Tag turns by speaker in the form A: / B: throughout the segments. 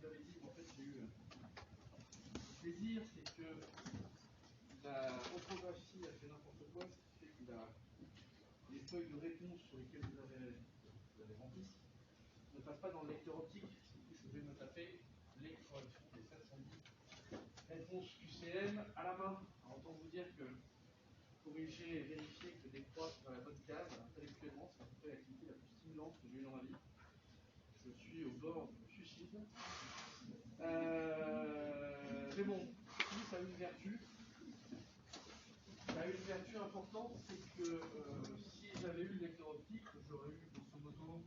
A: vous avais dit qu'en fait j'ai eu plaisir, c'est que la orthographie a fait n'importe quoi, ce qui fait que les feuilles de réponse sur lesquelles vous avez rempli ne passent pas dans le lecteur optique. Je vais me taper les corrections des 710 réponses QCM à la main. Alors, autant vous dire que corriger et vérifier que des croix sont dans la bonne case, intellectuellement, c'est à peu près l'activité la plus stimulante que j'ai eue dans ma vie. Je suis au bord du suicide. Mais bon, ça a une vertu. Ça a une vertu importante, c'est que si j'avais eu le lecteur optique, j'aurais eu grosso modo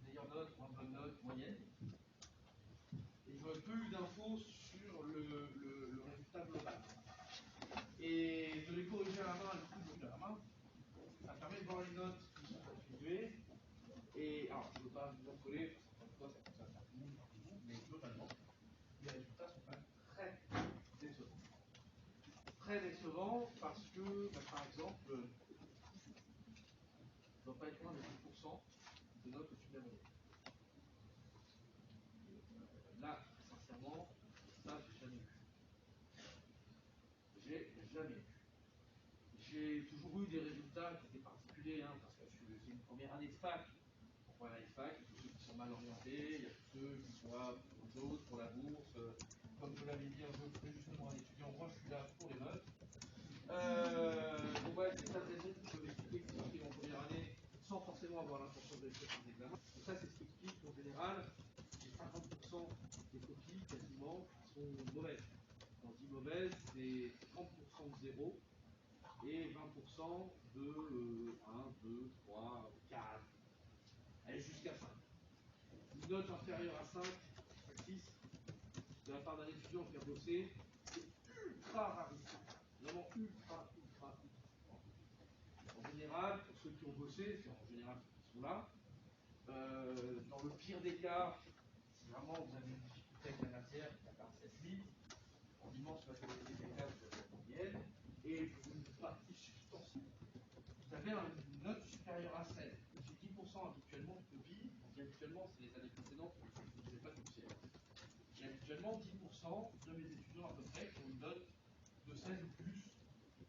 A: meilleure note, moins bonne note, moyenne. Et j'aurais peu eu d'infos sur le résultat global. Et de les corriger à la main, les coups de à la main, ça permet de voir les notes qui sont attribuées. Et alors, je ne veux pas vous en coller, parce que ça peut faire tout le monde parmi vous, mais globalement, les résultats sont quand même très décevants. Très décevants parce que, par exemple, je ne dois pas être loin de 10% de notes au-dessus de la moyenne. Là, sincèrement, ça, j'ai jamais vu. J'ai toujours eu des résultats qui étaient particuliers, hein, parce que c'est une première année de fac. Pour la fac, il y a tous ceux qui sont mal orientés, il y a tous ceux qui sont là pour d'autres, pour la bourse. Comme je l'avais dit un jour, très justement un étudiant, moi je suis là pour les notes. Donc voilà, c'est tas de raisons qui peuvent expliquer que c'est en première année sans forcément avoir l'intention de réussir ses examens. Donc ça, c'est ce qui explique qu'en général, j'ai 50% des copies quasiment qui sont mauvaises. Quand je dis mauvaises, c'est 30% de 0 et 20% de 1, 2, 3, 4, allez jusqu'à 5. Une note inférieure à 5, 6, de la part d'un étudiant qui a bossé, c'est ultra rarissime. Vraiment ultra. En général, pour ceux qui ont bossé, c'est en général ceux qui sont là. Dans le pire des cas, si vraiment vous avez une difficulté avec la matière, qui atteint 7, 8, en dimanche, mathématiques des cas, vous avez la moyenne, et pour une partie substantielle, vous avez une note supérieure à 16. J'ai 10% habituellement de copies. Donc habituellement, c'est les années précédentes, je ne faisais pas de QCM. J'ai habituellement 10% de mes étudiants à peu près qui ont une note de 16 ou plus.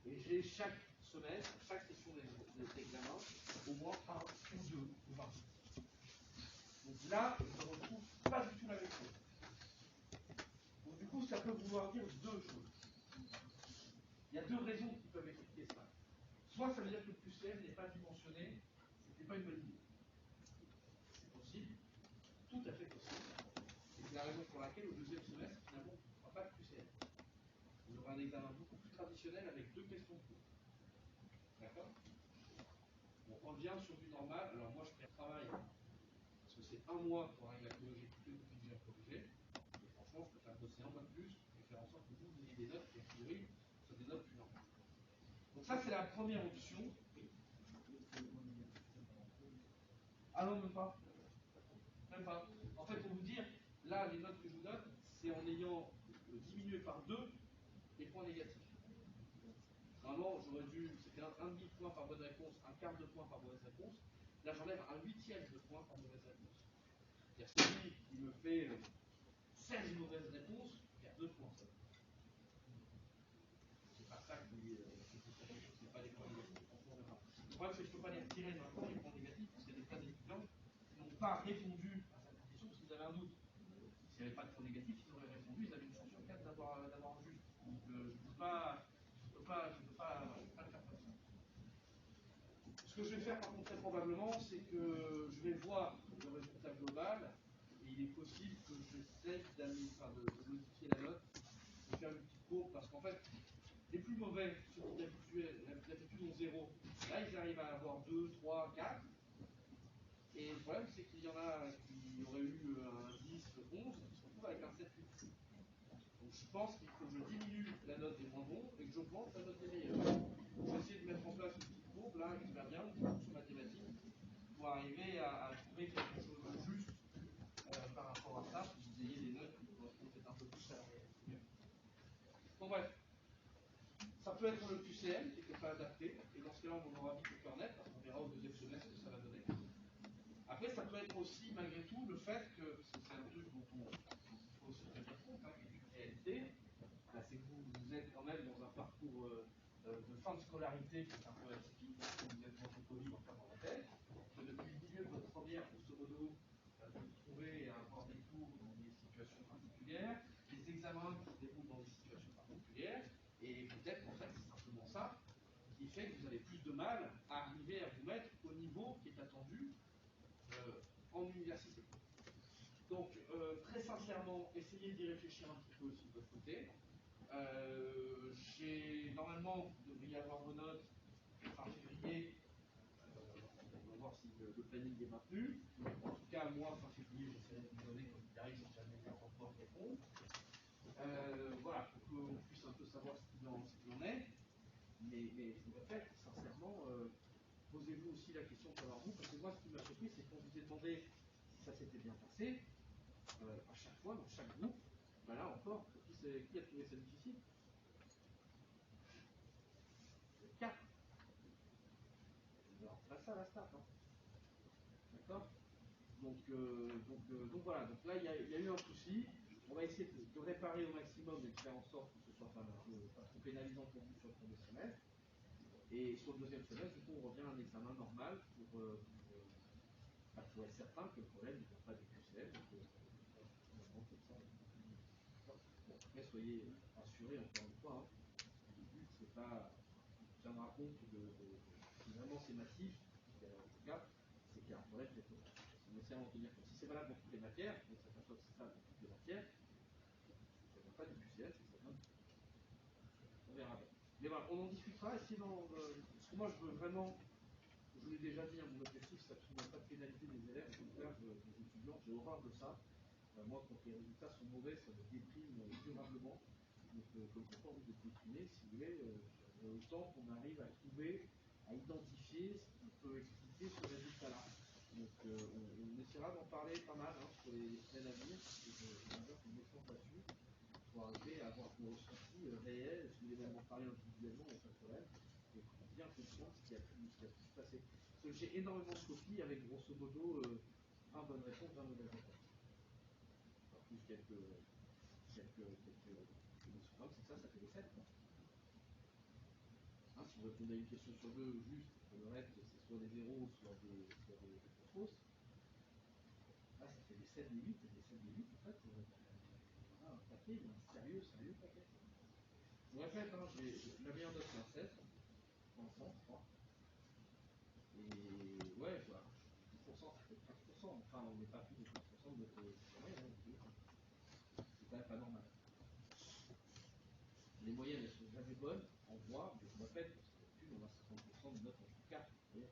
A: Et j'ai chaque semestre, chaque session d'examen, au moins un ou deux ou 20. Donc là, je ne retrouve pas du tout la même chose. Donc du coup, ça peut vouloir dire deux choses. Il y a deux raisons qui peuvent expliquer ça. Soit ça veut dire que le QCM n'est pas dimensionné, ce n'est pas une bonne idée. C'est possible, tout à fait possible. C'est la raison pour laquelle au deuxième semestre, finalement, on ne fera pas de QCM. On aura un examen beaucoup plus traditionnel avec deux questions de cours. D'accord? On revient sur du normal. Alors moi, je fais un travail, parce que c'est un mois pour arriver à corriger toutes les copies que j'ai à corriger. Et franchement, je préfère bosser un mois de plus et faire en sorte que vous ayez des notes qui, a priori, soient des notes plus normales. Donc ça, c'est la première option. Ah non, même pas. Même pas. En fait, pour vous dire, là, les notes que je vous donne, c'est en ayant diminué par 2 les points négatifs. Normalement, j'aurais dû, c'était un demi-point par bonne réponse, un quart de point par mauvaise réponse. Là, j'enlève un huitième de point par mauvaise réponse. C'est-à-dire celui qui me fait 16 mauvaises réponses, il y a 2 points. C'est pas ça qui c'est pas les points négatifs. Le problème, c'est que je ne peux pas les retirer maintenant, les points négatifs, parce qu'il y a des tas d'étudiants qui n'ont pas répondu à cette question parce qu'ils avaient un doute. S'il n'y avait pas de points négatifs, ils auraient répondu, ils avaient une chance sur 4 d'avoir un juste. Donc je ne peux pas le faire comme ça. Ce que je vais faire par contre très probablement, c'est que je vais voir le résultat global, et il est possible que j'essaie de modifier la note, de faire une petite courbe, parce qu'en fait, les plus mauvais, ceux qui d'habitude ont 0, là ils arrivent à avoir 2, 3, 4. Et le problème, c'est qu'il y en a qui auraient eu un 10, 11, qui se retrouvent avec un 7, 8. Donc je pense qu'il faut que je diminue la note des moins bons et que j'augmente la note des meilleurs. Je vais essayer de mettre en place une petite courbe là, qui va bien, une petite courbe mathématique, pour arriver à trouver quelque chose de juste par rapport à ça, pour que vous ayez des notes qui correspondent peut-être un peu plus à la réalité. Bon bref, ça peut être le QCM qui n'est pas adapté, et dans ce cas-là on aura vite le cœur net, parce qu'on verra au deuxième semestre ce que ça va donner. Après, ça peut être aussi, malgré tout, le fait que, c'est un truc dont il faut particularité qui est un peu atypique, que vous êtes monopolie en dans la tête, que depuis le milieu de votre première, grosso modo, vous vous trouvez à avoir des cours dans des situations particulières, des examens qui se déroulent dans des situations particulières, et peut-être qu'en fait c'est simplement ça qui fait que vous avez plus de mal à arriver à vous mettre au niveau qui est attendu en université. Donc, très sincèrement, essayez d'y réfléchir un petit peu aussi de votre côté. Normalement, vous devriez avoir vos notes fin février. On va voir si le planning est maintenu. En tout cas, moi, fin février, j'essaierai de vous donner, comme il arrive, si jamais il y a un rapport répond. Voilà, pour qu'on puisse un peu savoir ce qu'il en est. Mais je vous répète, sincèrement, posez-vous aussi la question de savoir vous, parce que moi, ce qui m'a surpris, c'est qu'on vous ait demandé si ça s'était bien passé. À chaque fois, dans chaque groupe, ben là encore, qui a trouvé ça difficile? 4. Alors, pas ça la stat. Hein. D'accord, donc voilà, donc là il y a eu un souci. On va essayer de réparer au maximum et de faire en sorte que ce soit pas trop pénalisant pour vous sur le premier semestre. Et sur le deuxième semestre, du coup, on revient à un examen normal pour être certain que le problème ne vient pas du QCM. Bon, après, soyez rassurés, encore une fois, hein. Le but, c'est pas. On tiendra compte si vraiment c'est massif, en tout cas, c'est qu'il y a un problème quelque part. On essaie d'en tenir compte. Si c'est valable pour toutes les matières, on s'aperçoit que c'est ça pour toutes les matières, ça ne vient pas du QCM, c'est ça. On verra bien. Mais voilà, on en discutera. Parce que moi, je veux vraiment. Je vous l'ai déjà dit, mon objectif, c'est absolument pas de pénaliser les élèves, au contraire, des étudiants. J'ai horreur de ça. Moi, quand les résultats sont mauvais, ça me déprime durablement. Donc, comme je n'ai pas envie d'être déprimé, si vous voulez, autant qu'on arrive à trouver, à identifier ce qui peut expliquer ce résultat-là. Donc, on essaiera d'en parler pas mal sur les semaines à venir, parce que j'aimerais bien qu'on m'échange là-dessus, pour arriver à avoir vos ressentis réels. Si vous voulez même en parler individuellement, il n'y a pas de problème. Et bien comprendre ce qui a pu se passer. Parce que j'ai énormément de copies avec grosso modo 20 bonnes réponses, 20 mauvaises réponses. Enfin, plus quelques c'est ça fait des 7. Hein, si vous répondez à une question sur deux juste, pour le reste, c'est soit des zéros, soit des fausses. Là, ça fait des 7, des 8, et des 7, des 8, en fait, on a un paquet, un sérieux paquet. Je vous répète, hein, la meilleure note, c'est un 16, pour l'instant, je crois. Et ouais, voilà, 10%, ça fait 15%, enfin, on n'est pas plus de 15% de notre moyenne, c'est quand même pas normal. Les moyennes, elles sont jamais bonnes, en voie, mais je répète, parce que d'habitude, on a 50% de notes en tout cas. Et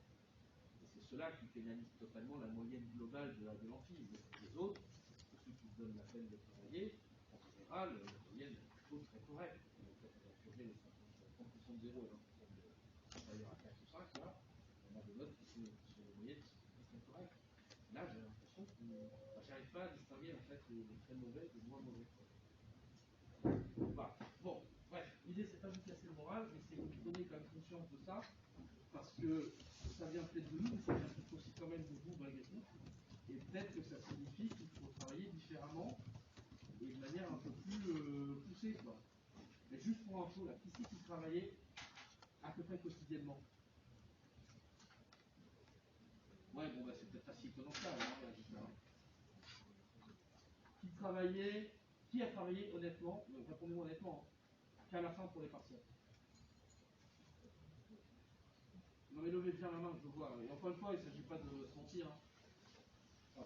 A: c'est cela qui pénalise totalement la moyenne globale de l'amphi. Les autres, pour ceux qui se donnent la peine de travailler, en général, la moyenne est plutôt très correcte. Quand on va purger les 30% de 0 et 20% de supérieur à 4 ou 5, là, on a des notes qui sont des moyennes qui sont très correctes. Là, j'ai l'impression que j'arrive pas à distinguer en fait les très mauvais des moins mauvais. Voilà. Bon, bref, l'idée c'est pas de vous casser le moral, mais c'est que vous preniez quand même conscience de ça, parce que ça vient peut-être de nous, mais ça vient peut-être aussi quand même de vous malgré tout. Et peut-être que ça signifie qu'il faut travailler différemment et de manière un peu plus poussée, quoi. Mais juste pour info, là, qui c'est qui travaillait à peu près quotidiennement? Ouais, bon, bah c'est peut-être pas si étonnant que ça, alors, qui a travaillé honnêtement, répondez-moi honnêtement, qu'à la fin pour les partiels? Non mais levez bien la main, je vois. Et encore une fois, il ne s'agit pas de se mentir. Hein.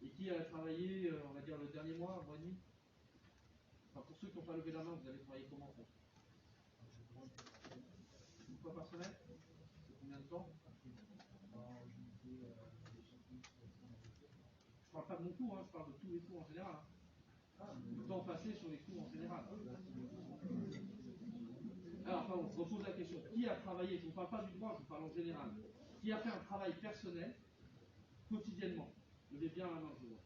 A: Et qui a travaillé, on va dire, le dernier mois et demi? Enfin, pour ceux qui n'ont pas levé la main, vous allez travailler comment en fait? Une fois par semaine? Combien de temps? Je parle pas de mon cours, je parle de tous les cours en général. Le temps passé sur les cours en général. Alors, pardon, je repose la question. Qui a travaillé, je ne parle pas du droit, je parle en général. Qui a fait un travail personnel, quotidiennement? Levez bien la main, je vois.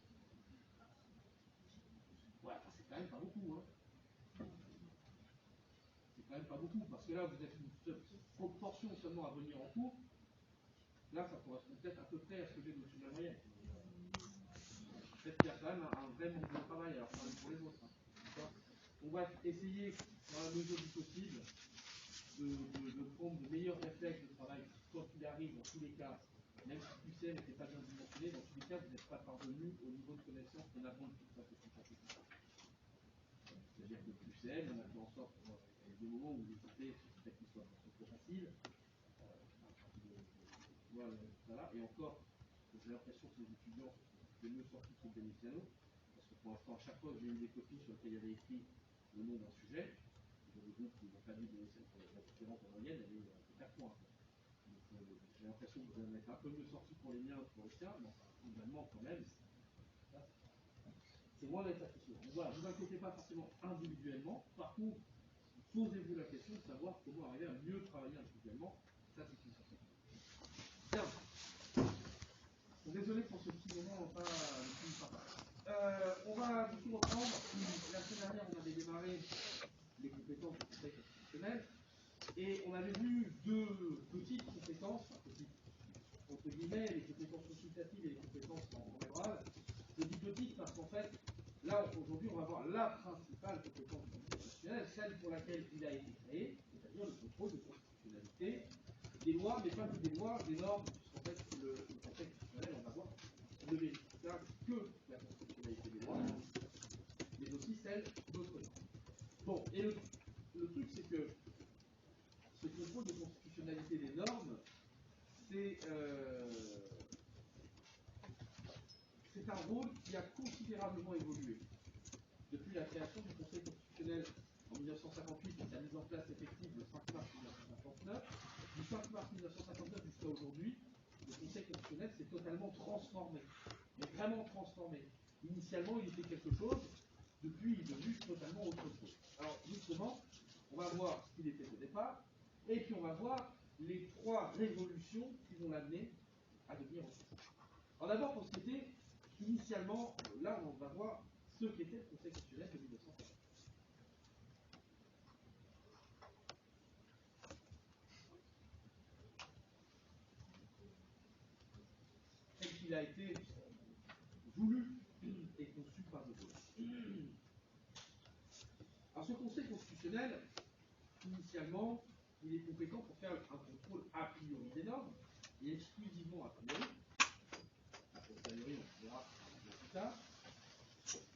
A: Ouais, c'est quand même pas beaucoup, hein. C'est quand même pas beaucoup, parce que là, vous êtes une proportion seulement à venir en cours. Là, ça correspond peut-être à peu près à ce que j'ai au-dessus de la moyenne. Peut-être qu'il y a quand même un vrai manque de travail, alors pour les autres. Hein. Donc bref, essayez dans la mesure du possible, de prendre de meilleurs réflexes de travail, quoi qu'il arrive, dans tous les cas, même si QCM n'était pas bien dimensionné, dans tous les cas, vous n'êtes pas parvenu au niveau de connaissance qu'on attend de toute façon. C'est-à-dire que QCM, on a fait en sorte, il y a des moments où les étaient peut-être qu'ils soient trop faciles, voilà, et encore, j'ai l'impression que les étudiants sont mieux sortis que le piano, parce que pour l'instant, à chaque fois que j'ai eu des copies sur lesquelles il y avait écrit le nom d'un sujet, des groupes qui n'ont pas dit la différence en moyenne, elle est de 4 points. Donc, j'ai l'impression que vous allez être un peu mieux sorti pour les miens que pour les siens, mais finalement, quand même, c'est moins d'être satisfait. Donc voilà, ne vous inquiétez pas forcément individuellement. Par contre, posez-vous la question de savoir comment arriver à mieux travailler individuellement. Ça, c'est une certitude. Bien. Désolé pour ce petit moment, pas le plus sympa. On va du coup reprendre. La semaine dernière, on avait démarré les compétences du conseil constitutionnel. Et on avait vu deux petites compétences, enfin petites, entre guillemets, les compétences consultatives et les compétences en oral. Je dis petites parce qu'en fait, là, aujourd'hui, on va voir la principale compétence constitutionnelle, celle pour laquelle il a été créé, c'est-à-dire le contrôle de constitutionnalité des lois, mais pas que des lois, des normes, puisqu'en fait, le conseil constitutionnel, on va voir, ne vérifie pas que la constitutionnalité des lois, mais aussi celle d'autres normes. Bon, et le truc, c'est que ce contrôle de constitutionnalité des normes, c'est un rôle qui a considérablement évolué. Depuis la création du Conseil constitutionnel en 1958 et sa mise en place effective le 5 mars 1959, du 5 mars 1959 jusqu'à aujourd'hui, le Conseil constitutionnel s'est totalement transformé, mais vraiment transformé. Initialement, il était quelque chose, depuis, il est devenu totalement autre chose. Alors, justement, on va voir ce qu'il était au départ, et puis on va voir les trois révolutions qui vont l'amener à devenir autre chose. Alors d'abord, pour ce qui était initialement, là on va voir ce qu'était le Conseil constitutionnel de 1950. Tel qu'il a été voulu et conçu par De Gaulle. Alors ce Conseil constitutionnel, initialement, il est compétent pour faire un contrôle a priori des normes, et exclusivement a priori. A posteriori, on verra plus tard.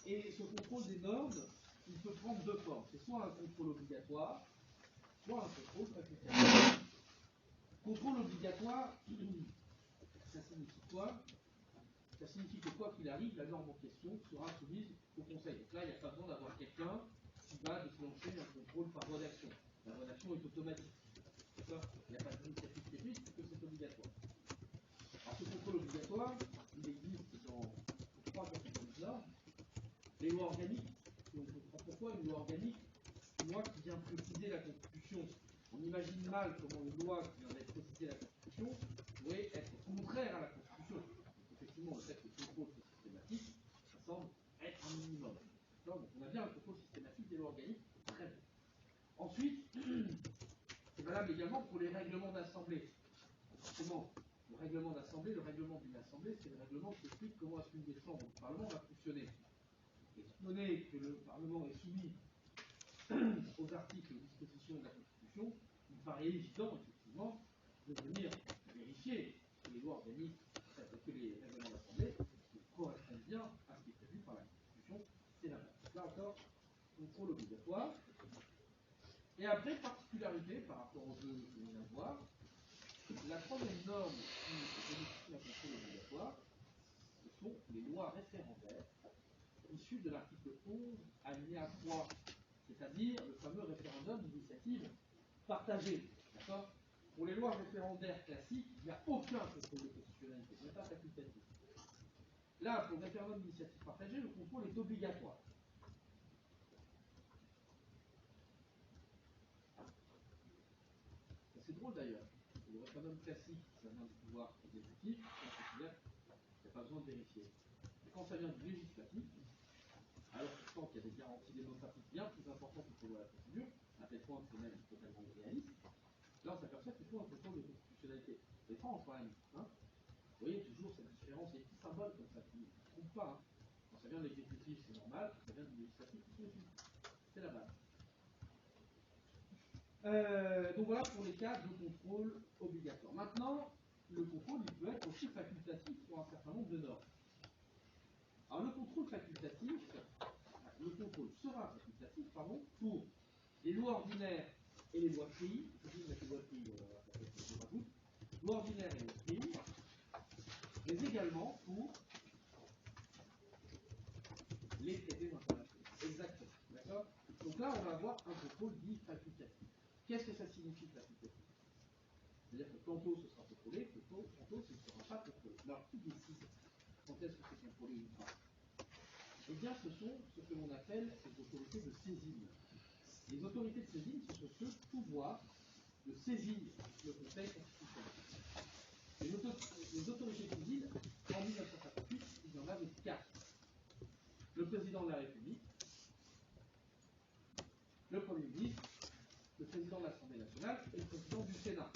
A: Et ce contrôle des normes, il peut prendre deux formes. C'est soit un contrôle obligatoire, soit un contrôle facultatif. Contrôle obligatoire, ça signifie quoi? Ça signifie que quoi qu'il arrive, la norme en question sera soumise au Conseil. Donc là, il n'y a pas besoin d'avoir quelqu'un qui va déclencher un contrôle par rédaction. La rédaction est automatique. D'accord? Il n'y a pas d'initiative qui est prise puisque c'est obligatoire. Alors ce contrôle obligatoire, il existe dans trois catégories de normes. Les lois organiques, et on comprend pourquoi une loi organique, une loi qui vient préciser la Constitution. On imagine mal comment une loi qui vient d'être préciser la Constitution pourrait être contraire à la Constitution. Donc, effectivement, le fait que le contrôle soit systématique, ça semble être un minimum. Donc on a bien un contrôle systématique des lois organiques, très bien. Ensuite, c'est valable également pour les règlements d'assemblée. Forcément, le règlement d'assemblée, le règlement d'une assemblée, c'est le règlement qui explique comment est-ce qu'une des chambres du Parlement va fonctionner. Étant donné que le Parlement est soumis aux articles et aux dispositions de la Constitution, il paraît évident, effectivement, de venir vérifier que les lois organiques, que les règlements d'assemblée correspondent bien à ce qui est prévu par la Constitution. C'est la base. Là encore, contrôle obligatoire. Et après, particularité par rapport aux deux que l'on vient de voir, la troisième norme qui bénéficie d'un contrôle obligatoire, ce sont les lois référendaires issues de l'article 11, alinéa 3, c'est-à-dire le fameux référendum d'initiative partagée. D'accord? Pour les lois référendaires classiques, il n'y a aucun contrôle de constitutionnalité, ce n'est pas facultatif. Là, pour le référendum d'initiative partagée, le contrôle est obligatoire. C'est drôle d'ailleurs. Le référendum classique, ça vient du pouvoir exécutif, on considère qu'il n'y a pas besoin de vérifier. Et quand ça vient du législatif, alors pourtant qu'il y a des garanties démocratiques bien plus importantes que pour la procédure, à tel point que c'est même totalement irréaliste, là on s'aperçoit qu'il faut un contrôle de constitutionnalité. C'est étrange quand même. Hein, vous voyez toujours cette différence, il y a des petits symboles comme ça qui ne trompent pas. Hein. Quand ça vient de l'exécutif, c'est normal, quand ça vient du législatif, c'est la base. Donc voilà pour les cas de contrôle obligatoire. Maintenant, le contrôle il peut être aussi facultatif pour un certain nombre de normes. Alors le contrôle sera facultatif pour les lois ordinaires et les lois de pays. Je dis les lois de pays, lois ordinaires et les lois de pays, mais également pour les traités internationaux. Exactement. D'accord? Donc là, on va avoir un contrôle dit facultatif. Qu'est-ce que ça signifie facultatif? C'est-à-dire que tantôt ce sera contrôlé, tantôt ce ne sera pas contrôlé. Alors qui décide quand est-ce que c'est contrôlé ou pas? Eh bien, ce sont ce que l'on appelle les autorités de saisine. Les autorités de saisine, ce sont ce pouvoir de saisir le Conseil constitutionnel. Les autorités de saisine, en 1958, il y en avait 4. Le président de la République, le Premier ministre, le président de l'Assemblée nationale et le président du Sénat.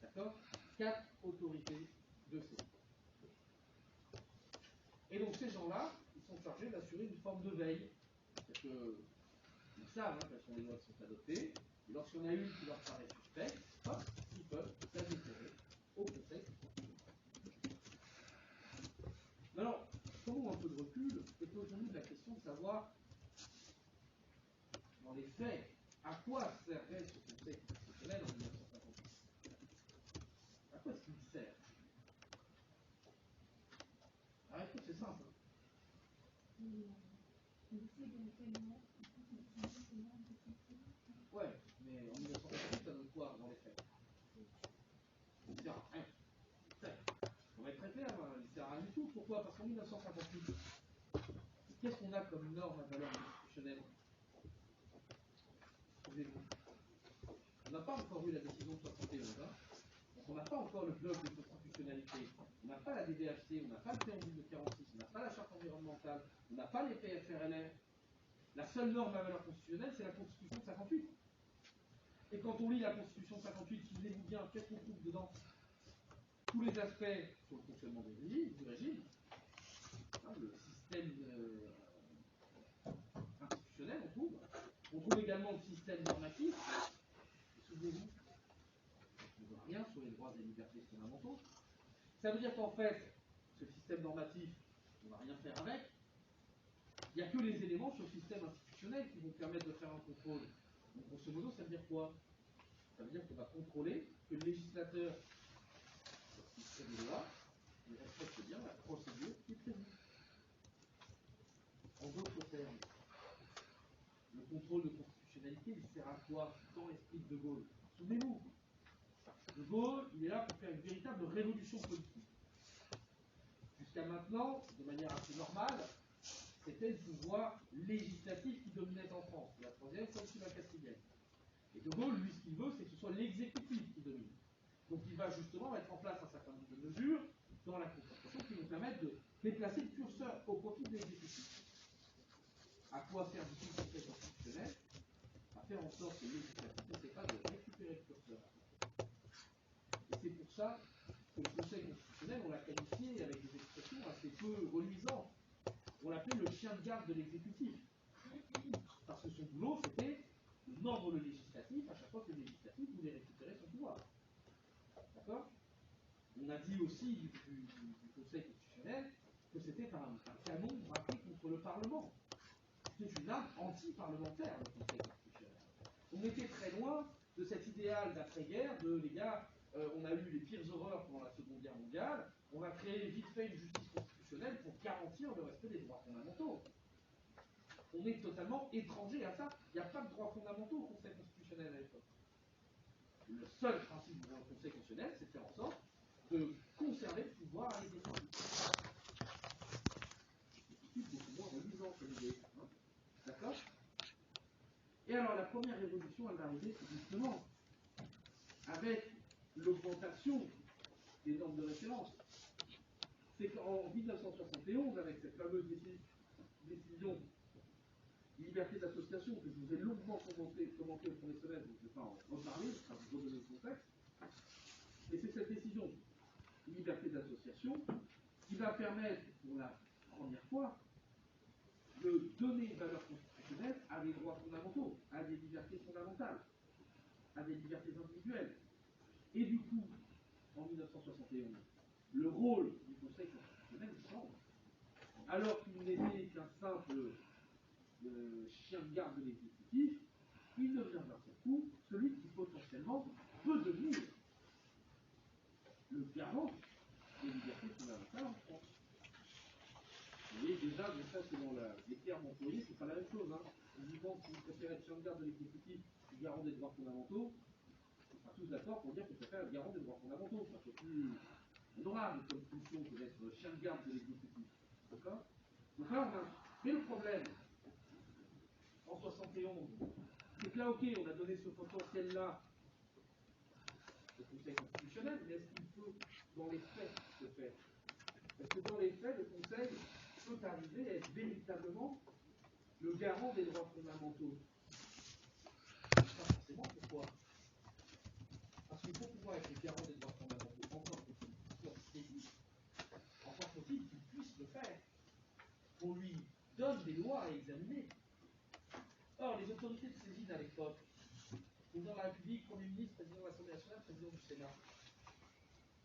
A: D'accord? 4 autorités de saisine. Et donc ces gens-là, ils sont chargés d'assurer une forme de veille. Parce qu'ils savent quelles sont les lois qui sont adoptées, et lorsqu'il y en a une qui leur paraît suspecte, hop, ils peuvent la déférer au Conseil. Mais alors, prenons un peu de recul et posons-nous la question de savoir, dans les faits, à quoi servait ce Conseil constitutionnel en 1958? À quoi est-ce qu'il sert? La réponse est simple. Ouais, mais en 1958, ça donne quoi dans les faits? Il sert à rien. On va être très clair, il ne sert à rien du tout. Pourquoi? Parce qu'en 1958, qu'est-ce qu'on a comme norme à valeur constitutionnelle? On n'a pas encore eu la décision de 71, hein. Donc on n'a pas encore le bloc de constitutionnalité, on n'a pas la DDHC, on n'a pas le préambule de 46, on n'a pas la charte environnementale, on n'a pas les PFRLR. La seule norme à valeur constitutionnelle, c'est la Constitution de 58. Et quand on lit la Constitution de 58, souvenez-vous bien, qu'est-ce qu'on trouve dedans? Tous les aspects sur le fonctionnement du régime, hein, le système institutionnel, on trouve. On trouve également le système normatif. Souvenez-vous, on ne voit rien sur les droits et libertés fondamentaux. Ça veut dire qu'en fait, ce système normatif, on ne va rien faire avec. Il n'y a que les éléments sur le système institutionnel qui vont permettre de faire un contrôle. Donc, grosso modo, ça veut dire quoi? Ça veut dire qu'on va contrôler que le législateur, qui crée des lois, il respecte bien la procédure qui est prévue. En d'autres termes, le contrôle de constitutionnalité, il sert à quoi dans l'esprit de De Gaulle? Souvenez-vous, De Gaulle, il est là pour faire une véritable révolution politique. Jusqu'à maintenant, de manière assez normale, c'était le pouvoir législatif qui dominait en France, la troisième comme sous la quatrième. Et De Gaulle, lui, ce qu'il veut, c'est que ce soit l'exécutif qui domine. Donc il va justement mettre en place un certain nombre de mesures dans la Constitution qui vont permettre de déplacer le curseur au profit de l'exécutif. À quoi sert du coup le Conseil constitutionnel? À faire en sorte que le législatif n'essaie pas de récupérer le curseur. Et c'est pour ça que le Conseil constitutionnel, on l'a qualifié avec des expressions assez peu reluisantes. On l'appelait le chien de garde de l'exécutif. Parce que son boulot, c'était de mordre le législatif à chaque fois que le législatif voulait récupérer son pouvoir. D'accord? On a dit aussi du Conseil constitutionnel que c'était un canon braqué contre le Parlement. C'est une arme anti-parlementaire, le Conseil constitutionnel. On était très loin de cet idéal d'après-guerre de les gars, on a eu les pires horreurs pendant la Seconde Guerre mondiale, on va créer vite fait une justice constitutionnelle pour garantir le respect des droits fondamentaux. On est totalement étranger à ça. Il n'y a pas de droits fondamentaux au Conseil constitutionnel à l'époque. Le seul principe du Conseil constitutionnel, c'est de faire en sorte de conserver le pouvoir à l'exécutif. L'exécutif beaucoup moins reluisant que l'idée. D'accord? Et alors la première révolution, elle va arriver justement avec l'augmentation des normes de référence. C'est qu'en 1971, avec cette fameuse décision liberté d'association que je vous ai longuement commenté au premier semestre, donc je ne vais pas en reparler, je vais vous redonner le contexte. Et c'est cette décision liberté d'association qui va permettre pour la première fois de donner une valeur constitutionnelle à des droits fondamentaux, à des libertés fondamentales.
B: à des libertés individuelles. Et du coup, en 1971, le rôle du Conseil constitutionnel change. Alors qu'il n'était qu'un simple chien de garde de l'exécutif, il devient d'un seul coup celui qui potentiellement peut devenir le garant des libertés fondamentales en France. Vous voyez déjà, je pense que dans les termes employés, c'est pas la même chose. Hein. On vous demande si vous préférez être chien de garde de l'exécutif ou garant des droits fondamentaux. On sera tous d'accord pour dire qu'on préfère être garant des droits fondamentaux. Ça fait plus honorable comme fonction que d'être chien de garde de l'exécutif. D'accord? Donc là, on a. Mais le problème, en 71, c'est que là, ok, on a donné ce potentiel-là au Conseil constitutionnel, mais est-ce qu'il peut, dans les faits, se faire? Est-ce que dans les faits, le Conseil peut arriver à être véritablement le garant des droits fondamentaux? Pas forcément, pourquoi? Parce qu'il faut pouvoir être le garant des droits fondamentaux, encore faut-il qu'il soit saisi, encore faut-il qu'il puisse le faire. On lui donne des lois à examiner. Or, les autorités de saisine à l'époque, président de la République, Premier ministre, président de l'Assemblée nationale, président du Sénat,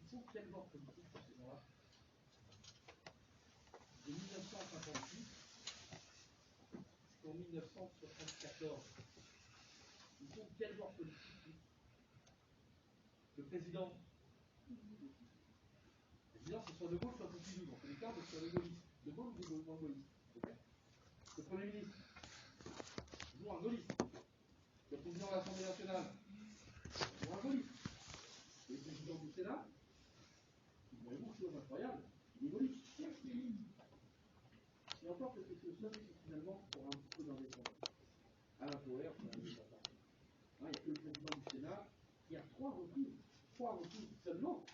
B: ils sont quel genre politique, ces gens-là? De 1958 jusqu'en 1974. Ils sont quel genre politique? Le président, c'est soit De Gaulle, soit Pompidou. Dans tous les cas, c'est soit de gaulliste. De Gaulle ou de gaulliste. Okay. Le Premier ministre, toujours un gaulliste. Le président de l'Assemblée nationale, toujours un gaulliste. Et le président du Sénat, voyez-vous, chose incroyable, il est gaulliste. Et encore que c'est le seul qui finalement pour un petit peu d'indépendance. Alain Poher, il n'y a que le président du Sénat qui a trois recours seulement,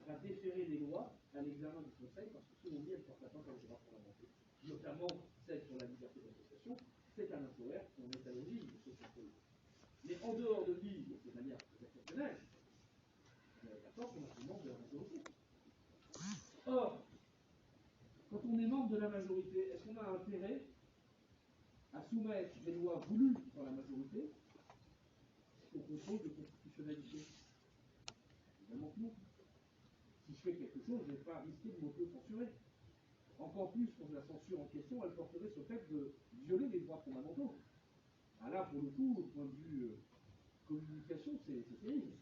B: va déférer des lois à l'examen du Conseil parce que selon lui, elles portent atteinte aux droits fondamentaux, notamment celle sur la liberté d'association. C'est Alain Poher qui en est à l'origine de ce contrôle. Mais en dehors de lui, de manière exceptionnelle, on est d'accord qu'on a un membre de la majorité. Or, quand on est membre de la majorité, est-ce qu'on a intérêt à soumettre des lois voulues par la majorité au contrôle de constitutionnalité? Évidemment que non. Si je fais quelque chose, je ne vais pas risquer de m'auto-censurer. Encore plus quand la censure en question, elle porterait sur le fait de violer les droits fondamentaux. Ah là, pour le coup, au point de vue communication, c'est terrible.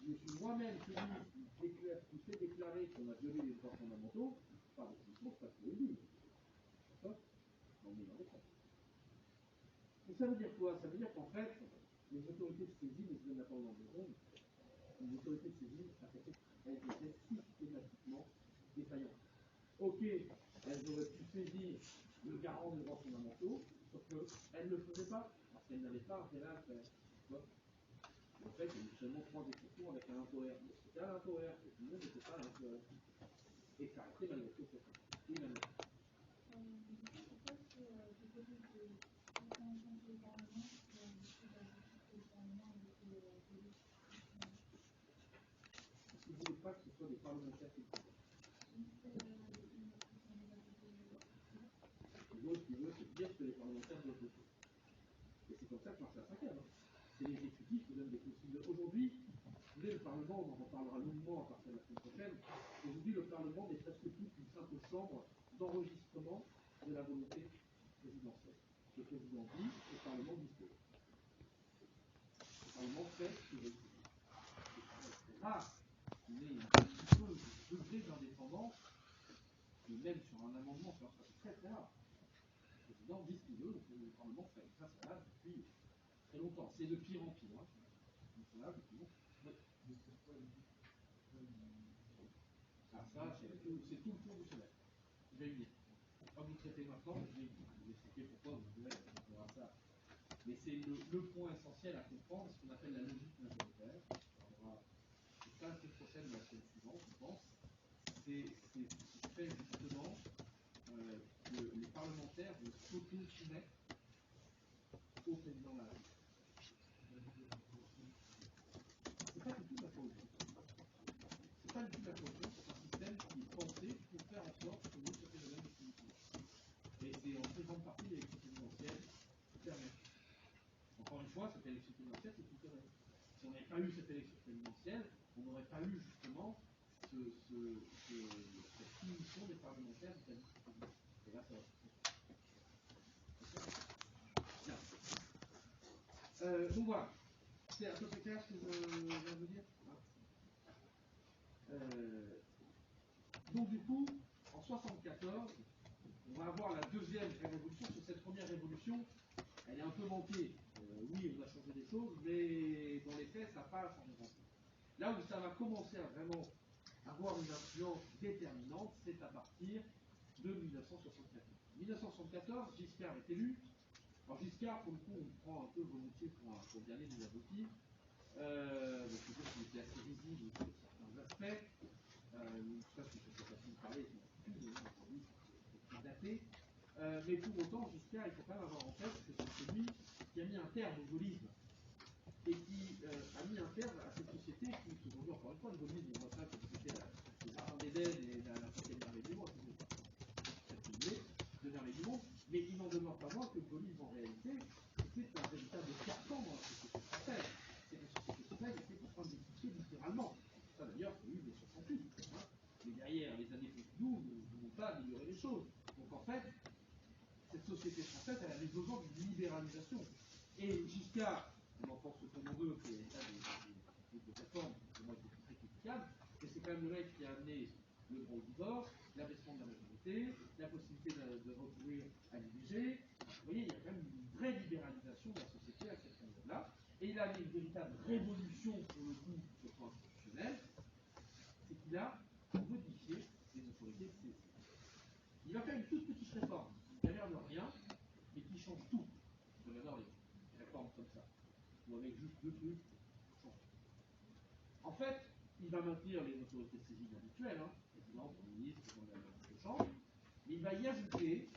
B: Je suis moi-même qui fait déclarer qu'on a violé les droits fondamentaux, par définition, c'est pas ce que je dis. D'accord? On est dans les faits. Donc ça veut dire quoi? Ça veut dire qu'en fait, les autorités de saisie, et je donne la parole dans 2 secondes, les autorités de saisie, elles étaient systématiquement défaillantes. Ok, elles auraient pu saisir le garant des droits fondamentaux, sauf qu'elles ne le faisaient pas, parce qu'elles n'avaient pas intérêt à le faire. En fait, il y a eu seulement 3 exceptions avec Alain Poher. Mais c'était Alain Poher, et tout le monde n'était pas Alain Poher. Et ça restait malgré tout fait. Oui, Manon. Est-ce que vous ne voulez pas que ce soit des parlementaires qui le font? L'autre qui veut se dire que les parlementaires doivent voter. Et c'est comme ça que marche la 5e. C'est l'exécutif qui donne des consignes. Aujourd'hui, vous voyez, le Parlement, on en reparlera longuement à partir de la semaine prochaine. Aujourd'hui, le Parlement n'est presque plus qu'une simple chambre d'enregistrement de la volonté présidentielle. Le président dit, le Parlement dispose. Le Parlement fait ce qu'il veut. C'est rare qu'on ait un petit peu de degré d'indépendance, et même sur un amendement, c'est très très rare. Le président dit ce qu'il veut, le Parlement fait. Ça, c'est là depuis très longtemps. C'est de pire en pire. Hein. C'est là depuis longtemps. Ah, ça, c'est tout le tour du semestre. Je vais y venir. Pas vous traiter maintenant, mais je vais y venir. Je vais vous expliquer pourquoi vous verrez, on verra ça. Mais c'est le point essentiel à comprendre, ce qu'on appelle la logique majoritaire. On va ça la semaine prochaine, la semaine suivante, je pense. C'est ce qui fait justement que les parlementaires vont s'auto-soumettre au président de la République. C'est pas du tout la corruption. C'est pas du tout la corruption, c'est un système qui est pensé pour faire en sorte que vous ce phénomène de punition. Et c'est en très grande partie l'élection présidentielle qui permet. Encore une pas eu cette élection présidentielle, on n'aurait pas eu justement cette soumission des parlementaires vis-à-vis du président. Et là, ça va. Donc voilà, c'est un peu plus clair ce que je viens de dire. Donc du coup, en 1974, on va avoir la deuxième révolution. Sur cette première révolution, elle est un peu manquée. Oui, on a changé des choses, mais dans les faits, ça n'a pas changé grand-chose. Là où ça va commencer à vraiment avoir une influence déterminante, c'est à partir de 1974. 1974, Giscard est élu. Alors Giscard, pour le coup, on le prend un peu volontiers pour le dernier des abrutis. Donc je veux dire qu'il était assez risible sur certains aspects. Ça, c'est facile de parler, c'est une habitude, aujourd'hui, c'est daté. Mais pour autant, Giscard, il faut quand même avoir en tête que c'est celui qui a mis un terme au gaullisme et qui a mis un terme à cette société qui, aujourd'hui, encore une fois, le gaullisme, on voit ça comme c'était le jardin d'Éden et la cinquième merveille du monde, de merveille du monde, mais il n'en demeure pas moins que le gaullisme, en réalité, c'était un véritable carcan dans la société française. C'est une société française qui était en train d'exister littéralement. Ça, d'ailleurs, c'est eu des 68. Hein. Mais derrière, les années Pompidou ne vont pas améliorer les choses. Donc, en fait, cette société française, elle avait besoin d'une libéralisation. Et Giscard, on en pense ce qu'on en veut, qui est l'état de réforme, qui pour moi était très critiquable, mais c'est quand même le mec qui a amené le droit au divorce, l'abaissement de la majorité, la possibilité de recourir à l'IVG. Vous voyez, il y a quand même une vraie libéralisation de la société à cette période-là. Et il a amené une véritable révolution, pour le coup, sur le plan institutionnel, c'est qu'il a modifié les autorités de saisie. Il va faire une toute petite réforme, qui a l'air de rien, mais qui change tout. J'adore les réformes comme ça, ou avec juste deux trucs, change tout. En fait, il va maintenir les autorités de saisie habituelles, hein, président, premier ministre, président de la Chambre, mais il va y ajouter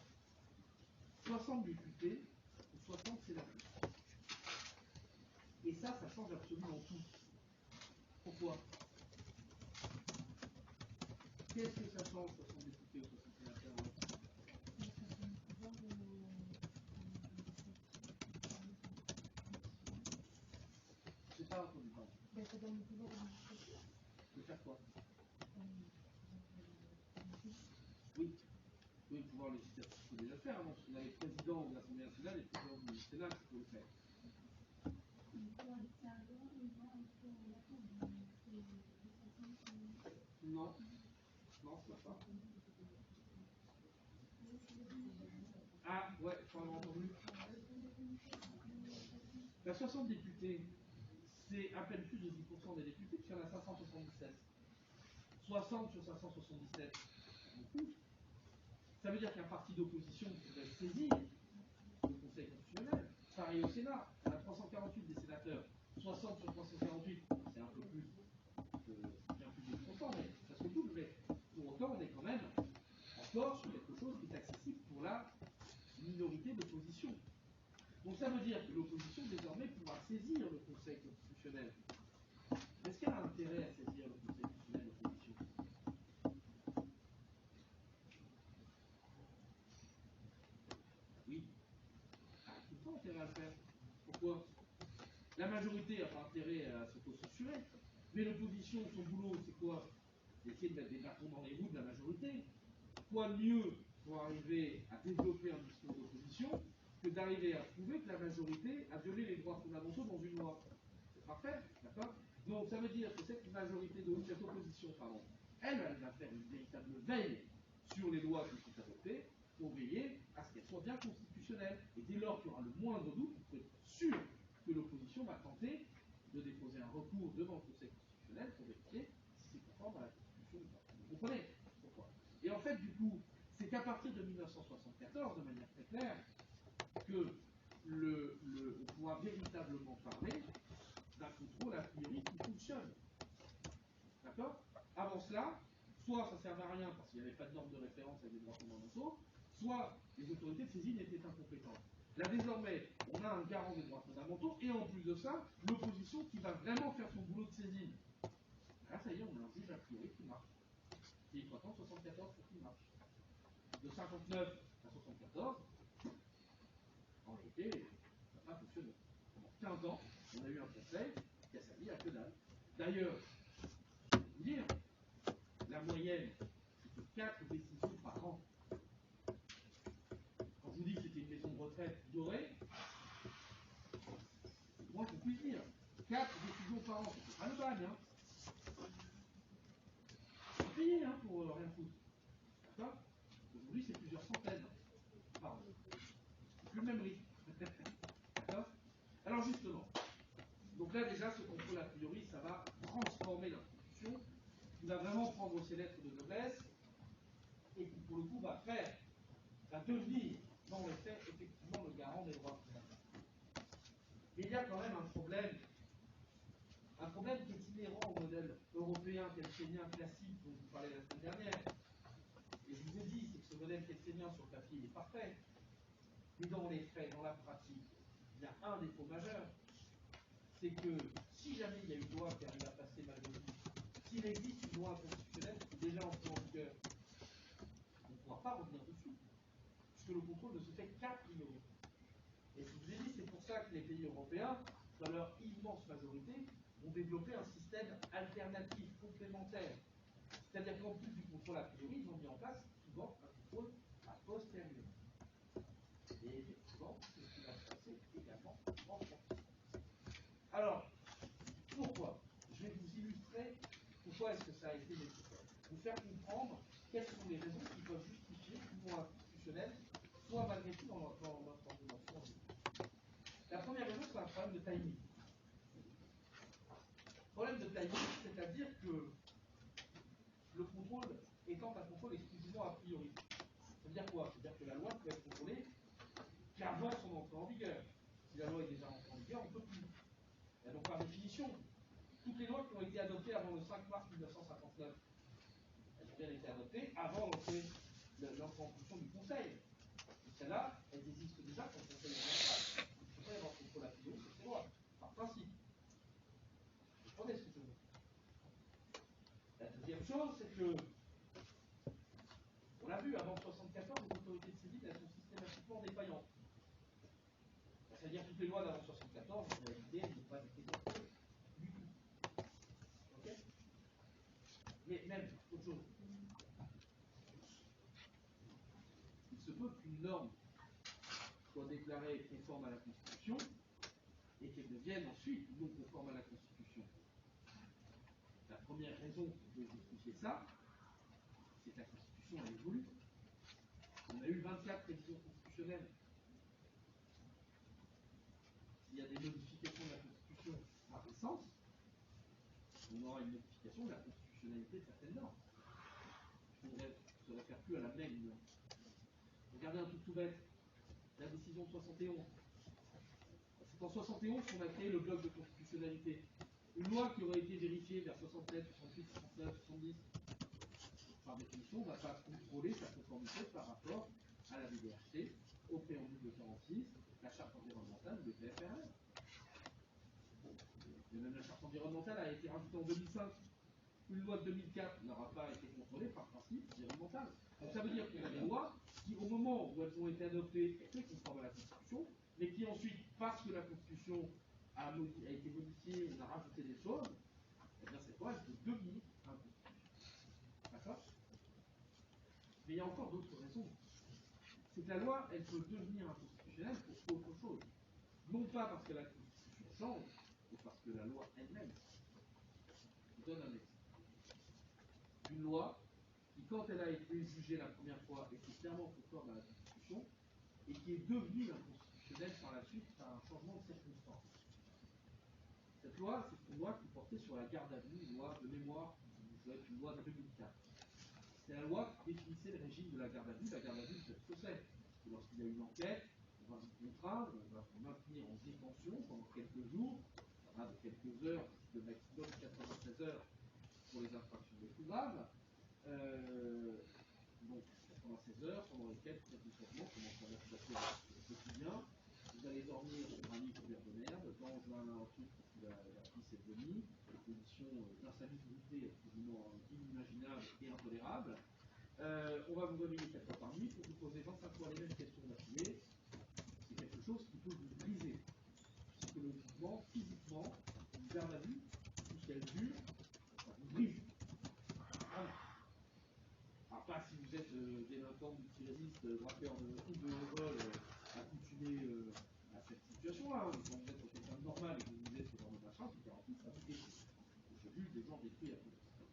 B: 60 députés ou 60 sénateurs. Et ça change absolument tout. Pourquoi? Qu'est-ce que ça change, 60 députés ou 60 sénateurs? C'est pas entendu, pardon.
C: Ça donne le pouvoir administratif.
B: De faire quoi? Oui. Oui, le pouvoir législatif, il faut déjà le faire, non? Parce qu'on a les présidents de l'Assemblée nationale et les présidents du Sénat qui faut le faire. Non, non, c'est pas. Ah, ouais, je crois avoir entendu. La 60 députés, c'est à peine plus de 10% des députés, puisqu'il y en a 577. 60 sur 577, c'est beaucoup. Ça veut dire qu'un parti d'opposition pourrait saisir le Conseil constitutionnel. Pareil au Sénat, on a 348 des sénateurs. 60 sur 348, c'est un peu plus, bien plus de 10%, mais ça se double. Mais pour autant, on est quand même encore sur quelque chose qui est accessible pour la minorité d'opposition. Donc ça veut dire que l'opposition désormais pourra saisir le Conseil constitutionnel. Est-ce qu'elle a intérêt à saisir le Conseil constitutionnel, l'opposition? Oui. Elle a tout le temps intérêt à le faire. Pourquoi? La majorité n'a pas intérêt à s'autocensurer. Mais l'opposition, son boulot, c'est quoi? C'est essayer de mettre des bâtons dans les roues de la majorité. Quoi de mieux pour arriver à développer un discours d'opposition que d'arriver à prouver que la majorité a violé les droits fondamentaux dans une loi? C'est parfait, d'accord? Donc ça veut dire que cette majorité de cette opposition, pardon, elle va faire une véritable veille sur les lois qui sont adoptées pour veiller à ce qu'elles soient bien constitutionnelles. Et dès lors qu'il y aura le moindre doute, vous pouvez être sûr que l'opposition va tenter de déposer un recours devant le Conseil constitutionnel pour vérifier si c'est conforme à la Constitution ou pas. Vous comprenez pourquoi? Et en fait, du coup, c'est qu'à partir de 1974, de manière très claire, que on pourra véritablement parler d'un contrôle a priori qui fonctionne. D'accord? Avant cela, soit ça ne servait à rien parce qu'il n'y avait pas de norme de référence avec des droits fondamentaux, soit les autorités de saisie étaient incompétentes. Là, désormais, on a un garant des droits fondamentaux et en plus de ça, l'opposition qui va vraiment faire son boulot de saisine. Là, ça y est, on a un juge a priori qui marche. Et il faut attendre 74 pour qu'il marche. De 59 à 74, en réalité, ça n'a pas fonctionné. Pendant 15 ans, on a eu un conseil qui a servi à que dalle. D'ailleurs, je vais vous dire, la moyenne, c'est de 4 décisions par an. Quand je vous dis que c'était une maison de retraite dorée, c'est moins qu'on puisse dire. 4 décisions par an, c'est pas le bagne, hein. C'est payé, hein, pour rien foutre. D'accord? Aujourd'hui, c'est plusieurs centaines par an. C'est plus le même rythme. D'accord? Alors justement, donc là déjà, ce contrôle a priori, ça va transformer l'institution, qui va vraiment prendre ses lettres de noblesse, et qui pour le coup va devenir, dans les faits, effectivement le garant des droits fondamentaux. Mais il y a quand même un problème qui est inhérent au modèle européen kelseenien classique dont je vous parlais la semaine dernière. Et je vous ai dit, c'est que ce modèle kelseenien sur le papier il est parfait. Mais dans les faits, dans la pratique, il y a un défaut majeur. C'est que si jamais il y a une loi qui arrive à passer malgré tout, s'il existe une loi constitutionnelle qui est déjà entrée en vigueur, on ne pourra pas revenir dessus. Puisque le contrôle ne se fait qu'a priori. Et je vous ai dit, c'est pour ça que les pays européens, dans leur immense majorité, ont développé un système alternatif, complémentaire. C'est-à-dire qu'en plus du contrôle a priori, ils ont mis en place souvent un contrôle a posteriori. Et effectivement, c'est ce qui va se passer également en France. Alors, pourquoi? Je vais vous illustrer pourquoi est-ce que ça a été nécessaire. Vous faire comprendre quelles sont les raisons qui peuvent justifier qu'une loi constitutionnelle soit malgré tout dans notre ordonnance. La première raison, c'est un problème de timing. Problème de timing, c'est-à-dire que le contrôle étant un contrôle exclusivement a priori. Ça veut dire quoi? Ça veut dire que la loi peut être contrôlée qu'avant son entrée en vigueur. Si la loi est déjà entrée en vigueur, on ne peut plus. Et donc par définition, toutes les lois qui ont été adoptées avant le 5 mars 1959, elles ont bien été adoptées avant l'entrée en fonction du Conseil. Et celles-là, elles existent déjà quand le Conseil est en place. Il ne faut pas y avoir contrôle a priori sur ces lois, par principe. Vous comprenez ce que je veux dire? La deuxième chose, c'est que, on l'a vu, avant 1974, les autorités civiles, elles sont systématiquement défaillantes. C'est-à-dire que toutes les lois d'avant 1974, en réalité, elles n'ont pas été contrôlées. Du tout. Ok? Mais même, autre chose. Il se peut qu'une norme soit déclarée conforme à la Constitution et qu'elle devienne ensuite non conforme à la Constitution. La première raison qui peut justifier ça, c'est que la Constitution elle évolue. On a eu 24 révisions constitutionnelles. S'il y a des modifications de la Constitution par essence, on aura une modification de la constitutionnalité de certaines normes. Il faudrait se référer plus à la même norme. Regardez un truc tout bête, la décision de 71. C'est en 71 qu'on a créé le bloc de constitutionnalité. Une loi qui aurait été vérifiée vers 67, 68, 69, 70, par définition, on ne va pas contrôler sa conformité par rapport à la DDRT, au préambule de 46, la charte environnementale ou le PFRL. Et même la charte environnementale a été rajoutée en 2005. Une loi de 2004 n'aura pas été contrôlée par principe environnemental. Donc ça veut dire qu'on a des lois qui, au moment où elles ont été adoptées, étaient conformes à la Constitution, mais qui ensuite, parce que la Constitution a été modifiée, on a rajouté des choses, et bien cette loi, elle peut devenir inconstitutionnelle. D'accord? Mais il y a encore d'autres raisons. C'est que la loi, elle peut devenir inconstitutionnelle pour autre chose. Non pas parce que la Constitution change, mais parce que la loi elle-même. Je vous donne un exemple. Une loi qui, quand elle a été jugée la première fois, était clairement conforme à la Constitution, et qui est devenue inconstitutionnelle par la suite par un changement de circonstances. Cette loi, c'est une loi qui portait sur la garde à vue, une loi de mémoire, qui doit être une loi de 2004. C'est la loi qui définissait le régime de la garde à vue. La garde à vue, vous savez ce que c'est. Lorsqu'il y a une enquête, on va vous contraindre, on va vous maintenir en détention pendant quelques jours, ça va de quelques heures, de maximum 96 heures pour les infractions les plus graves. Donc 96 heures pendant lesquelles vous faites du traitement, comment ça va se passer au quotidien. Vous allez dormir sur un lit couvert de merde, dans un truc où la pisse est vomi, des conditions d'insalubrité absolument inimaginables et intolérables. On va vous réveiller 4 fois par nuit pour vous poser 25 fois les mêmes questions d'affilée. C'est quelque chose qui peut vous briser psychologiquement, physiquement. Une garde à vue vous êtes délinquant, multirémiste, braqueur de vol, accoutumé à cette situation-là. Hein. Quand vous êtes quelqu'un de normal et que vous êtes ce genre de machin, c'est garanti, ça vous détruit. J'ai vu des gens détruits à cause de ça.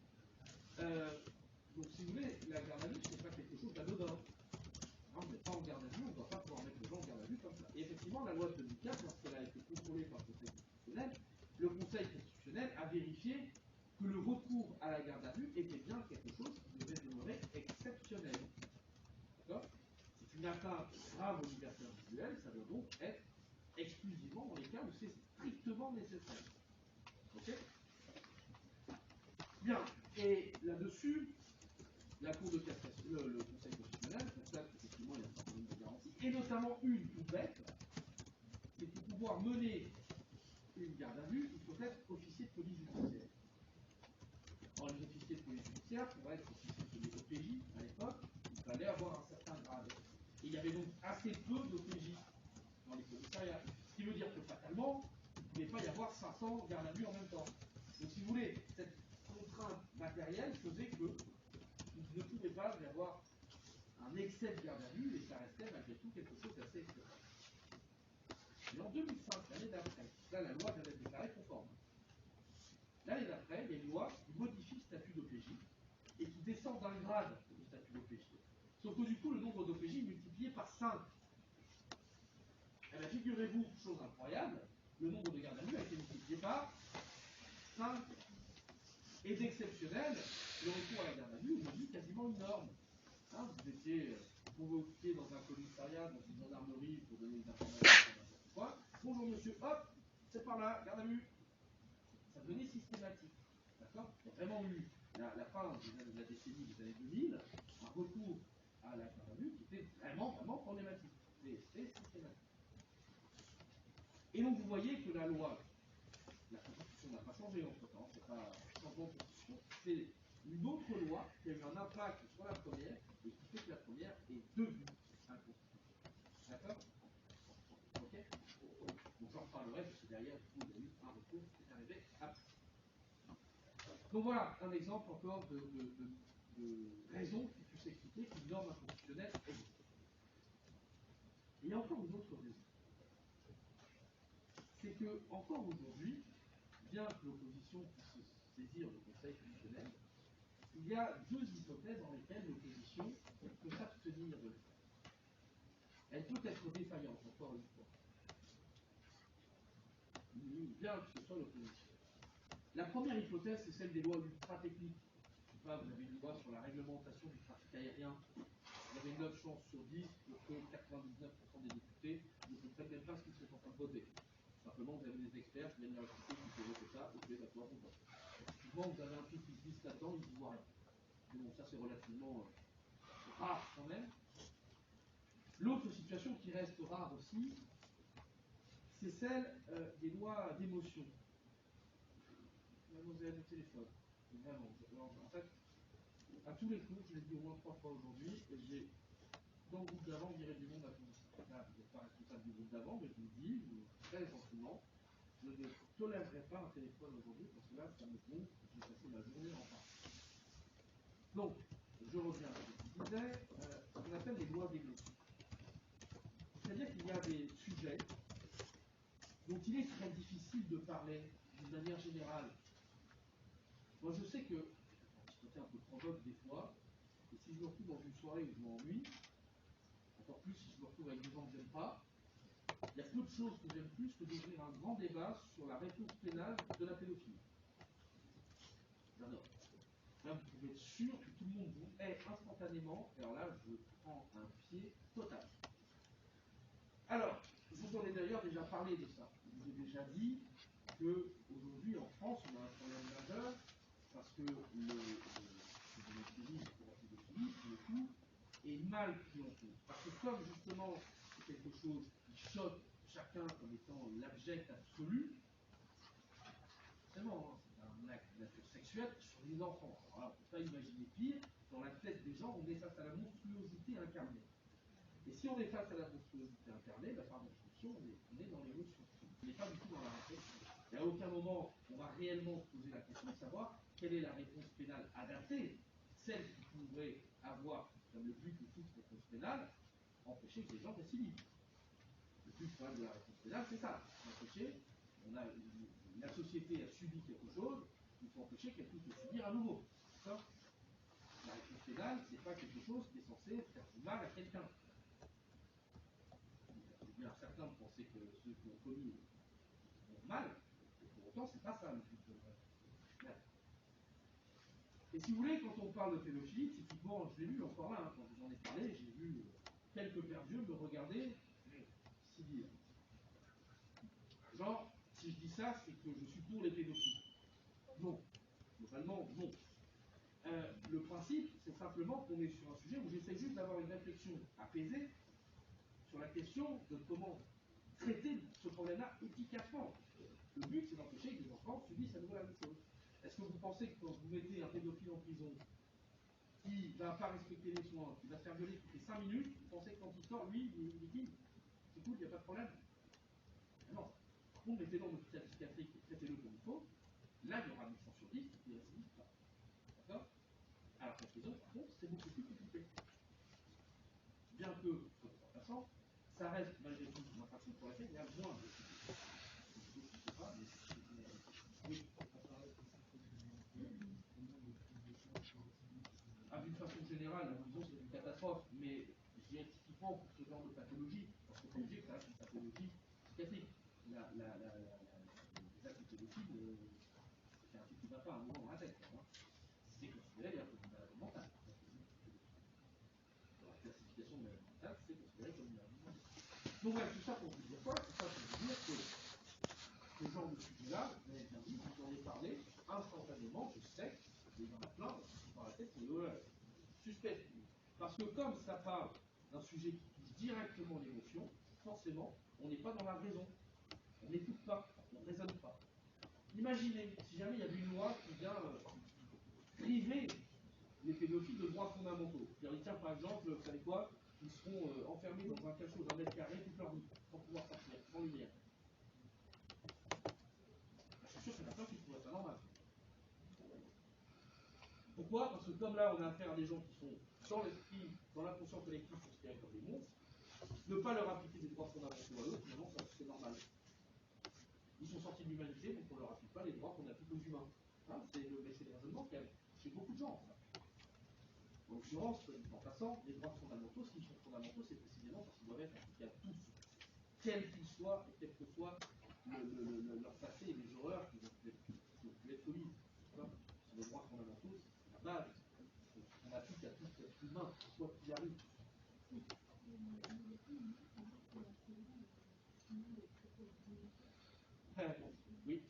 B: Donc, si vous voulez, la garde à vue, c'est pas quelque chose d'anodin. Hein, vous n'êtes pas en garde à vue, on ne doit pas pouvoir mettre les gens en garde à vue comme ça. Et effectivement, la loi de 2004, lorsqu'elle a été contrôlée par le Conseil constitutionnel, le Conseil constitutionnel a vérifié que le recours à la garde à vue était bien quelque chose qui devait demeurer exceptionnel. D'accord? C'est une atteinte grave aux libertés individuelles, ça doit donc être exclusivement dans les cas où c'est strictement nécessaire. Ok? Bien. Et là-dessus, la Cour de cassation, le Conseil constitutionnel constate qu'effectivement il y a un certain nombre de garanties, et notamment une toute bête, c'est que pour pouvoir mener une garde à vue, il faut être officier de police judiciaire. Or, les officiers de police judiciaire, pour être officier de l'OPJ à l'époque, il fallait avoir un certain grade. Et il y avait donc assez peu d'OPJ dans les commissariats. Ce qui veut dire que fatalement, il ne pouvait pas y avoir 500 gardes à vue en même temps. Donc si vous voulez, cette contrainte matérielle faisait que il ne pouvait pas y avoir un excès de garde à vue et ça restait malgré tout quelque chose d'assez exceptionnel. Mais en 2005, l'année d'après, là la loi vient d'être déclarée conforme. L'année d'après, il y a une loi qui modifie le statut d'OPJ et qui descend d'un grade du statut d'OPJ. Sauf que du coup, le nombre d'OPJ est multiplié par 5. Et bien, figurez-vous, chose incroyable, le nombre de gardes à vue a été multiplié par 5. Et d'exceptionnel, le recours à la garde à vue est aujourd'hui quasiment une norme. Hein, vous étiez convoqué dans un commissariat, dans une gendarmerie pour donner des informations sur n'importe quoi. Bonjour monsieur, hop, c'est par là, garde à vue. Ça devenait systématique. D'accord? Il y a vraiment eu, la fin de la décennie des années 2000, un recours à la garde à vue qui était vraiment problématique. C'était systématique. Et donc vous voyez que la loi, la Constitution n'a pas changé entre temps, c'est pas un changement de Constitution, c'est une autre loi qui a eu un impact sur la première et qui fait que la première est devenue inconstitutionnelle. D'accord? Ok? Donc j'en reparlerai parce que derrière, du coup, il y a eu un recours qui est arrivé après. Donc voilà, un exemple encore de raison qui puisse expliquer qu'une norme inconstitutionnelle existe. Et il y a encore une autre raison. C'est que, encore aujourd'hui, bien que l'opposition puisse saisir le Conseil constitutionnel, il y a deux hypothèses dans lesquelles l'opposition peut s'abstenir de le faire. Elle peut être défaillante, encore une fois. Bien que ce soit l'opposition. La première hypothèse, c'est celle des lois ultra-techniques. Je sais pas, vous avez une loi sur la réglementation du trafic aérien. Vous avez 9 chances sur 10 pour que 99% des députés ne comprennent même pas ce qu'ils sont en train de voter. Simplement, vous avez des experts qui viennent leur expliquer qu'il faut voter ça, ok, d'accord, on vote. Souvent, vous avez un truc qui se glisse là-dedans, ils n'y voient rien. Mais bon, ça c'est relativement rare quand même. L'autre situation qui reste rare aussi, c'est celle des lois d'émotion. Mademoiselle, le téléphone. Vraiment. En fait, à tous les coups, je l'ai dit au moins 3 fois aujourd'hui, et j'ai, dans le groupe d'avant, viré du monde à tout ça. Là, vous n'êtes pas responsable du groupe d'avant, mais je vous le dis, très gentiment, je ne tolérerai pas un téléphone aujourd'hui, parce que là, ça me gonfle, j'ai passé ma journée en parle. Donc, je reviens à ce que je disais, ce qu'on appelle les lois d'émotion. C'est-à-dire qu'il y a des sujets dont il est très difficile de parler d'une manière générale. Moi, je sais que, un petit côté un peu provoque des fois, et si je me retrouve dans une soirée où je m'ennuie, encore plus si je me retrouve avec des gens que j'aime pas, il y a peu de choses que j'aime plus que d'ouvrir un grand débat sur la réponse pénale de la pédophilie. J'adore. Là, vous pouvez être sûr que tout le monde vous hait instantanément, et alors là, je prends un pied total. Alors, je vous en ai d'ailleurs déjà parlé de ça. Je vous ai déjà dit qu'aujourd'hui, en France, on a un problème majeur, parce que le pédophilie, pour la pédophilie, pour le coup, est mal pris en compte. Parce que comme justement, c'est quelque chose qui choque chacun comme étant l'abject absolu, forcément, c'est un acte de nature sexuelle sur les enfants. Alors là, on ne peut pas imaginer pire, dans la tête des gens, on est face à la monstruosité incarnée. Et si on est face à la monstruosité incarnée, bah, par définition, on est dans l'émotion. On n'est pas du tout dans la réflexion. Et à aucun moment, on va réellement se poser la question de savoir quelle est la réponse pénale adaptée, celle qui pourrait avoir
A: comme le but de toute réponse pénale, empêcher que les gens récidivent. Le but quand même de la réponse pénale, c'est ça. Empêcher, la société a subi quelque chose, il faut empêcher qu'elle puisse le subir à nouveau. D'accord ? La réponse pénale, c'est pas quelque chose qui est censé faire du mal à quelqu'un. C'est bien certain de penser que ceux qui ont commis ont mal, et pour autant, c'est pas ça le but de la réponse. Et si vous voulez, quand on parle de pédophilie, typiquement, je l'ai vu encore là, quand j'en ai parlé, j'ai vu quelques pères vieux me regarder, si dire. Genre, si je dis ça, c'est que je suis pour les pédophiles. Non. Globalement, non. Le principe, c'est simplement qu'on est sur un sujet où j'essaie juste d'avoir une réflexion apaisée sur la question de comment traiter ce problème-là efficacement. Le but, c'est d'empêcher que les enfants subissent à nouveau la même chose. Est-ce que vous pensez que quand vous mettez un pédophile en prison qui ne va pas respecter les soins, qui va se faire violer toutes les 5 minutes, vous pensez que quand il sort, lui, il est clean? C'est cool, il n'y a pas de problème? Non. Par contre, mettez-le en hôpital psychiatrique et traitez-le comme il faut, là, il y aura 10 chances sur 10 qu'il ne récidive pas. D'accord? Alors qu'en prison, par contre, c'est beaucoup plus compliqué. Bien que, soit en passant, ça reste malgré tout une infraction pour laquelle il y a moins de oui. D'une façon générale, la prison c'est une catastrophe, mais je dirais typiquement pour ce genre de pathologie, parce qu'on peut dire que ça reste une pathologie psychiatrique. Les actes pédophiles, c'est un truc qui ne va pas un moment dans la tête. Hein. C'est considéré comme une maladie mentale. Dans la classification de maladie mentale, c'est considéré comme une maladie mentale. Donc voilà, tout ça pour vous dire quoi? Tout ça pour vous dire que ce genre de sujet-là, vous avez bien dit, vous en avez parlé instantanément, je sais, et il y en a plein qui par la tête, c'est suspect. Parce que comme ça parle d'un sujet qui touche directement l'émotion, forcément, on n'est pas dans la raison. On n'écoute pas, on ne raisonne pas. Imaginez, si jamais il y avait une loi qui vient priver les pédophiles de droits fondamentaux. C'est-à-dire, tiens, par exemple, vous savez quoi, ils seront enfermés dans un cachot d'un mètre carré toute leur vie, sans pouvoir sortir, sans lumière. Je suis sûr qu'il y en a plein qui trouveraient ça normal. Pourquoi? Parce que comme là, on a affaire à des gens qui sont dans l'esprit, dans l'inconscient collectif, considérés comme des monstres, ne pas leur appliquer des droits fondamentaux à eux, finalement, c'est normal. Ils sont sortis de l'humanité, donc on ne leur applique pas les droits qu'on applique aux humains. Hein, c'est le raisonnement qu'il y a chez beaucoup de gens, ça. En l'occurrence, en passant, les droits fondamentaux, s'ils sont fondamentaux, c'est précisément parce qu'ils doivent être appliqués à tous, quels qu'ils soient, et quel que soit leur passé et les horreurs qui ont pu être commises. Les droits fondamentaux, c'est la base. On applique à tout être humain, quoi qu'il arrive. Oui. Oui.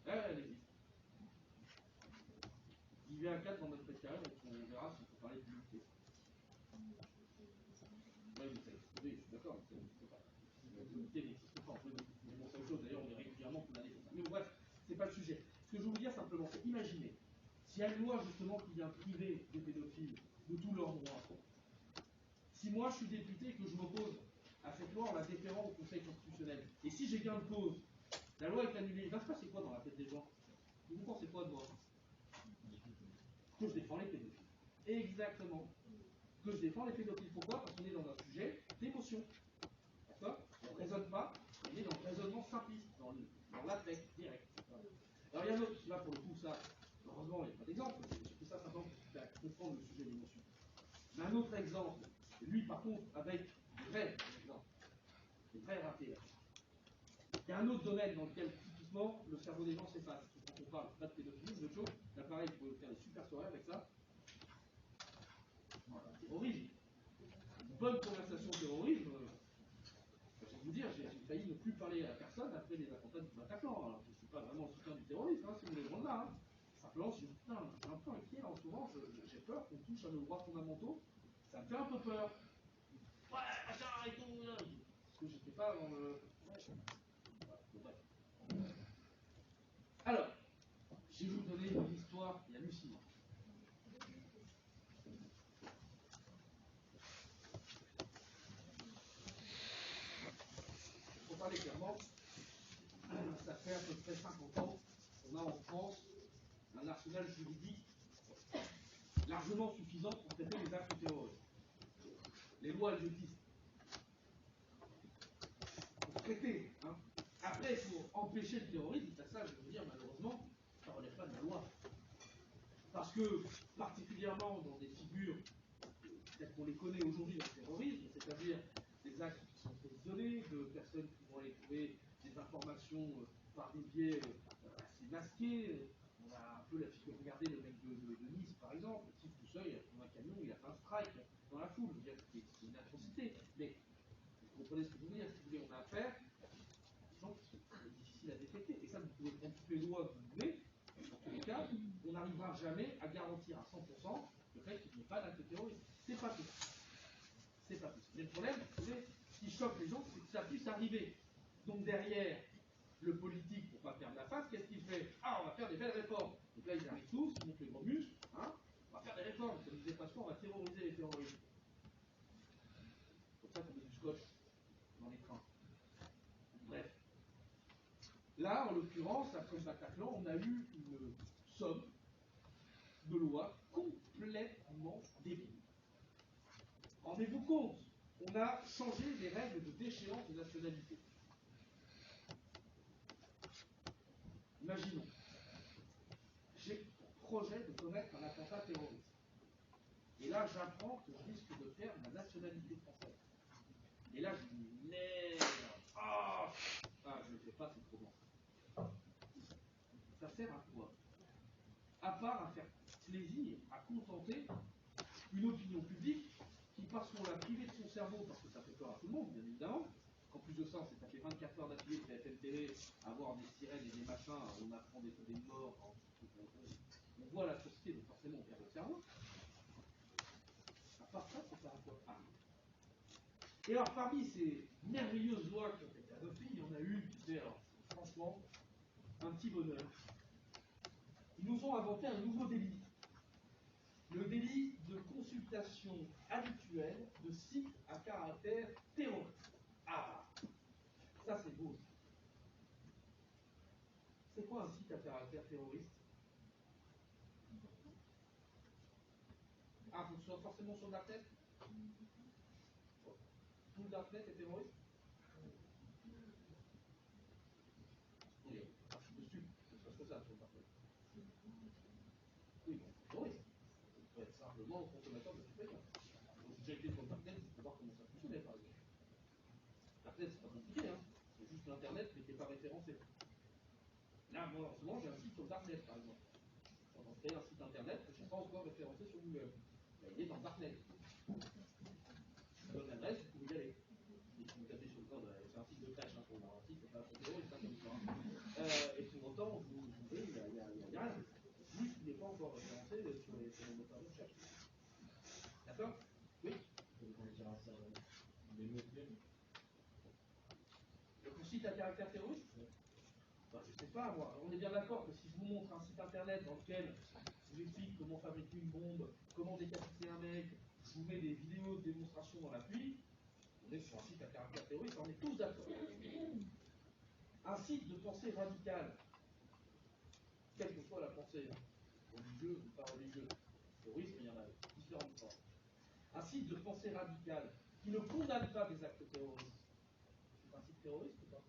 A: Elle existe. JV1.4 dans notre précaré, on verra si on peut parler d'unité. Oui, mais ça existe. Oui, je suis d'accord, mais ça n'existe pas. L'unité n'existe pas. On peut démontrer autre chose. D'ailleurs, on est régulièrement condamné pour ça. Mais bon, bref, c'est pas le sujet. Ce que je veux vous dire simplement, c'est imaginez, s'il y a une loi justement qui vient priver des pédophiles de tous leurs droits, si moi je suis député et que je m'oppose à cette loi en la déférant au Conseil constitutionnel, et si j'ai gain de cause, la loi est annulée, il va se passer quoi dans la tête des gens? Vous pensez quoi de moi? Que je défends les pédophiles. Exactement. Que je défends les pédophiles. Pourquoi? Parce qu'on est dans un sujet d'émotion. D'accord? On ne raisonne pas, on est dans le raisonnement simpliste, dans l'affect direct. Alors il y a un autre, là pour le coup, ça, heureusement il n'y a pas d'exemple, j'ai fait ça simplement pour comprendre le sujet d'émotion. Mais un autre exemple, lui par contre, avec des vrais exemples, des vrais ratés là. Il y a un autre domaine dans lequel, typiquement, le cerveau des gens s'efface. Quand on parle pas de pédophilie, de choses, là pareil, vous pouvez faire des super soirées avec ça. Voilà, terrorisme. Une bonne conversation terrorisme, je vais vous dire, j'ai failli ne plus parler à personne après les attentats du Bataclan. Alors, je ne suis pas vraiment soutien du terrorisme, hein, si vous voulez loin là. Hein. Simplement, je suis un peu inquiet en ce moment, j'ai peur qu'on touche à nos droits fondamentaux. Ça me fait un peu peur. Ouais, machin, et tout. Parce que j'étais pas dans le. Voilà, alors, je vais vous donner une histoire qui est hallucinante. Pour parler clairement, ça fait à peu près 50 ans qu'on a en France un arsenal juridique
B: largement suffisantes pour traiter les actes terroristes. Les lois, elles existent. Pour traiter. Hein. Après, pour empêcher le terrorisme, ça, je veux dire, malheureusement, ça ne relève pas de la loi. Parce que, particulièrement dans des figures, telles qu'on les connaît aujourd'hui dans le terrorisme, c'est-à-dire des actes qui sont très isolés, de personnes qui vont aller trouver des informations par des biais assez masqués. On a un peu la figure, regardez le mec de Nice par exemple, le type tout seul, il a pris un camion, il a fait un strike dans la foule. C'est une atrocité. Mais vous comprenez ce que je veux dire. Si vous voulez, on a affaire à des gens qui sont très difficiles à détecter. Et ça, vous pouvez prendre tous les lois que vous voulez. Dans tous les cas, on n'arrivera jamais à garantir à 100% le fait qu'il n'y ait pas d'acte terroriste. C'est pas possible. C'est pas possible. Mais le problème, vous savez, ce qui choque les gens, c'est que ça puisse arriver. Donc derrière, le politique, pour ne pas perdre la face, qu'est-ce qu'il fait? Ah, on va faire des belles réformes. Donc là, ils arrivent tous, ils montrent les gros muscles, hein, on va faire des réformes. Ça ne nous pas on va terroriser les terroristes. C'est pour ça qu'on met du scotch dans les trains. Bref. Là, en l'occurrence, après le Bataclan, on a eu une somme de lois complètement débiles. Rendez-vous compte, on a changé les règles de déchéance de nationalité. Imaginons, j'ai pour projet de commettre un attentat terroriste. Et là, j'apprends que je risque de perdre ma nationalité française. Et là, je me dis, merde, je ne le fais pas, c'est trop bon. Ça sert à quoi? À part à faire plaisir, à contenter une opinion publique qui, parce qu'on l'a privé de son cerveau, parce que ça fait peur à tout le monde, bien évidemment, qu'en plus de ça, on s'est tapé 24 heures d'affilée de BFM TV à voir des sirènes et des machins, on apprend des morts, on voit l'atrocité, donc forcément on perd le cerveau. À part ça, c'est pas à quoi. Et alors, parmi ces merveilleuses lois qui ont été adoptées, il y en a une qui fait, alors, franchement, un petit bonheur. Ils nous ont inventé un nouveau délit. Le délit de consultation habituelle de sites à caractère terroriste. Ah, ça c'est beau. C'est quoi un site à caractère terroriste? Ah, il faut que ce soit forcément sur Darknet? Tout le Darknet est terroriste? Oui, dessus, c'est parce que ça sur le Darknet. Oui, bon, terroriste. Ça peut être simplement consommateur de stupéfiants. Donc, j'ai déjà été sur le Darknet pour voir comment ça fonctionnait, par exemple. Darknet, c'est pas compliqué, hein. C'est juste l'Internet mais qui n'est pas référencé. Là, moi, en ce moment, j'ai un site sur le Darknet, par exemple. On crée un site internet que je n'ai pas encore référencé sur Google. Il est dans le Darknet. Je donne l'adresse, vous pouvez y aller. Et si vous tapez sur le code, c'est un site de crèche, hein, pour un site, c'est pas un terroriste, hein, comme ça. Et pour autant, vous trouvez, il n'y a rien. Juste, il n'est pas encore référencé sur les moteurs de recherche. D'accord? Oui? Le site à caractère terroriste? Je ne sais pas, moi. On est bien d'accord que si je vous montre un site internet dans lequel je vous explique comment fabriquer une bombe, comment décapiter un mec, je vous mets des vidéos de démonstration dans l'appui, on est sur un site à caractère terroriste, on est tous d'accord. Un site de pensée radicale, quelle que soit la pensée, religieuse ou pas religieuse, terroriste, il y en a différentes formes. Un site de pensée radicale qui ne condamne pas des actes terroristes, c'est un site terroriste ou pas?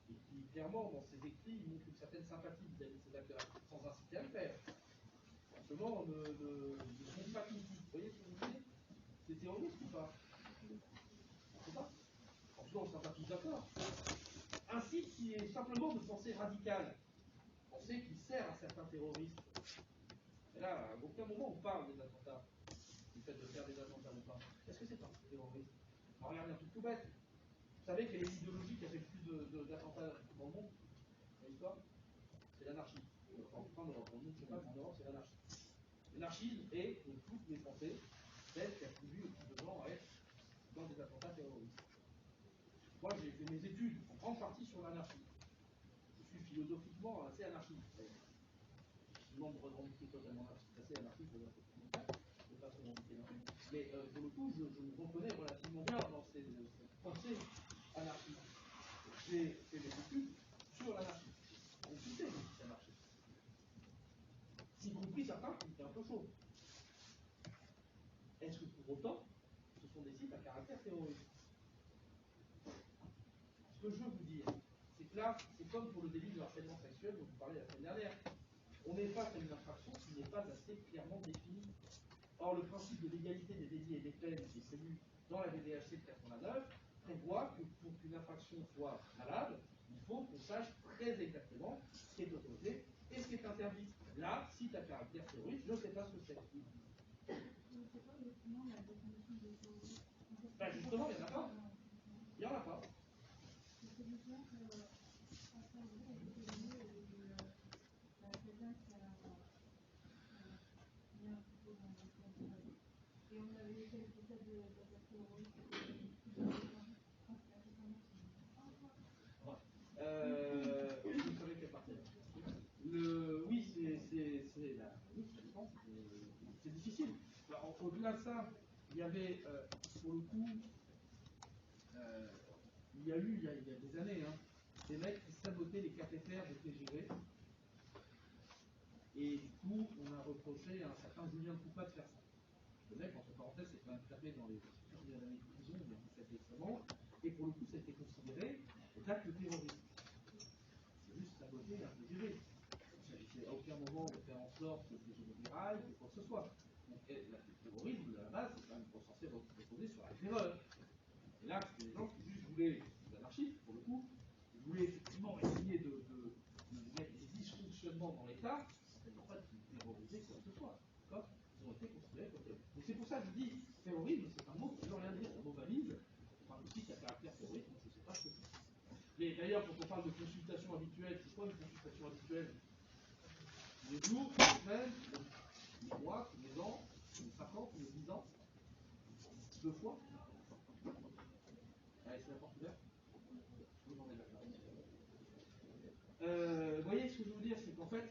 B: Et qui, clairement, dans ses écrits, montre une certaine sympathie vis-à-vis de ces acteurs, sans inciter à le faire. Simplement, ne montre pas tout de suite. Vous voyez ce que je veux dire? C'est terroriste ou pas? Je ne sais pas. En tout cas, on ne sera pas tous d'accord. Un site qui est simplement de pensée radicale, pensée qui sert à certains terroristes. Et là, à aucun moment on parle des attentats, du fait de faire des attentats ou pas. Est-ce que c'est un terroriste? On regarde un truc tout bête. Vous savez quelle est l'idéologie qui a fait le plus d'attentats dans le monde, dans l'histoire? C'est l'anarchie. Enfin, en Europe, dans le monde, je ne sais pas, mais en Europe, c'est l'anarchie. L'anarchisme est, de toutes les pensées, celle qui a conduit le plus de gens à être dans des attentats terroristes. Moi, j'ai fait mes études en grande partie sur l'anarchie. Je suis philosophiquement assez anarchiste. Sinon, me revendiquer totalement assez anarchiste, je ne vais pas se revendiquer non plus. Mais pour le coup, je me reconnais relativement bien dans cette pensée anarchiste. J'ai fait des études sur l'anarchie. On citait les anarchistes. y compris certains qui étaient un peu chauds. Est-ce que pour autant, ce sont des sites à caractère terroriste? Ce que je veux vous dire, c'est que là, c'est comme pour le délit de harcèlement sexuel dont vous parlez la semaine dernière. On est face à une infraction qui n'est pas assez clairement définie. Or, le principe de l'égalité des délits et des peines qui est prévu dans la VDHC de 89 prévoit que pour qu'une infraction soit valable, il faut qu'on sache très exactement ce qui est autorisé et ce qui est interdit. Là, site à caractère terroriste, je ne sais pas ce que c'est. Ben justement, il n'y en a pas. Il n'y en a pas. Vous savez quelle partie? Oui, c'est la. Oui, ça dépend. C'est difficile. Alors, au-delà de ça, il y avait, pour le coup, il y a eu, il y a des années, des mecs qui sabotaient les cathéters de TGV. Et du coup, on a reproché à un certain Julien Poupa de faire ça. Le mec, entre parenthèses, s'est quand même tapé dans les premières années de prison, il y a 17 extrêmement, et pour le coup, ça a été considéré d'acte terroriste. C'est juste saboter un TGV. Il ne s'agissait à aucun moment de faire en sorte que le TGV déraille, ou quoi que ce soit. Donc, l'acte terrorisme, à la base, c'est quand même censé reposer sur la terreur. Et là, c'était des gens qui juste voulaient, des anarchistes pour le coup, qui voulaient effectivement essayer de mettre des dysfonctionnements dans l'État, certainement pas de terroriser quoi que ce soit. D'accord? Ils ont été considérés comme terroristes. Donc c'est pour ça que je dis terrorisme, c'est un mot qui ne veut rien dire, c'est un mot valise. On parle aussi qu'à caractère terroriste, je ne sais pas ce que c'est. Mais d'ailleurs, quand on parle de consultation habituelle, c'est quoi une consultation habituelle? Tous les jours, tous les semaines, tous les mois, tous les ans, tous les 5 ans, tous les 10 ans, 2 fois. Allez, c'est la porte ouverte. Je vous en ai la place. Vous voyez ce que je veux dire, c'est qu'en fait,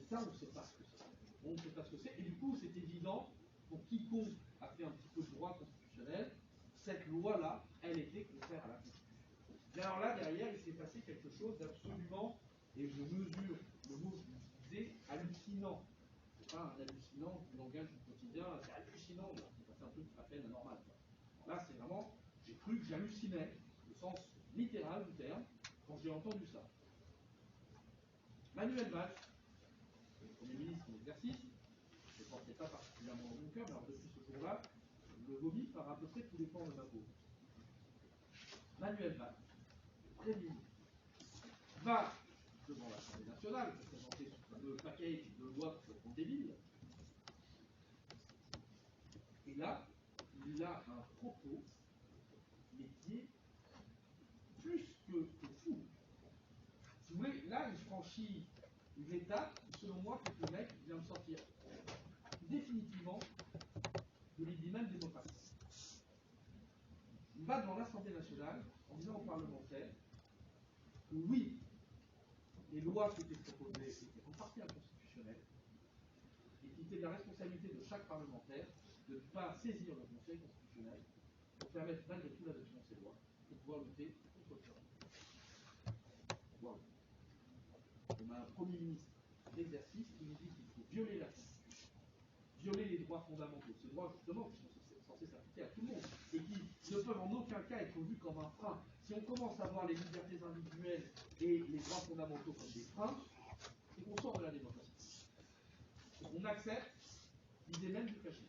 B: ça, on ne sait pas ce que c'est. On ne sait pas ce que c'est, et du coup, c'est évident, pour quiconque a fait un petit peu de droit constitutionnel, cette loi-là, elle était contraire à la Constitution. Et alors là, derrière, il s'est passé quelque chose d'absolument, et je mesure le mot que vous utilisez, hallucinant. C'est pas un hallucinant du langage du quotidien, c'est hallucinant, c'est passé un truc à peine anormal. Là, c'est vraiment, j'ai cru que j'hallucinais, au sens littéral du terme, quand j'ai entendu ça. Manuel Valls, le Premier ministre en exercice, je ne portais pas particulièrement dans mon cœur, mais alors depuis ce jour-là, je le vomis par à peu près tous les pans de ma peau. Manuel Valls, Premier ministre, va devant l'Assemblée nationale pour présenter ce fameux package de lois complètement débiles. Et là, il a un propos qui est plus que fou. Si vous voulez, là, il franchit une étape qui, selon moi, fait que le mec vient de sortir définitivement de l'idée même démocratique. Il va devant l'Assemblée nationale en disant aux parlementaires que oui, les lois qui étaient proposées étaient en partie inconstitutionnelles et qu'il était de la responsabilité de chaque parlementaire de ne pas saisir le Conseil constitutionnel pour permettre malgré tout l'adoption de ces lois pour pouvoir lutter contre le terrorisme. Wow. On a un Premier ministre d'exercice qui nous dit qu'il faut violer la Constitution, violer les droits fondamentaux, ces droits justement qui sont censés s'appliquer à tout le monde et qui ne peuvent en aucun cas être vus comme un frein. Si on commence à voir les libertés individuelles et les droits fondamentaux comme des freins, c'est qu'on sort de la démocratie. On accepte l'idée même du fascisme.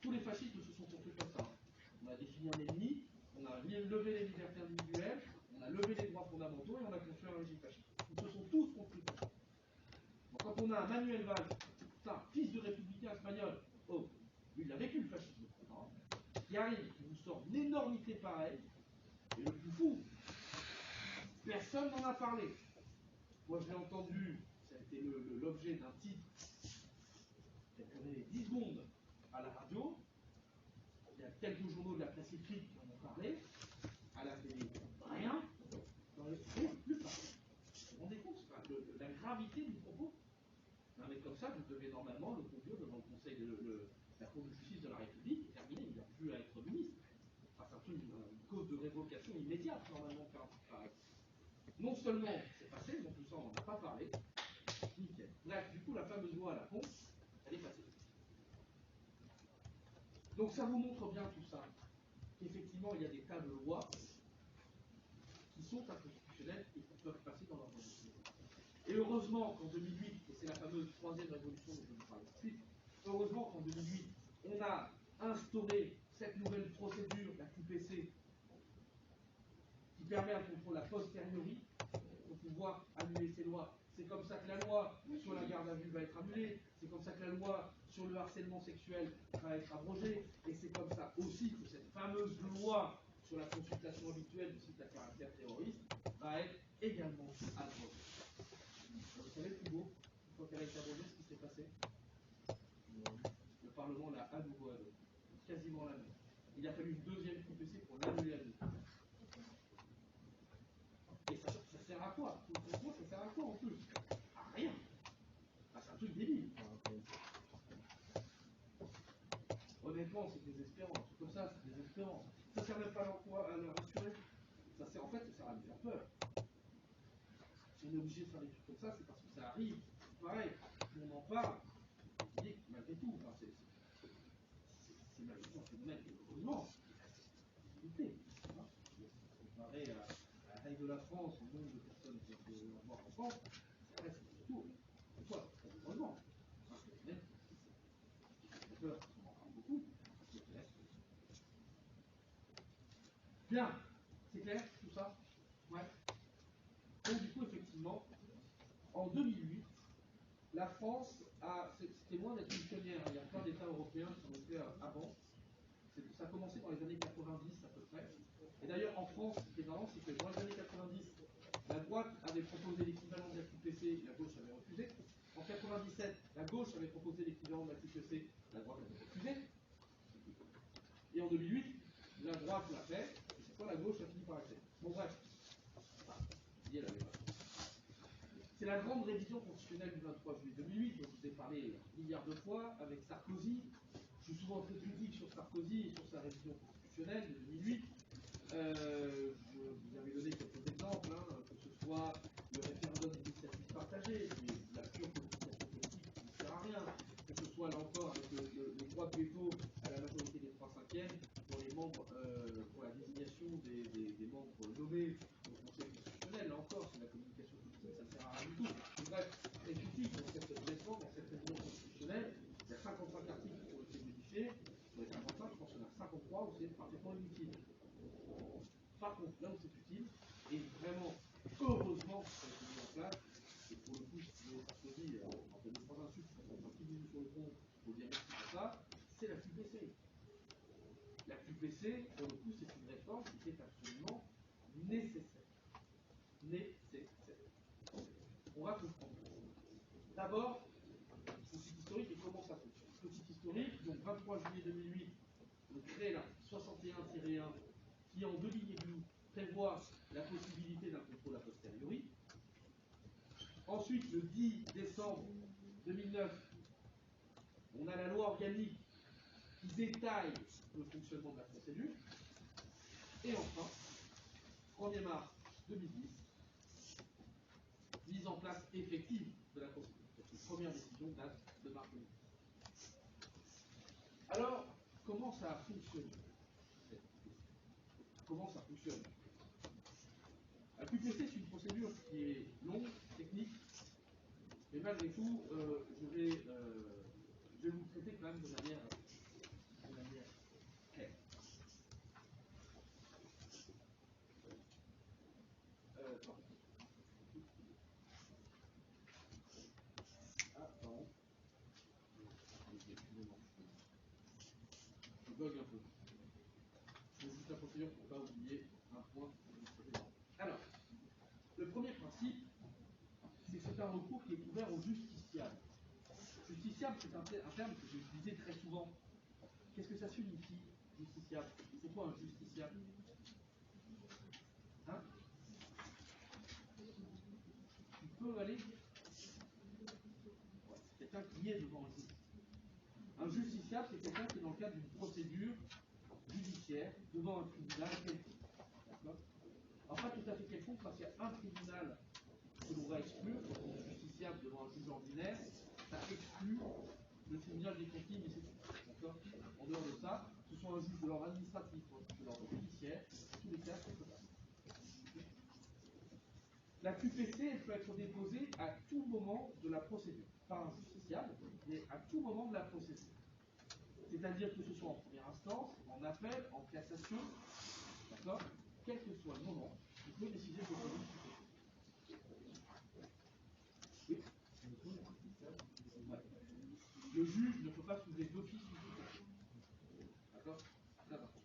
B: Tous les fascistes se sont construits comme ça. On a défini un ennemi, on a levé les libertés individuelles, on a levé les droits fondamentaux et on a construit un régime fasciste. Ils se sont tous construits comme ça. Donc, quand on a un Manuel Valls, ça, fils de républicain espagnol, oh, lui il a vécu le fascisme, qui arrive, qui vous sort une énormité pareille, et le plus fou, personne n'en a parlé. Moi je l'ai entendu, ça a été l'objet d'un titre qui a duré 10 secondes à la radio. Il y a quelques journaux de la presse écrite qui en ont parlé. À la télé, rien. Dans les plus pas. Vous vous rendez compte la gravité du propos? Un mec comme ça, vous devez normalement le conduire devant le Conseil la Cour de justice de la République et terminer. Il n'a plus à être ministre. Enfin, c'est une cause de révocation immédiate, normalement, faire un truc pareil. Non seulement c'est passé, mais en plus ça, on n'en a pas parlé, ni Bref, du coup, la fameuse loi à la con, elle est passée. Donc ça vous montre bien tout ça, qu'effectivement, il y a des tas de lois qui sont inconstitutionnelles et qui peuvent passer dans leur majorité. Et heureusement qu'en 2008, et c'est la fameuse troisième révolution dont je vous parle tout de suite, heureusement qu'en 2008, on a instauré cette nouvelle procédure, la QPC, qui permet un contrôle a posteriori pour pouvoir annuler ces lois. C'est comme ça que la loi sur la garde à vue va être annulée, c'est comme ça que la loi sur le harcèlement sexuel va être abrogée, et c'est comme ça aussi que cette fameuse loi sur la consultation habituelle du site à caractère terroriste va être également abrogée. Vous savez, plus beau, une fois qu'elle a été abrogée, ce qui s'est passé? Le Parlement l'a à nouveau annulée, quasiment la même. Il a fallu une deuxième QPC pour l'annuler à nouveau. Et ça sert à quoi? Franchement, ça sert à quoi en plus? À rien. Ah, c'est un truc débile. Honnêtement, c'est désespérant. Un truc comme ça, c'est désespérant. Ça sert même pas à leur rassurer. Ça sert, en fait, ça sert à nous faire peur. Si on est obligé de faire des trucs comme ça, c'est parce que ça arrive. Pareil, on en parle. Et malgré tout, enfin, c'est malgré tout un phénomène qui est heureusement limité. Comparé à la taille de la France, au nombre de personnes qui peuvent avoir en France, ça reste tout. Pourquoi? Heureusement. Un phénomène qui fait peur, parce qu'on en parle beaucoup, mais qui reste. Bien, c'est clair tout ça? Ouais. Donc du coup, effectivement, en 2008, la France c'était loin d'être une pionnière. Il y a plein d'États européens qui ont fait avant. Ça a commencé dans les années 90 à peu près. Et d'ailleurs, en France, ce qui est marrant, c'est que dans les années 90, la droite avait proposé l'équivalent de la QPC, la gauche avait refusé. En 97, la gauche avait proposé l'équivalent de la QPC, la droite avait refusé. Et en 2008, la droite l'a fait, et c'est quoi la gauche a fini par accepter. Bon bref, c'est la grande révision constitutionnelle du 23 juillet 2008, dont je vous ai parlé milliards de fois, avec Sarkozy. Je suis souvent très critique sur Sarkozy et sur sa révision constitutionnelle de 2008. Je vous avais donné quelques exemples, que ce soit le référendum d'initiative partagée, qui est la pure politisation politique qui ne sert à rien, que ce soit là encore avec le droit de veto à la majorité des 3/5 pour les membres, pour la désignation des membres nommés au Conseil constitutionnel. Là encore, c'est la communication politique, ça ne sert à rien du tout. Bref, très critique dans cette révision constitutionnelle. Il y a 55 articles qui ont été modifiés. Sur les 55, je pense qu'il y en a 53 où c'est parfaitement inutile. Par contre, là où c'est utile, et vraiment, heureusement, ça a été mis en place, et pour le coup, si vous Sarkozy, en fait, 2-3 insultes, parce qu'on a tout mis sur le front, il faut dire merci pour ça, c'est la QPC. La QPC, pour le coup, c'est une réforme qui était absolument nécessaire. Nécessaire. On va comprendre. D'abord, petite historique et comment ça fonctionne. Petite historique, donc 23 juillet 2008, on crée la 61-1 qui en 2 lignes et demie prévoit la possibilité d'un contrôle a posteriori. Ensuite, le 10 décembre 2009, on a la loi organique qui détaille le fonctionnement de la procédure. Et enfin, 1er mars 2010, mise en place effective de la procédure. Cette première décision date de mars 2010. Alors, comment ça a fonctionné? Comment ça fonctionne? La QPC, c'est une procédure qui est longue, technique, mais malgré tout, je vais vous le traiter quand même de manière claire. Pardon. Je bug un peu. Je vais juste la procédure pour ne pas oublier un point. Alors, le premier principe, c'est que c'est un recours qui est ouvert aux justiciables. Justiciable, c'est un terme que j'ai utilisé très souvent. Qu'est-ce que ça signifie, justiciable? C'est quoi un justiciable? Hein? Tu peux aller? Ouais, c'est quelqu'un qui est devant un juge. Un justiciable, c'est quelqu'un qui est dans le cadre d'une procédure judiciaire devant un tribunal quelconque. D'accord? Alors pas tout à fait quelconque, parce qu'il y a un tribunal
A: que l'on va exclure, quand on est justiciable devant un juge ordinaire, ça exclut le tribunal des comptes, mais c'est tout. D'accord? En dehors de ça, ce soit un juge de l'ordre administratif ou un juge de l'ordre judiciaire, tous les cas, c'est faisable. La QPC, elle peut être déposée à tout moment de la procédure. Pas un justiciable, mais à tout moment de la procédure. C'est-à-dire que ce soit en première instance, en appel, en cassation, d'accord? Quel que soit le moment, il peut décider de déposer une QPC. Oui. Ouais. Le juge ne peut pas soulever d'office une QPC. D'accord? Très important.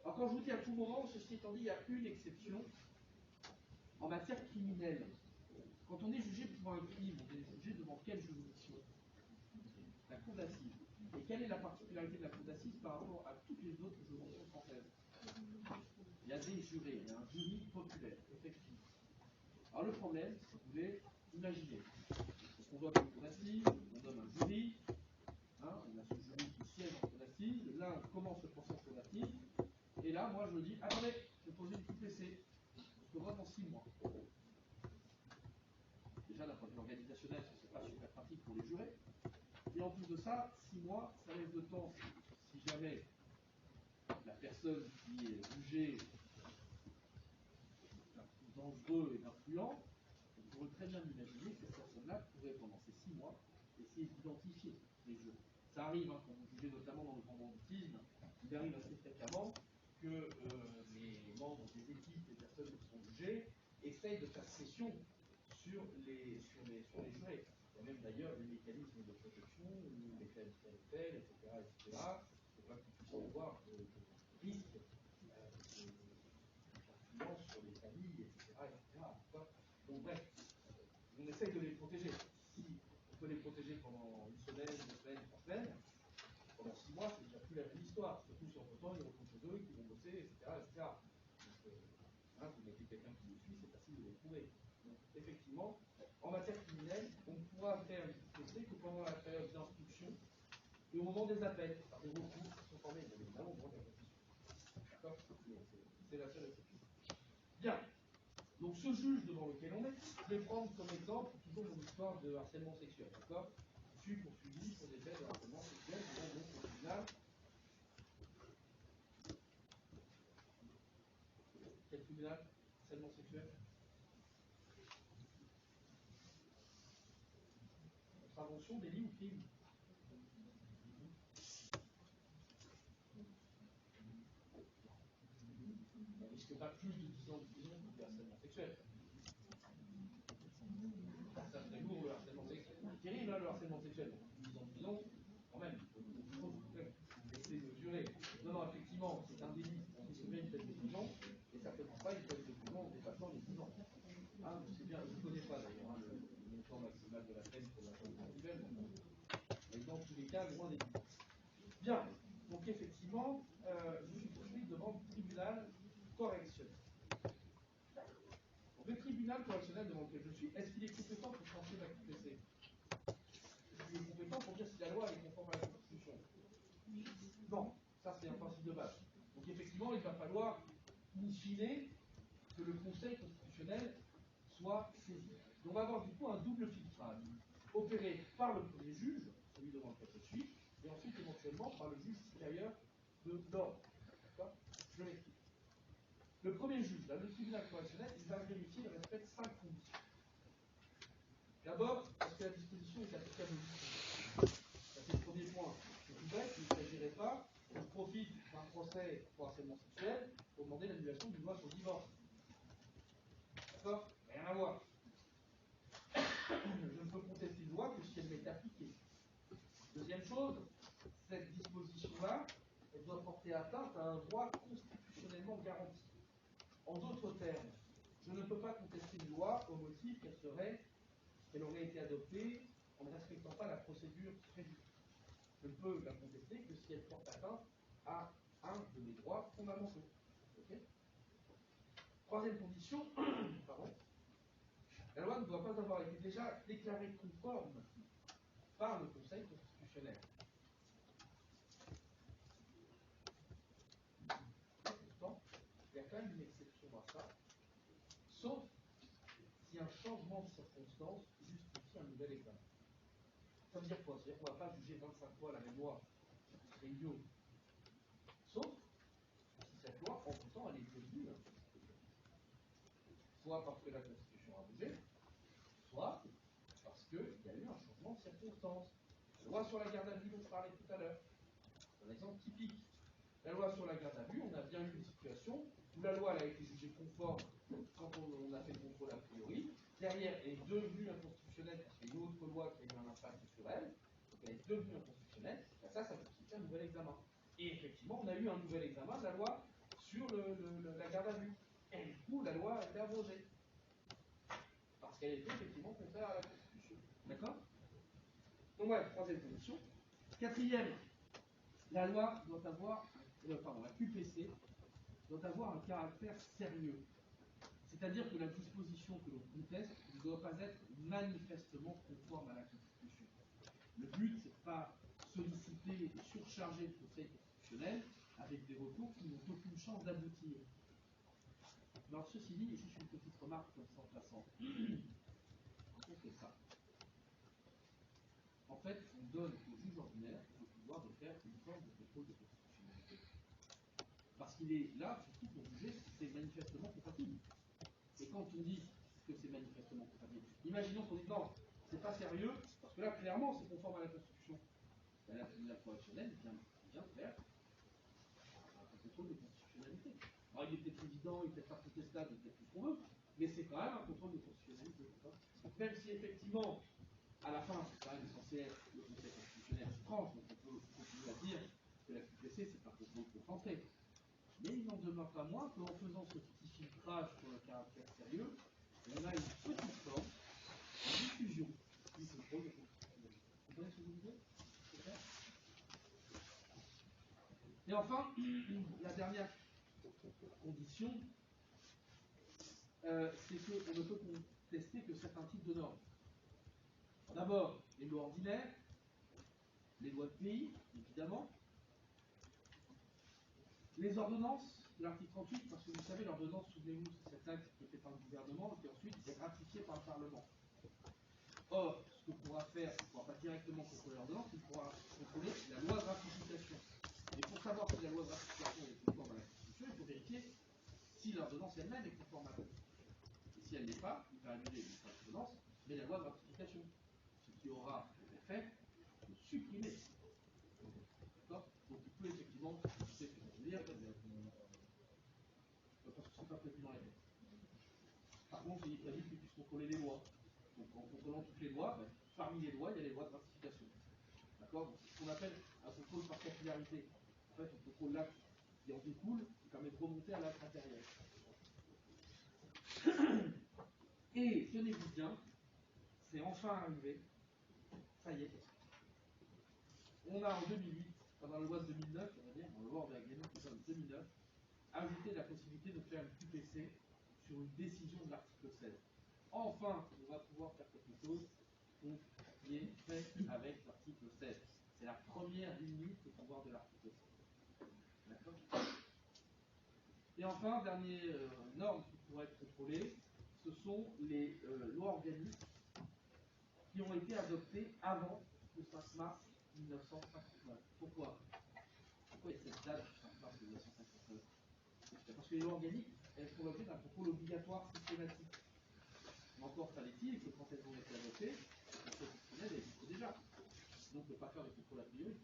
A: Alors quand je vous dis à tout moment, ceci étant dit, il y a une exception en matière criminelle. Quand on est jugé pour un crime, on est jugé devant quelle juridiction? La cour d'assises. Et quelle est la particularité de la cour d'assises par rapport à toutes les autres juridictions françaises? Il y a des jurés, il y a un jury populaire, effectivement. Alors le problème, si vous voulez, imaginez, on doit une cour d'assises, on donne un jury, hein, on a ce jury qui siège en cour d'assises, là on commence le procès en cour d'assises, et là moi je dis, attendez, je vais poser une QPC, je vote dans 6 mois. Déjà d'un point de vue organisationnel, ce n'est pas super pratique pour les jurés. Et en plus de ça, 6 mois, ça laisse de temps si jamais la personne qui est jugée est dangereux et influent, on pourrait très bien imaginer que cette personne-là pourrait, pendant ces 6 mois, essayer d'identifier les jurés. Ça arrive, hein, quand vous jugez notamment dans le grand banditisme, il arrive assez fréquemment que les membres des équipes, des personnes qui sont jugées, essayent de faire pression sur les jurés. Il y a même d'ailleurs des mécanismes de protection, où les faits tels, etc., etc., pour pas qu'ils puissent avoir de risques d'influence sur les familles, etc., etc. Donc bref, on essaye de les protéger. Si on peut les protéger pendant 1 semaine, 2 semaines, 3 semaines, pendant 6 mois, c'est déjà plus la même histoire. Surtout si entre-temps, ils retournent chez eux, qu'ils vont bosser, etc., etc. Donc, hein, vous mettez quelqu'un qui vous suit, c'est facile de les trouver. Donc, effectivement, en matière criminelle, on pourra faire une QPC que pendant la période d'instruction et au moment des appels, par des recours qui sont formés, bien évidemment, au moment de la réflexion. D'accord? C'est la seule exception. Bien. Donc, ce juge devant lequel on est, je vais prendre comme exemple toujours mon histoire de harcèlement sexuel. D'accord? Je suis poursuivi pour des faits de harcèlement sexuel devant mon tribunal. Quel tribunal? Harcèlement sexuel? Contravention, délit ou crime? On ne risque pas plus de 10 ans de prison pour du harcèlement sexuel. Ça serait lourd, le harcèlement sexuel. C'est terrible, hein, le harcèlement sexuel. 10 ans de prison, quand même, il faut laisser mesurer. Non, non, effectivement, c'est un délit pour mesurer une peine de prison, et certainement pas une peine de prison en dépassant les 10 ans. Hein, c'est bien, je ne connais pas d'ailleurs hein, le montant maximal de la peine pour la peine individuelle, mais dans tous les cas, loin des 10 ans. Bien, donc effectivement, je suis poursuivi devant le tribunal correctionnel. Donc, le tribunal correctionnel devant lequel je suis, est-ce qu'il est compétent pour trancher ma QPC? Est-ce qu'il est compétent pour dire si la loi est conforme à la Constitution? Non, ça c'est un principe de base. Donc effectivement, il va falloir, in fine, que le Conseil constitutionnel soit saisi. Donc on va avoir du coup un double filtrage, opéré par le premier juge, celui devant lequel je suis, et ensuite éventuellement par le juge supérieur de l'ordre. D'accord? Je m'explique. Le premier juge, là, le tribunal correctionnel, il va vérifier le respect de 5 conditions. D'abord, est-ce que la disposition est applicable au juge? Ça c'est le premier point. C'est tout bête, il ne s'agirait pas, on profite d'un procès pour harcèlement sexuel pour demander l'annulation d'une loi sur le divorce. D'accord? Rien à voir. Je ne peux contester une loi que si elle m'est appliquée. Deuxième chose, cette disposition-là, elle doit porter atteinte à un droit constitutionnellement garanti. En d'autres termes, je ne peux pas contester une loi au motif qu'elle aurait été adoptée en ne respectant pas la procédure prévue. Je ne peux la contester que si elle porte atteinte à un de mes droits fondamentaux. Okay? Troisième condition, pardon, la loi ne doit pas avoir été déjà déclarée conforme par le Conseil constitutionnel. Pourtant, il y a quand même une exception à ça, sauf si un champ changement de circonstance justifie un nouvel examen. Ça veut dire quoi? C'est-à-dire qu'on ne va pas juger 25 fois la même loi. Ce serait idiot. Sauf si cette loi, en tout temps, elle est devenue inconstitutionnelle. Soit parce que la Constitution a bougé, soit parce qu'il y a eu un changement de circonstance. La loi sur la garde à vue dont je parlais tout à l'heure, c'est un exemple typique. La loi sur la garde à vue, on a bien eu une situation où la loi elle a été jugée conforme quand on a fait le contrôle a priori. Derrière, elle est devenue inconstitutionnelle parce qu'il y a une autre loi qui a eu un impact sur elle. Donc elle est devenue inconstitutionnelle. Ben ça justifie un nouvel examen. Et effectivement, on a eu un nouvel examen de la loi sur la garde à vue. Et du coup, la loi a été abrogée. Parce qu'elle était effectivement contraire à la Constitution. D'accord? Donc voilà, troisième condition. Quatrième, la loi doit avoir, la QPC doit avoir un caractère sérieux. C'est-à-dire que la disposition que l'on conteste ne doit pas être manifestement conforme à la Constitution. Le but, c'est de ne pas solliciter et surcharger le Conseil constitutionnel avec des recours qui n'ont aucune chance d'aboutir. Alors, ceci dit, juste une petite remarque comme ça en passant. Quand on fait ça, en fait, on donne au juge ordinaire le pouvoir de faire une forme de contrôle de constitutionnalité. Parce qu'il est là, surtout pour juger si c'est manifestement compatible. Et quand on dit que c'est manifestement compatible, imaginons qu'on dit non, c'est pas sérieux, parce que là, clairement, c'est conforme à la Constitution. Ben, la tribunal correctionnel vient faire un contrôle de constitutionnalité. Alors, il est peut-être évident, il n'est peut-être pas contestable, il est peut-être tout ce qu'on veut, mais c'est quand même un contrôle de constitutionnalité. Même si effectivement, à la fin, c'est quand même censé être le Conseil constitutionnel qui tranche, donc on peut continuer à dire que la QPC, c'est un contrôle concentré. Mais il n'en demeure pas moins qu'en faisant ce petit filtrage sur le caractère sérieux, on a une petite forme de diffusion du contrôle de constitutionnalité. Vous comprenez ce que je veux dire? C'est clair? Et enfin, la dernière condition, c'est qu'on ne peut contester que certains types de normes. D'abord, les lois ordinaires, les lois de pays, évidemment, les ordonnances de l'article 38, parce que vous savez, l'ordonnance, souvenez-vous, c'est cet acte qui est fait par le gouvernement et qui ensuite est ratifié par le Parlement. Or, ce que pourra faire, il ne pourra pas directement contrôler l'ordonnance, il pourra contrôler la loi de ratification. Et pour savoir si la loi de ratification est conforme à la Constitution, il faut vérifier si l'ordonnance elle-même est conforme à la Constitution. Et si elle n'est pas, il va annuler l'ordonnance, mais la loi de ratification. Ce qui aura l'effet de supprimer. D'accord? Donc il peut effectivement, je sais ce que je veux dire, parce que ce n'est pas prévu dans les lois. Par contre, il est prévu qu'il puisse contrôler les lois. Donc en contrôlant toutes les lois, parmi les lois, il y a les lois de ratification. D'accord? Donc c'est ce qu'on appelle un contrôle par capillarité. En fait, on contrôle l'acte qui en découle, qui permet de remonter à l'acte intérieur. Et tenez-vous bien, c'est enfin arrivé, ça y est. On a en 2008, dans la loi de 2009, on va dire, dans la loi organique de 2009, ajouté la possibilité de faire une QPC sur une décision de l'article 16. Enfin, on va pouvoir faire quelque chose qui est fait avec l'article 16. C'est la première limite au pouvoir de l'article 16. D'accord? Et enfin, dernière norme qui pourrait être contrôlée, ce sont les lois organiques qui ont été adoptées avant le 5 mars 1959. Pourquoi il y a cette date du 5 mars 1959? Parce que les lois organiques, elles font l'objet d'un contrôle obligatoire systématique. Mais encore fallait-il que quand elles ont été adoptées, le Conseil constitutionnel existe déjà. Donc on ne peut pas faire de contrôle a priori.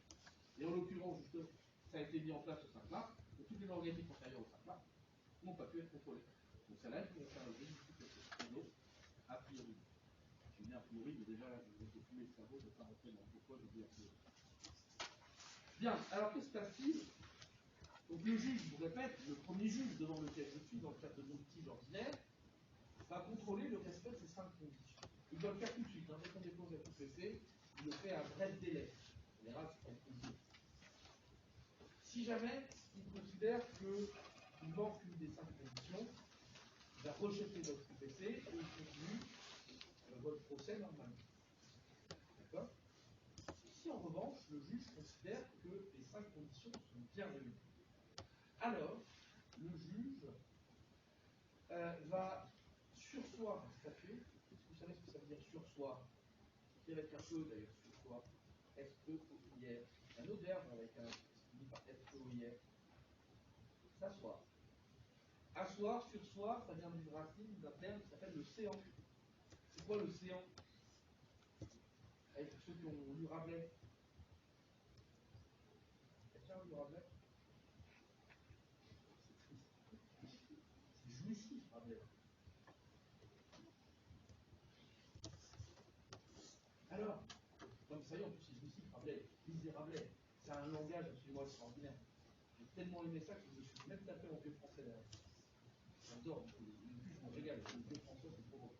A: Et en l'occurrence, justement, ça a été mis en place au 5 mars, donc toutes les lois organiques antérieures au 5 mars n'ont pas pu être contrôlées. Donc celles-là, elles pourront faire l'objet d'une QPC. Donc, a priori. Je dis a priori, mais déjà là, je vais fumer le cerveau, je ne vais pas rentrer dans pourquoi je dis a priori. Bien, alors que se passe-t-il? Donc le juge, je vous répète, le premier juge devant lequel je suis, dans le cadre de mon litige ordinaire, va contrôler le respect de ces 5 conditions. Il doit le faire tout de suite. Dès qu'on dépose la QPC, il le fait à bref délai. On verra ce qu'on peut dire. Si jamais il considère qu'il manque une des 5 conditions, il va rejeter votre QPC et il continue votre procès normalement. D'accord? Si en revanche, le juge considère que les 5 conditions sont bien réunies, alors le juge va surseoir un statut soi, qui va être un peu d'ailleurs sur soi, S-E-O-I-R, un autre verbe avec un qui finit par S-E-O-I-R, s'asseoir. Asseoir, sur soi, ça vient d'une racine d'un terme qui s'appelle le séant. C'est quoi le séant? Avec ceux qui ont lu Rabelais. Quelqu'un a lu Rabelais? C'est jouissif, Rabelais. Alors, comme ça y est, en plus, c'est jouissif, Rabelais. Lisez Rabelais. C'est un langage absolument extraordinaire. J'ai tellement aimé ça que je me suis même tapé en vieux français derrière. J'adore. Je me régale. Le vieux français, c'est trop beau.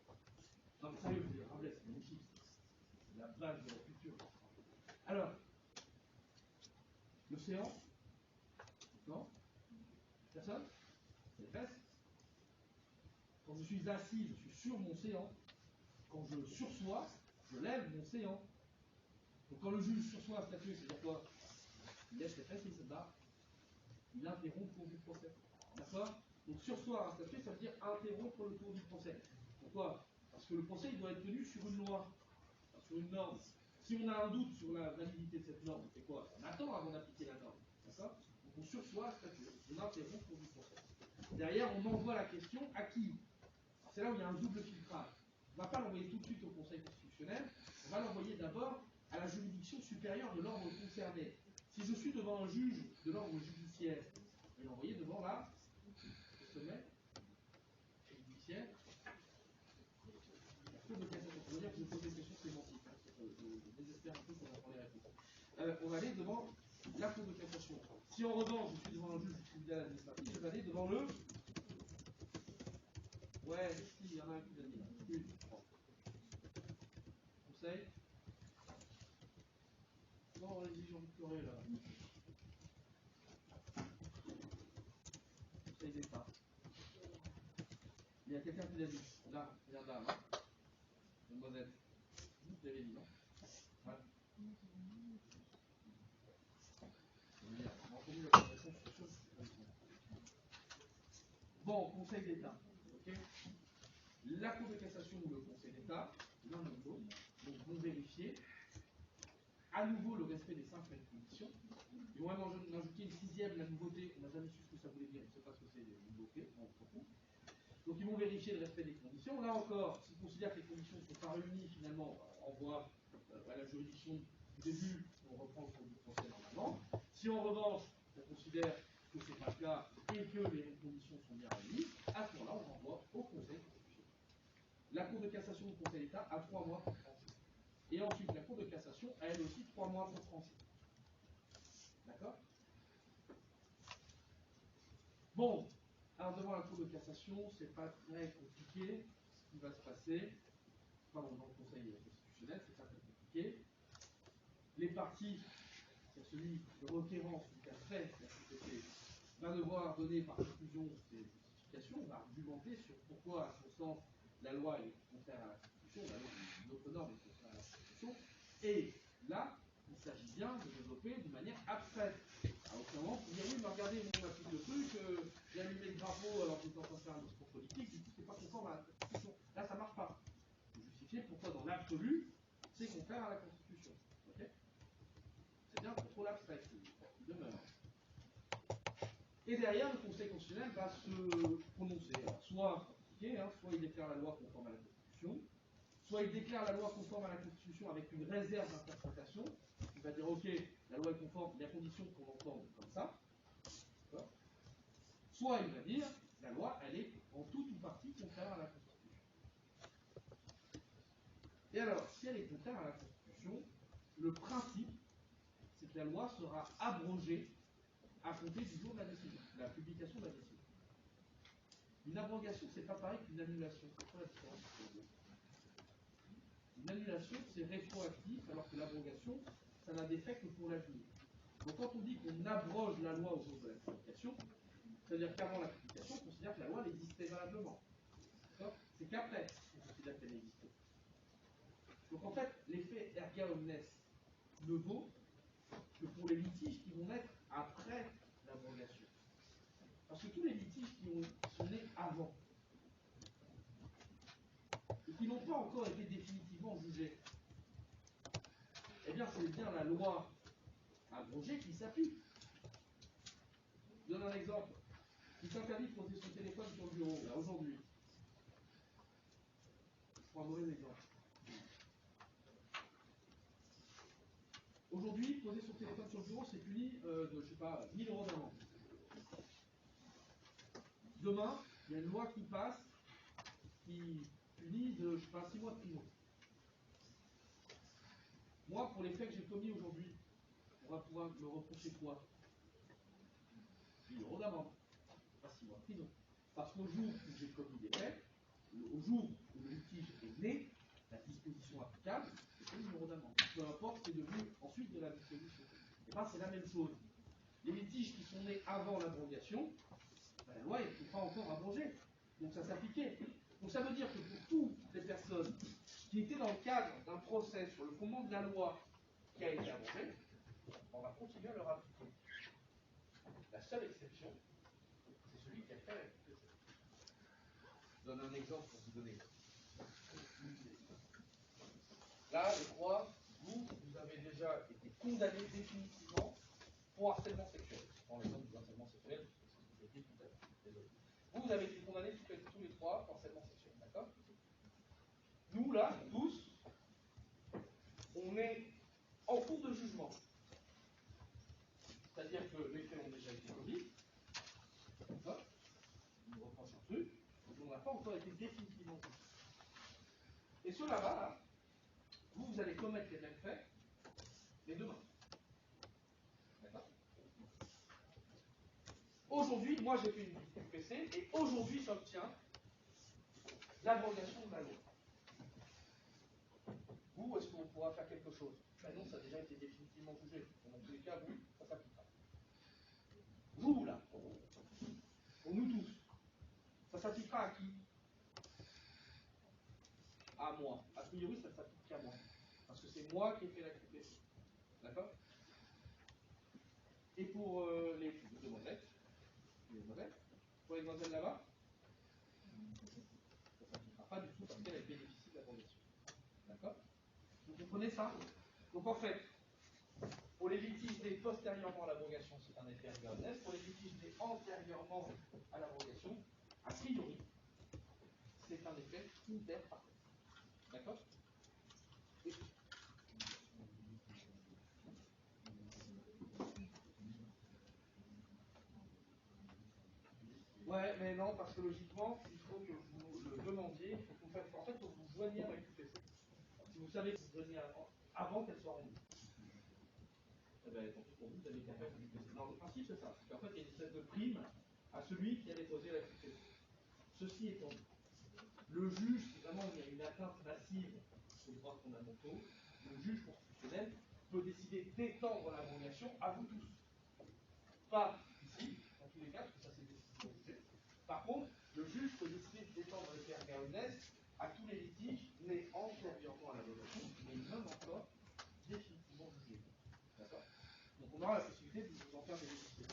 A: Non, mais sérieux, je dis, Rabelais, c'est magnifique. C'est la base de la culture. Alors, l'océan? Non? Personne? Les fesses? Quand je suis assis, je suis sur mon séant. Quand je sursois, je lève mon séant. Donc quand le juge sursoit un statut, c'est-à-dire quoi? Il laisse les fesses et il se barre. Il interrompt le cours du procès. D'accord? Donc sursoir un statut, ça veut dire interrompre le cours du procès. Pourquoi? Parce que le procès, il doit être tenu sur une loi, sur une norme. Si on a un doute sur la validité de cette norme, on fait quoi? On attend avant d'appliquer la norme. D'accord? Donc on sursoit un statut, on interrompt le cours du procès. Derrière, on envoie la question à qui? C'est là où il y a un double filtrage. On ne va pas l'envoyer tout de suite au Conseil constitutionnel, on va l'envoyer d'abord à la juridiction supérieure de l'ordre concerné. Si je suis devant un juge de l'ordre judiciaire, je vais l'envoyer devant la sommet judiciaire, la Cour de cassation. Ça veut dire que je pose des questions sémantiques. Je désespère un peu pour apprendre les réponses. On va aller devant la Cour de cassation. Si en revanche je suis devant un juge du tribunal administratif, je vais aller devant le. Ouais, si, il y en a un qui l'a dit. Une, trois. Conseil. Non, allez-y, j'ai envie de pleurer là. Conseil d'État. Il y a quelqu'un qui l'a dit. Là, il y a dame. Hein. Mademoiselle. Vous l'avez dit, non? Ouais. Bon, Conseil d'État. Okay. La Cour de cassation ou le Conseil d'État, l'un ou l'autre, vont vérifier à nouveau le respect des 5 mêmes conditions. Ils vont même en ajouter une sixième, la nouveauté. On n'a jamais su ce que ça voulait dire, on ne sait pas ce que c'est les nouveautés, on s'en fout. Donc ils vont vérifier le respect des conditions. Là encore, s'ils considèrent que les conditions ne sont pas réunies, finalement, on renvoie à la juridiction du début, on reprend le cours du procès normalement. Si en revanche, on considère que ce n'est pas le cas et que les conditions sont bien réunies, à ce moment-là, on renvoie au Conseil constitutionnel. La Cour de cassation du Conseil d'État a 3 mois pour trancher. Et ensuite, la Cour de cassation a elle aussi 3 mois pour trancher. D'accord? Bon, alors devant la Cour de cassation, c'est pas très compliqué ce qui va se passer. Pardon, dans le Conseil constitutionnel, c'est pas très compliqué. Les parties, c'est celui de requérant, celui qui a fait la société, va devoir donner par conclusion ses justifications, on va argumenter sur pourquoi, à son sens, la loi est contraire à la Constitution, la loi d'une autre norme est contraire à la Constitution, et là, il s'agit bien de développer d'une manière abstraite. À aucun moment, vous dire oui, mais regardez, mon applique le truc, j'ai allumé le drapeau alors que j'étais en train de faire un discours politique, du coup, c'est pas conforme à la Constitution. Là, ça marche pas. Il faut justifier pourquoi, dans l'absolu, c'est contraire à la Constitution. Okay, c'est bien trop l'abstrait qui demeure. Et derrière, le Conseil constitutionnel va se prononcer. Alors, soit, soit il déclare la loi conforme à la Constitution, soit il déclare la loi conforme à la Constitution avec une réserve d'interprétation. Il va dire, ok, la loi est conforme, il y a condition qu'on l'entende comme ça. Soit il va dire, la loi, elle est en tout ou partie contraire à la Constitution. Et alors, si elle est contraire à la Constitution, le principe, c'est que la loi sera abrogée à compter du jour de la décision, de la publication de la décision. Une abrogation, c'est pas pareil qu'une annulation. C'est quoi la différence? Une annulation, c'est rétroactif, alors que l'abrogation, ça n'a d'effet que pour l'avenir. Donc quand on dit qu'on abroge la loi au jour de la publication, c'est-à-dire qu'avant la publication, on considère que la loi existait valablement. C'est qu'après, on considère qu'elle existait. Donc en fait, l'effet erga omnes ne vaut que pour les litiges qui vont naître après l'abrogation. Parce que tous les litiges qui sont nés avant, et qui n'ont pas encore été définitivement jugés,
B: c'est bien la loi abrogée qui s'applique. Je donne un exemple. Il s'interdit de poser son téléphone sur le bureau, là, aujourd'hui. Je prends un mauvais exemple. Aujourd'hui, poser son téléphone sur le bureau, c'est puni de, je sais pas, 1000 € d'amende. Demain, il y a une loi qui passe qui punit de, je sais pas, 6 mois de prison. Moi, pour les faits que j'ai commis aujourd'hui, on va pouvoir me reprocher quoi? 1000 € d'amende, pas 6 mois de prison. Parce qu'au jour où j'ai commis des faits, au jour où le litige est né, la disposition applicable, c'est 1000 € d'amende. Peu importe, c'est devenu ensuite de la dissolution. Et bien, c'est la même chose. Les litiges qui sont nés avant l'abrogation, la loi n'est pas encore abrogée. Donc ça s'appliquait. Donc ça veut dire que pour toutes les personnes qui étaient dans le cadre d'un procès sur le fondement de la loi qui a été abrogée, on va continuer à leur appliquer. La seule exception, c'est celui qui a fait la QPC. Je donne un exemple pour vous donner. Là, les trois, vous avez déjà été condamnés définitivement pour harcèlement sexuel. Je prends l'exemple du harcèlement sexuel, parce que c'est ce que j'ai dit tout à l'heure. Désolé. Vous avez été condamnés tous les trois pour harcèlement sexuel, d'accord? Nous, là, tous, on est en cours de jugement. C'est-à-dire que les faits ont déjà été commis, d'accord? On nous reproche un truc, mais on n'a pas encore été définitivement jugé. Et ceux là-bas, là, vous allez commettre les mêmes faits, mais demain. D'accord? Aujourd'hui, moi j'ai fait une QPC, et aujourd'hui j'obtiens l'abrogation de la loi. Vous, est-ce qu'on pourra faire quelque chose? Ben non, ça a déjà été définitivement jugé. Dans tous les cas, vous, ça s'appliquera. Vous, là, pour nous tous, ça s'appliquera à qui? À moi. A priori, ça ne s'applique qu'à moi. Parce que c'est moi qui ai fait la QPC. D'accord? Et pour les demoiselles, pour les demoiselles là-bas, ça ne s'appliquera pas du tout parce qu'elles bénéficient de l'abrogation. D'accord? Vous comprenez ça? Donc en fait, pour les litiges nés postérieurement à l'abrogation, c'est un effet erga-omnes. Pour les litiges nés antérieurement à l'abrogation, a priori, c'est un effet inter partes. D'accord? Ouais, mais non, parce que logiquement, il faut que vous le demandiez, il faut que vous fassiez, en fait, il faut que vous joigniez à la QPC. Si vous savez que vous joignez avant qu'elle soit rendue, eh bien, tant pis pour vous, vous avez qu'à faire la QPC. Non, le principe, c'est ça. C'est qu'en fait, il y a une espèce de prime à celui qui a déposé la QPC. Ceci étant dit, le juge, si vraiment il y a une atteinte massive aux droits fondamentaux, le juge constitutionnel peut décider d'étendre l'abrogation à vous tous. Pas ici, dans tous les cas, parce que ça c'est décision du juge. Par contre, le juge peut décider d'étendre l'effet erga-omnes à tous les litiges nés antérieurement à l'abrogation, mais non encore définitivement jugés. D'accord? Donc on aura la possibilité de vous en faire bénéficier.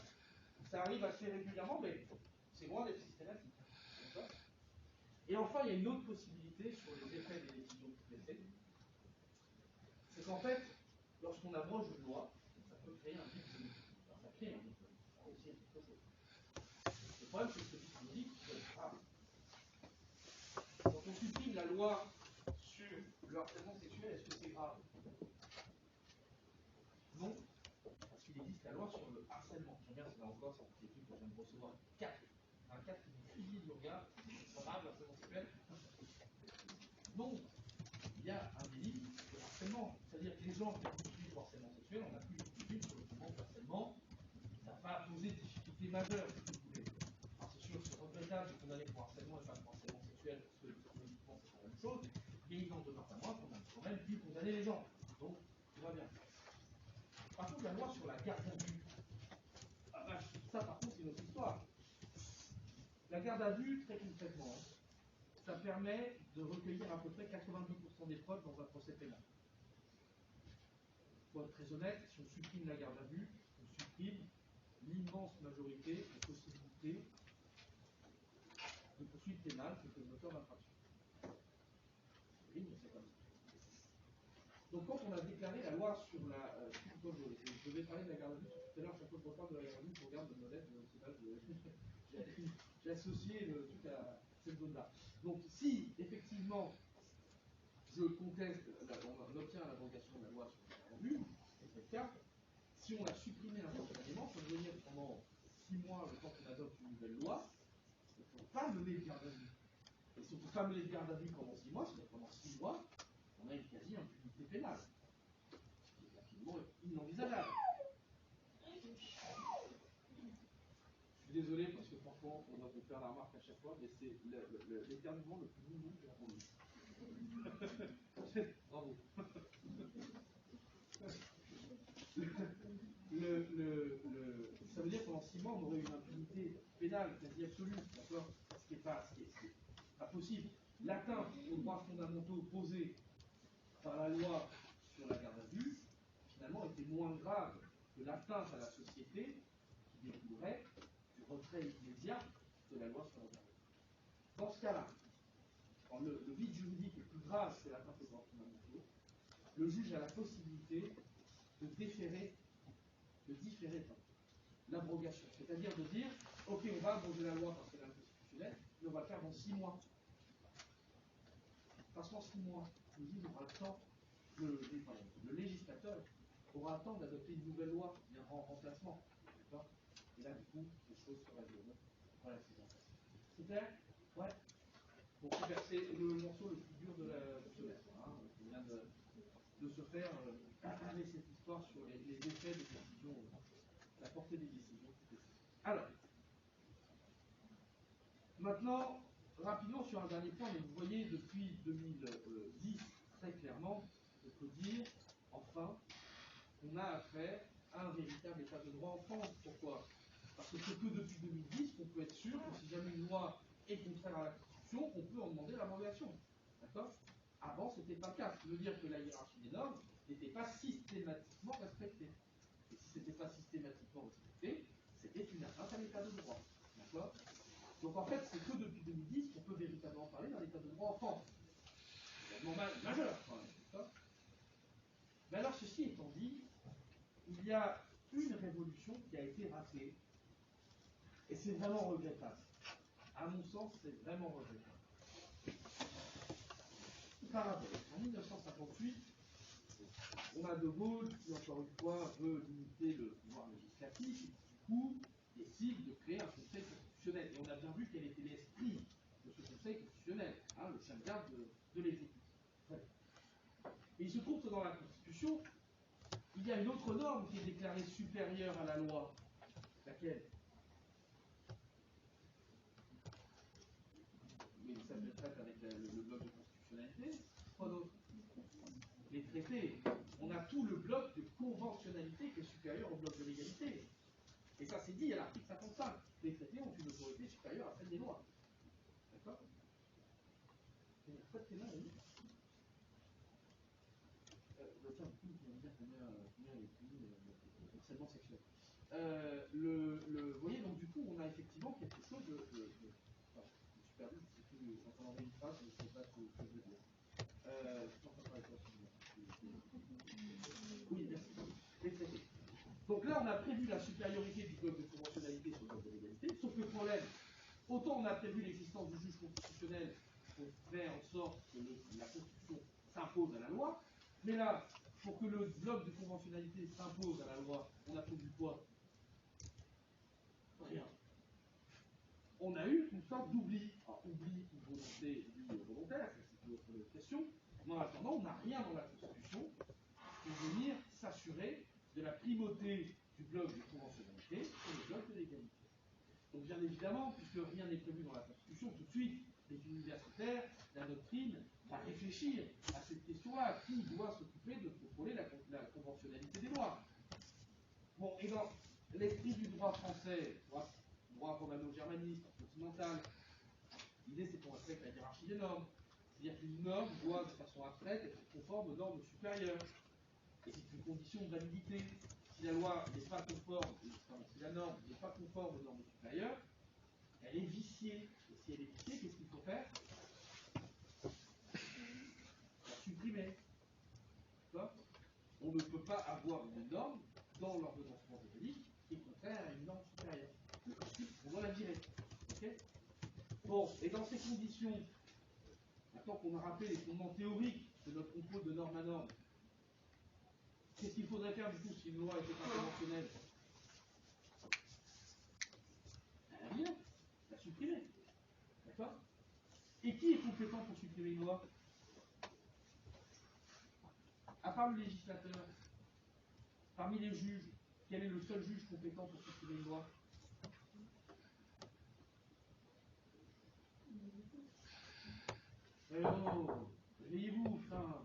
B: Ça arrive assez régulièrement, mais c'est loin d'être systématique. D'accord? Et enfin, il y a une autre possibilité sur les effets des décisions QPC. C'est qu'en fait, lorsqu'on abroge une loi, ça peut créer un vide juridique. Alors, ça crée un vide juridique. Ça aussi est quelque chose. Le problème, c'est que ce vide juridique, c'est grave. Quand on supprime la loi sur le harcèlement sexuel, est-ce que c'est grave? Non, parce qu'il existe la loi sur le harcèlement. J'aime bien, c'est là encore, c'est des trucs que je viens de recevoir. Un 4 qui me fusille du regard, c'est grave, le harcèlement sexuel. Non, il y a un délit de harcèlement. C'est-à-dire que les gens qui ont poursuivi le harcèlement sexuel, on a pu les poursuivre sur le fondement du harcèlement. Ça n'a pas posé de difficultés majeures, si vous voulez. Alors c'est sûr, c'est regrettable de condamner pour harcèlement et pas pour harcèlement sexuel, parce que juridiquement c'est pas la même chose, mais il en demeure pas moins qu'on a quand même pu condamner les gens. Donc, tout va bien. Par contre, la loi sur la garde à vue, ça par contre c'est une autre histoire. La garde à vue, très concrètement, ça permet de recueillir à peu près 90% des preuves dans un procès pénal. Pour être très honnête, si on supprime la garde à vue, on supprime l'immense majorité des possibilités de poursuite pénale contre les auteurs d'infraction. C'est comme ça. Donc quand on a déclaré la loi sur la vais parler de la garde à vue tout à l'heure. Chaque fois que je reparle de la garde à vue, je regarde le modèle, c'est là, j'ai associé le truc à cette zone-là. Donc, si effectivement je conteste, on obtient l'abrogation de la loi sur la garde à vue, et c'est le cas, si on a supprimé instantanément, ça veut dire pendant 6 mois, le temps qu'on adopte une nouvelle loi, on ne peut pas mener de garde à vue. Et si on ne peut pas mener de garde à vue pendant 6 mois, c'est-à-dire pendant 6 mois, on a une quasi-impunité pénale. Ce qui est absolument inenvisageable. Je suis désolé parce que franchement, on doit vous faire la remarque à chaque fois, mais c'est l'éternuement le plus nouveau que j'ai entendu. Bravo. Ça veut dire que pendant 6 mois, on aurait une impunité pénale quasi absolue, d'accord? Ce qui n'est pas possible. L'atteinte aux droits fondamentaux posés par la loi sur la garde à vue, finalement, était moins grave que l'atteinte à la société qui découlerait du retrait immédiat de la loi sur la garde à vue. Dans ce cas-là, quand le vide juridique est plus grave que l'atteinte aux droits fondamentaux, le juge a la possibilité de différer l'abrogation. C'est-à-dire de dire, ok, on va abroger la loi parce qu'elle est inconstitutionnelle, mais on va le faire dans 6 mois. Parce qu'en 6 mois, le juge aura le temps, le législateur aura le temps d'adopter une nouvelle loi, qui viendra en remplacement. D'accord? Et là, du coup, les choses se régleront relativement faciles. C'est clair? Ouais. Pour c'est le morceau le plus dur de ce semestre. Hein. On vient de se faire avec cette histoire sur les effets des décisions, la portée des décisions. Alors, maintenant, rapidement sur un dernier point, mais vous voyez depuis 2010, très clairement, on peut dire, enfin, qu'on a affaire à un véritable état de droit en France. Pourquoi? Parce que c'est que depuis 2010 qu'on peut être sûr que si jamais une loi est contraire à la Constitution, on peut en demander l'abrogation. D'accord? Avant, ce n'était pas le cas. Ce qui veut dire que la hiérarchie des normes n'était pas systématiquement respectée. Et si ce n'était pas systématiquement respecté, c'était une atteinte à l'état de droit. D'accord? Donc en fait, c'est que depuis 2010 qu'on peut véritablement parler d'un état de droit en France. C'est normal, majeur quand même. D'accord? Mais alors, ceci étant dit, il y a une révolution qui a été ratée, et c'est vraiment regrettable. À mon sens, c'est vraiment regrettable. Parabole. En 1958, on a De Gaulle qui, encore une fois, veut limiter le pouvoir législatif et qui, du coup, décide de créer un conseil constitutionnel. Et on a bien vu quel était l'esprit de ce conseil constitutionnel, hein, le chien de garde de l'exécutif. Et il se trouve que dans la Constitution, il y a une autre norme qui est déclarée supérieure à la loi. Laquelle? Mais ça se traite avec le bloc de constitutionnalité. Quoi d'autre? Les traités. On a tout le bloc de conventionnalité qui est supérieur au bloc de légalité. Et ça, c'est dit à l'article 55. Les traités ont une autorité supérieure à celle des lois. D'accord? Il n'y a pas de témoin, oui. Tiens, du coup, vous pouvez me dire combien il est puni harcèlement sexuel. Vous voyez, donc du coup, on a effectivement quelque chose de enfin, je me suis perdu, je sais plus, quand on envoie une phrase, je ne sais pas ce que je veux dire. Je suis en train de parler de oui, merci. Les traités. Donc là, on a prévu la supériorité du bloc de conventionnalité sur le bloc de l'égalité, sauf que le problème, autant on a prévu l'existence du juge constitutionnel pour faire en sorte que la Constitution s'impose à la loi, mais là, pour que le bloc de conventionnalité s'impose à la loi, on a prévu quoi? Rien. On a eu une sorte d'oubli. Alors, oubli ou volonté volontaire, c'est une autre question. Mais en attendant, on n'a rien dans la Constitution pour venir s'assurer de la primauté du bloc de conventionnalité sur le bloc de l'égalité. Donc bien évidemment, puisque rien n'est prévu dans la Constitution, tout de suite, les universitaires, la doctrine, va réfléchir à cette question-là. Qui doit s'occuper de contrôler la conventionnalité des lois? Bon, et dans l'esprit du droit français, droit romano-germaniste, continental, l'idée c'est qu'on respecte la hiérarchie des normes. C'est-à-dire qu'une norme doit, de façon abstraite, être conforme aux normes supérieures. Et c'est une condition de validité. Si la loi n'est pas conforme, si la norme n'est pas conforme aux normes supérieures, elle est viciée. Et si elle est viciée, qu'est-ce qu'il faut faire? La supprimer. On ne peut pas avoir une norme
A: dans l'ordonnancement juridique qui est contraire à une norme supérieure. Le principe, on doit la virer. Okay, bon, et dans ces conditions, maintenant qu'on a rappelé les fondements théoriques de notre contrôle de norme à norme, qu'est-ce qu'il faudrait faire du coup si une loi était inconventionnelle? La virer, la supprimer. D'accord? Et qui est compétent pour supprimer une loi? À part le législateur, parmi les juges, quel est le seul juge compétent pour supprimer une loi? Oh, réveillez-vous, putain.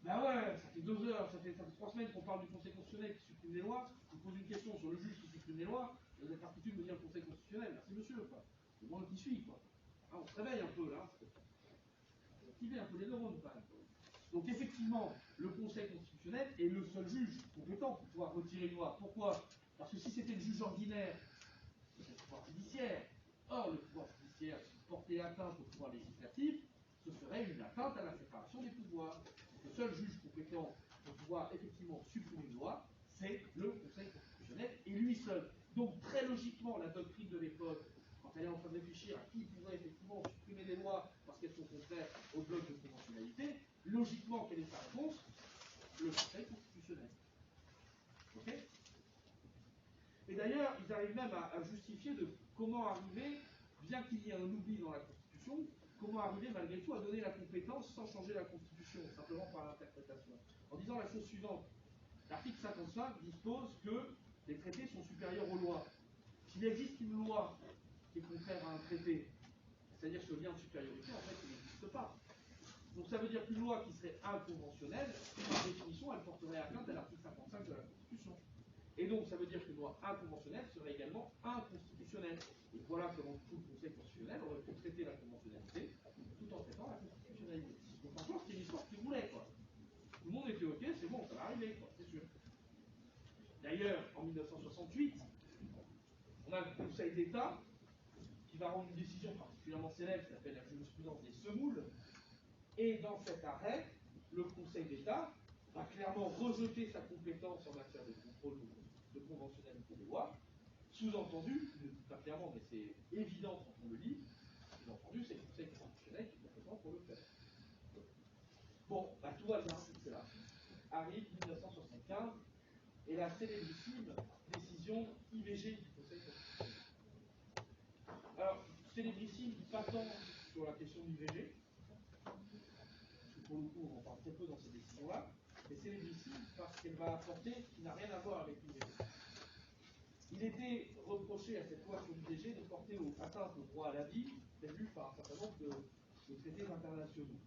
A: Ben ouais, ça fait 2 heures, ça fait 3 semaines qu'on parle du Conseil constitutionnel qui supprime les lois. Je vous pose une question sur le juge qui supprime les lois. Vous êtes parti de me dire le Conseil constitutionnel. Merci monsieur, quoi. C'est moi qui suis, quoi. Hein, on se réveille un peu, là. On active un peu les neurones, quand même. Donc effectivement, le Conseil constitutionnel est le seul juge compétent pour pouvoir retirer une loi. Pourquoi? Parce que si c'était le juge ordinaire, c'est le pouvoir judiciaire. Or, le pouvoir judiciaire, si portait atteinte au pouvoir législatif, ce serait une atteinte à la séparation des pouvoirs. Le seul juge compétent pour pouvoir effectivement supprimer une loi, c'est le Conseil constitutionnel et lui seul. Donc très logiquement, la doctrine de l'époque, quand elle est en train de réfléchir à qui pourrait effectivement supprimer des lois parce qu'elles sont contraires au bloc de conventionnalité, logiquement, quelle est sa réponse? Le Conseil constitutionnel. Ok? Et d'ailleurs, ils arrivent même à justifier de comment arriver, bien qu'il y ait un oubli dans la Constitution, comment arriver malgré tout à donner la compétence sans changer la Constitution, simplement par l'interprétation. En disant la chose suivante, l'article 55 dispose que les traités sont supérieurs aux lois. S'il existe une loi qui est contraire à un traité, c'est-à-dire ce lien de supériorité, en fait, il n'existe pas. Donc ça veut dire qu'une loi qui serait inconventionnelle, par définition, elle porterait atteinte à l'article 55 de la Constitution. Et donc ça veut dire qu'une loi inconventionnelle serait également inconstitutionnelle. Et voilà comment tout le Conseil constitutionnel aurait pu traiter la conventionnalité tout en traitant la constitutionnalité. Donc encore, c'est une histoire qui roulait, quoi. Tout le monde était ok, c'est bon, ça va arriver, quoi, c'est sûr. D'ailleurs, en 1968, on a le Conseil d'État qui va rendre une décision particulièrement célèbre qui s'appelle la jurisprudence des semoules. Et dans cet arrêt, le Conseil d'État va clairement rejeter sa compétence en matière de contrôle de conventionnalité des lois. Sous-entendu, il ne le dit pas clairement, mais c'est évident quand on le lit, sous-entendu, c'est le Conseil constitutionnel qui est compétent pour le faire. Bon, bah, tout va bien, c'est là. Arrive 1975 et la célébrissime décision IVG du Conseil constitutionnel. Alors, célébrissime, pas tant sur la question de l'IVG, parce que pour le coup, on en parle très peu dans ces décisions-là, mais célébrissime parce qu'elle va apporter ce qui n'a rien à voir avec l'IVG. Il était reproché à cette loi sur l'IVG de porter atteinte au droit à la vie prévu par un certain nombre de traités internationaux.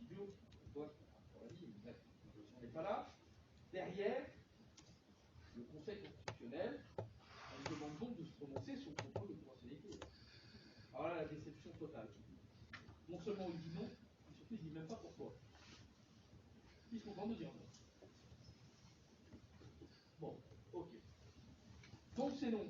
A: Idiot, quoi, pour la vie, bref, on n'est pas là. Derrière, le Conseil constitutionnel, on demande donc de se prononcer sur le contrôle de conventionnalité. Alors là, la déception totale. Non seulement il dit non, mais surtout il dit même pas pourquoi. Il se contente de dire non. Bon, ok. Donc c'est non.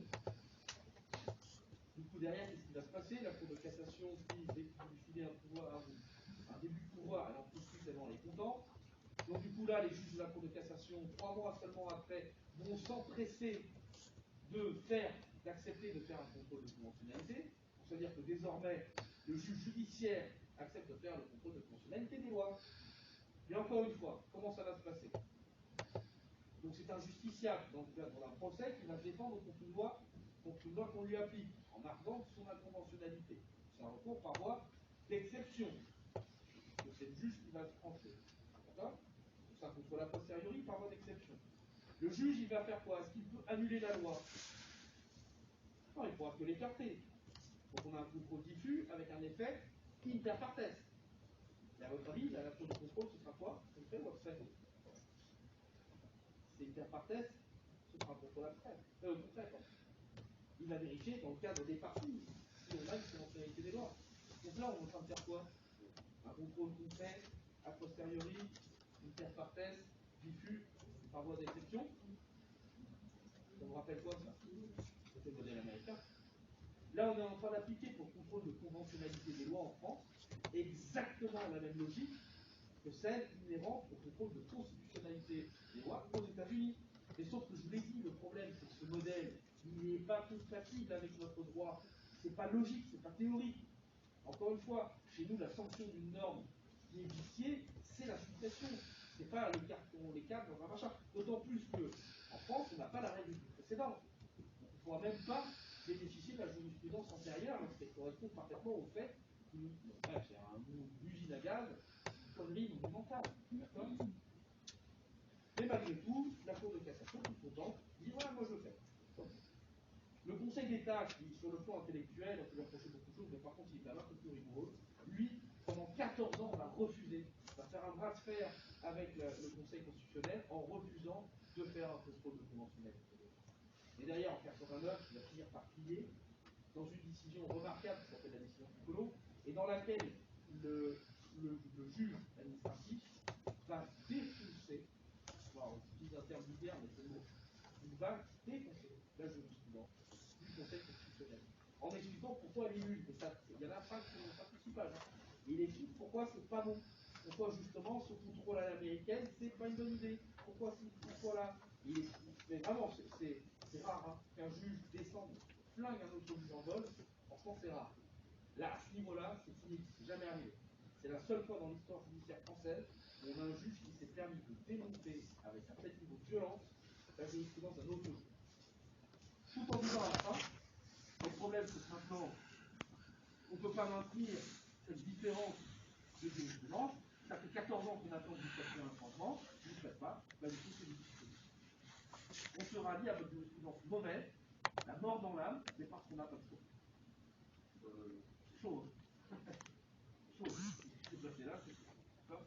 A: Du coup, derrière, qu'est-ce qui va se passer? La Cour de cassation dit dès que vous lui filez un début de pouvoir, elle en pousse plus tellement elle est contente. Donc du coup là, les juges de la Cour de cassation, 3 mois seulement après, vont s'empresser d'accepter de faire un contrôle de conventionnalité. C'est-à-dire que désormais, le juge judiciaire accepte de faire le contrôle de conventionnalité des lois. Et encore une fois, comment ça va se passer? Donc c'est un justiciable dans le cadre d'un procès qui va se défendre contre une loi qu'on lui applique, en arguant de son inconventionnalité. C'est un recours par voie d'exception. Donc c'est le juge qui va se trancher. D'accord? Donc ça contre la posteriori par voie d'exception. Le juge, il va faire quoi? Est-ce qu'il peut annuler la loi? Non, il ne pourra que l'écarter. Donc on a un contrôle diffus avec un effet inter partes. Et à votre avis, la nature du contrôle, ce sera quoi? Concret ou abstrait? C'est inter partes, ce sera un contrôle abstrait. Concret, quoi. Il va vérifier dans le cadre des parties si on a une conventionnalité des lois. Donc là, on est en train de faire quoi? Un contrôle concret, a posteriori, inter partes, diffus, par voie d'exception. Ça vous rappelle quoi, ça? C'était le modèle américain. Là, on est en train d'appliquer pour le contrôle de conventionnalité des lois en France exactement la même logique
B: que celle inhérente au contrôle de constitutionnalité des lois aux États-Unis. Et sauf que je vous l'ai dit, le problème, c'est que ce modèle, il n'est pas compatible avec notre droit. C'est pas logique, c'est pas théorique. Encore une fois, chez nous, la sanction d'une norme qui est viciée, c'est la suppression. C'est pas le carton, les cadres dans un machin. D'autant plus que en France, on n'a pas la règle du précédent. Donc, on ne pourra même pas bénéficier de la jurisprudence antérieure, parce qu'elle correspond parfaitement au fait que c'est une usine à gaz, une connerie monumentale. D'accord. Mais malgré tout, la Cour de cassation, toute contente, dit voilà, moi je le fais. Le Conseil d'État, qui sur le plan intellectuel, on peut lui reprocher beaucoup de choses, mais par contre il est un peu plus rigoureux, lui, pendant 14 ans, va refuser, va faire un bras de fer avec le Conseil constitutionnel en refusant de faire un contrôle de conventionnalité. Et d'ailleurs, en 89, il va finir par plier dans une décision remarquable qui s'appelle la décision Piccolo, et dans laquelle le juge administratif va défoncer, on utilise un terme vulgaire, mais c'est le mot, il va défoncer la jurisprudence du Conseil constitutionnel, en expliquant pourquoi elle est nulle. Il y en a 5 pages. Et il explique pourquoi c'est pas bon. Pourquoi justement ce contrôle à l'américaine, c'est pas une bonne idée. Pourquoi là. Mais vraiment, c'est rare hein, qu'un juge descende, flingue un autre juge en vol. Franchement, c'est rare. Là, à ce niveau-là, c'est inédit, c'est jamais arrivé. C'est la seule fois dans l'histoire judiciaire française où on a un juge qui s'est permis de démonter avec un tel niveau de violence la jurisprudence d'un autre juge. Tout en disant à la fin, le problème c'est que maintenant, on ne peut pas maintenir cette différence de jurisprudence. Ça fait 14 ans qu'on attend que vous fassiez un changement, vous ne le faites pas, du coup c'est difficile. On se rallie à votre jurisprudence mauvaise, la mort dans l'âme, mais parce qu'on n'a pas de choix. C'est chaud, hein. Chaud. C'est passé là, c'est chaud.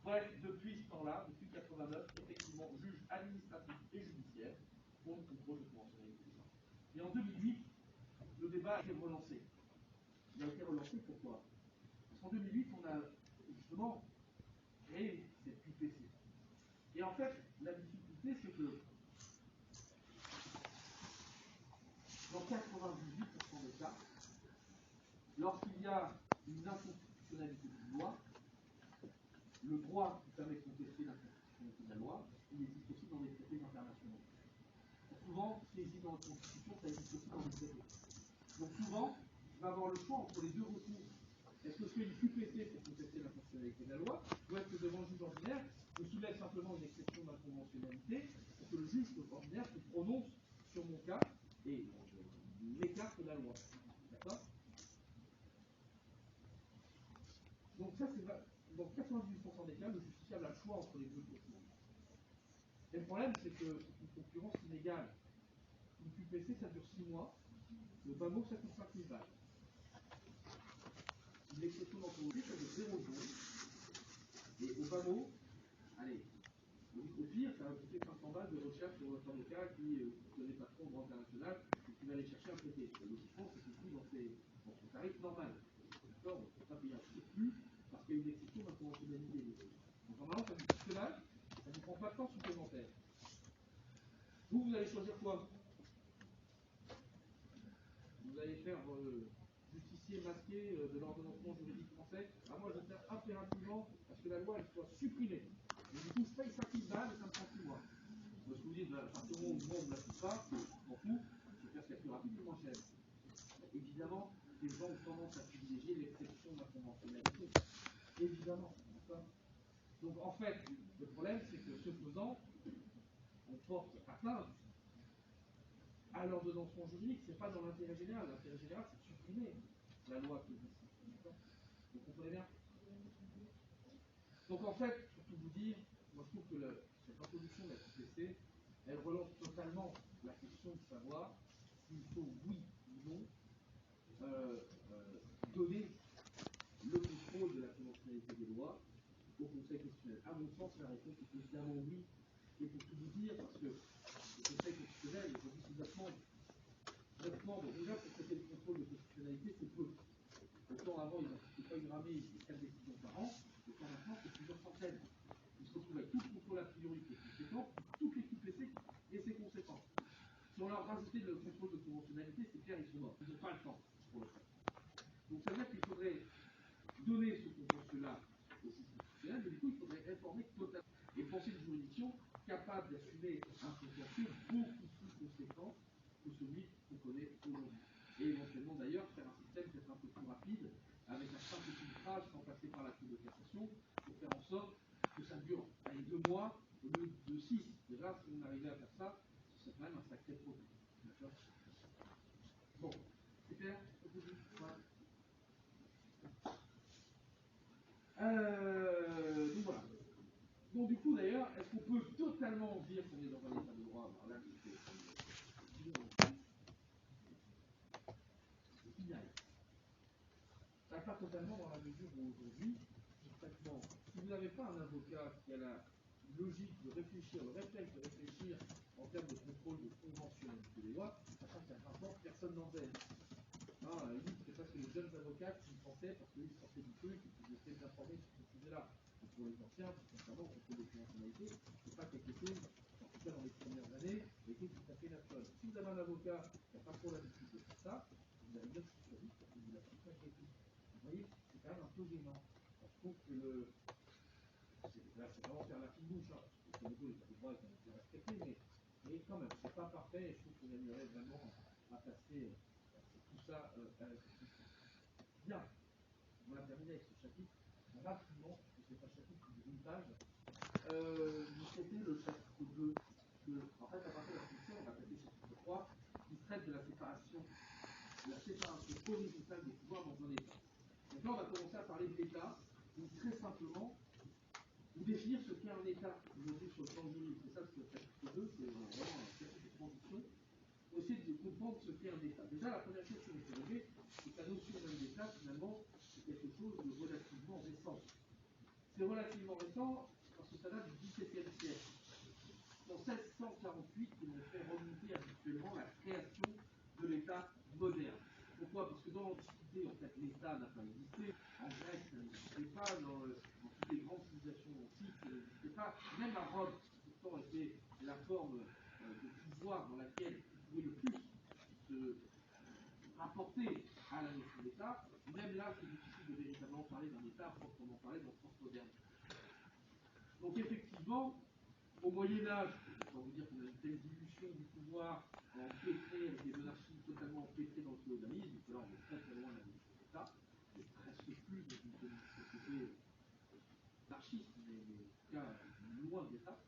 B: Bref, depuis ce temps-là, depuis 89, effectivement, juge administratif et judiciaire pour le contrôle de conventionnalité. Et en 2008, le débat a été relancé. Il a été relancé pourquoi? Parce qu'en 2008, on a justement créé cette QPC. Et en fait, la difficulté, c'est que dans 98% des cas, lorsqu'il y a une inconstitutionnalité d'une loi, le droit qui permet de contester l'inconstitutionnalité de la loi, il existe aussi dans les traités internationaux. Souvent, ce qui existe dans la Constitution, ça existe aussi dans les traités. Donc souvent, je vais avoir le choix entre les deux recours. Est-ce que je fais une QPC pour contester l'inconstitutionnalité de la loi, ou est-ce que devant le juge ordinaire, je soulève simplement une exception d'inconventionnalité pour que le juge ordinaire se prononce sur mon cas et m'écarte de la loi. D'accord? Donc ça, c'est dans 98% des cas, le justiciable a le choix entre les deux recours. Et le problème, c'est que c'est une concurrence inégale. Une QPC, ça dure 6 mois. Le bas mot, ça coûte 5 000 balles. Une exception d'entreprise, ça dure 0 jours. Et au bas mot, allez, au pire, ça va coûter 500 balles de recherche sur votre avocat qui ne connaît pas trop le droit international et qui va aller chercher un traité. Logiquement, c'est tout dans son tarif normal. D'accord? On ne peut pas payer un peu plus parce qu'il y a une exception d'inconventionnalité. Donc normalement, ça vous coûte que dalle, ça ne vous prend pas de temps supplémentaire. Vous allez choisir quoi? Vous allez faire justicier masqué de l'ordonnancement juridique français. Ah, moi, je vais faire impérativement parce que la loi, elle soit supprimée. Et du coup, je paye 5 000 balles et ça me prend 6 mois. Moi, je vous dis, à partir du moment où on ne l'applique pas, je m'en fous, je vais faire ce qu'il y a plus rapide et moins cher. Évidemment, les gens ont tendance à privilégier l'exception de la conventionnalité. Évidemment. Donc, en fait, le problème, c'est que ce faisant, on porte atteinte à l'ordonnancement juridique, c'est pas dans l'intérêt général. L'intérêt général, c'est de supprimer la loi qui existe. Vous comprenez bien? Donc en fait, pour tout vous dire, moi je trouve que cette introduction de la QPC, elle relance totalement la question de savoir s'il faut, oui ou non, donner le contrôle de la conventionnalité des lois au Conseil constitutionnel. À mon sens, la réponse est évidemment oui. Et pour tout vous dire, parce que le Conseil constitutionnel, aujourd'hui, c'est 9 membres. 9 membres, déjà pour traiter le contrôle de constitutionnalité, c'est peu. Autant avant, ils n'étaient pas une ramée, ils faisaient 4 décisions par an, autant maintenant, c'est plusieurs centaines. Ils se retrouvent avec tout le contrôle a priori qui est conséquent, toutes les QPC et ses conséquences. Si on leur rajoutait le contrôle de conventionnalité, c'est clair, ils sont morts. Ils n'ont pas le temps pour le faire. Donc ça veut dire qu'il faudrait donner ce contentieux-là au juge constitutionnel, capable d'assumer un contentieux beaucoup plus conséquent que celui qu'on connaît aujourd'hui. Et éventuellement d'ailleurs faire un système peut-être un peu plus rapide, avec un simple filtrage sans passer par la Cour de cassation, pour faire en sorte que ça dure 2 mois au lieu de 6. Déjà, si on arrivait à faire ça, c'est quand même un sacré progrès. D'accord ? Bon, c'est clair ? Donc voilà. Donc du coup d'ailleurs, est-ce qu'on peut totalement dire qu'on est dans un état de droit? Alors là, ça pas totalement dans la mesure où aujourd'hui, concrètement, si vous n'avez pas un avocat qui a la logique de réfléchir, le réflexe de réfléchir en termes de contrôle de conventionnalité des lois, sachant qu'il y a rapport, personne n'en sait. Il dit que ça c'est les jeunes avocats qui pensaient parce qu'ils sortaient du truc et qu'ils essaient d'informer sur ce sujet-là. Et pour les anciens, concernant le contrôle de conventionnalité, c'est pas quelque chose, en tout cas dans les premières années, était tout à fait naturel. Si vous avez un avocat qui n'a pas trop l'habitude de faire ça, vous allez dire que c'est vite parce que vous l'avez pas fait. Vous voyez, c'est quand même un peu gênant. Je trouve que c'est vraiment faire la fine bouche, parce que le il y a des droits qui ont été respectés, mais quand même, c'est pas parfait, et je trouve qu'on gagnerait vraiment à passer tout ça à la discussion. Bien, on a terminé avec ce chapitre. Rapidement, parce que c'est un chapitre d'une page, vous traitez le chapitre 2, en fait, à partir de la fonction, on va traiter le chapitre 3, qui traite de la séparation horizontale des pouvoirs dans un État. Donc là, on va commencer à parler de l'État, donc très simplement, vous définir ce qu'est un État aujourd'hui sur le plan juridique. C'est ça ce que le chapitre 2, c'est vraiment un chapitre de transition, pour essayer de comprendre ce qu'est un État. Déjà, la première chose qu'on peut relever, c'est que la notion même d'État, finalement, c'est quelque chose de relativement récent. C'est relativement récent parce que ça date du XVIIe siècle. En 1648, on fait remonter habituellement la création de l'État moderne. Pourquoi? Parce que dans l'Antiquité, en fait, l'État n'a pas existé. En Grèce, ça n'existait pas. Dans toutes les grandes civilisations antiques, ça n'existait pas. Même à Rome, qui pourtant était la forme de pouvoir dans laquelle on pouvait le plus se rapporter à la notion d'État, même là, c'est difficile de véritablement parler d'un État proprement parler dans le sens moderne. Donc effectivement, au Moyen-Âge, on va vous dire qu'on a une telle dilution du pouvoir empêtré avec des monarchies totalement empêtrées dans le féodalisme, que là on est très très loin de la notion d'État, on est presque plus dans une société anarchiste, mais en tout cas loin de l'État.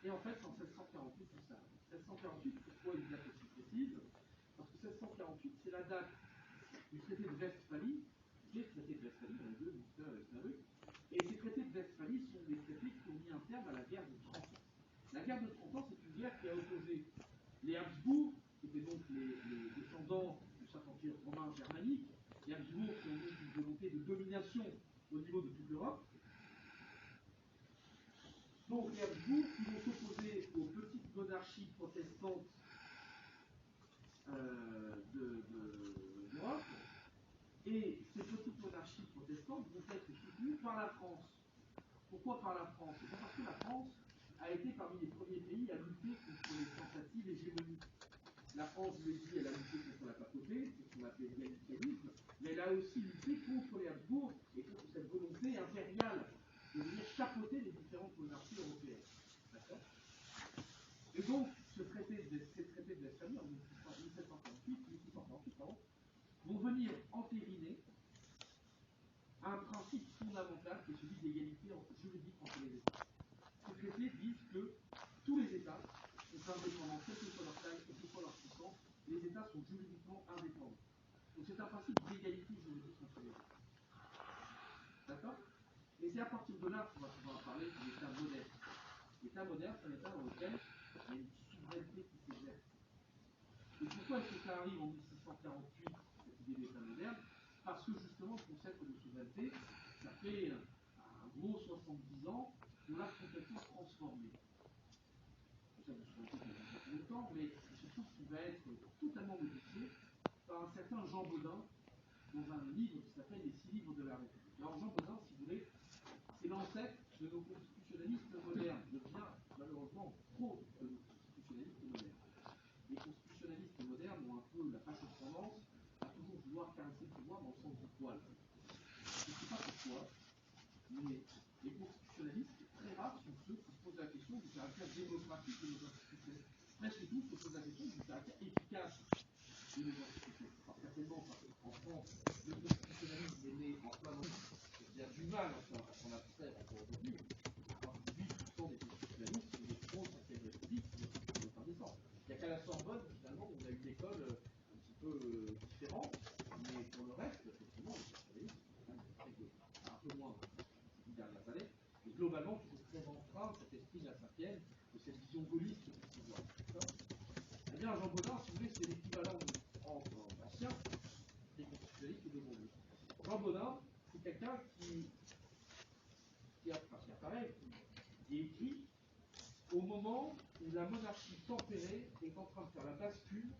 B: Et en fait, c'est en 1648 tout ça. 1648, pourquoi une date aussi précise? Parce que 1648, c'est la date du traité de Westphalie, qui est le traité de Westphalie, dans les deux, Münster et Osnabrück. Et ces traités de Westphalie sont des traités qui ont mis un terme à la guerre de 30 ans. La guerre de 30 ans, c'est une guerre qui a opposé les Habsbourg, qui étaient donc les descendants du Saint-Empire romain germanique, les Habsbourg qui ont donc une volonté de domination au niveau de toute l'Europe. Donc les Habsbourg qui vont s'opposer aux petites monarchies protestantes d'Europe, et ces petites monarchies protestantes vont être soutenues par la France. Pourquoi par la France? C'est parce que la France a été parmi les premiers pays à lutter contre les tentatives hégémoniques. La France, je l'ai dit, elle a lutté contre la papauté, c'est ce qu'on appelait le gallicanisme, mais elle a aussi lutté contre les Habsbourg et contre cette volonté impériale de venir chapeauter les différentes monarchies européennes. D'accord? Et donc, ces traités de Westphalie en 1648, vont venir entériner un principe fondamental qui est celui de l'égalité juridique entre les États. Ces traités disent que tous les États sont indépendants, quelle que soit leur taille, quelle que soit leur puissance, les États sont juridiquement indépendants. Donc c'est un principe d'égalité juridique entre les États. D'accord? Et c'est à partir de là qu'on va pouvoir parler de l'État moderne. L'État moderne, c'est un État dans lequel il y a une souveraineté qui s'exerce. Et pourquoi est-ce que ça arrive en 1648, cette idée d'État moderne? Parce que justement, le concept de souveraineté, ça fait un gros 70 ans qu'on l'a complètement transformé. Le concept de souveraineté qui a déjà longtemps, mais c'est quelque chose qui va être totalement modifié par un certain Jean Bodin dans un livre qui s'appelle Les 6 livres de la République. Alors Jean Bodin, si vous voulez, c'est l'ancêtre de nos constitutionnalistes modernes, de bien malheureusement trop de nos constitutionnalistes modernes. Les constitutionnalistes modernes ont un peu la fâcheuse tendance à toujours vouloir caresser le pouvoir dans le sens du poil. Je ne sais pas pourquoi, mais les constitutionnalistes, très rares sont ceux qui posent de l'identification. Alors certainement, parce qu'en France, le constitutionnalisme est né en plein moment. Il y a du mal à s'en abstraire encore aujourd'hui. 8% des constitutionnalistes sont des pro-5e République qui ne pas descendre. Il n'y a qu'à la Sorbonne, finalement, où on a une école un petit peu différente, mais pour le reste, effectivement, les constitutionnalistes sont quand même un peu moins ces 10 dernières années, et globalement toujours très empreint de cet esprit de la cinquième, de cette vision gaulliste du pouvoir. Eh bien, Jean Bodin, si vous voulez, c'est l'équivalent ancien des constitutionnalistes d'aujourd'hui. Jean Bodin, c'est quelqu'un qui apparaît, qui écrit au moment où la monarchie tempérée est en train de faire la bascule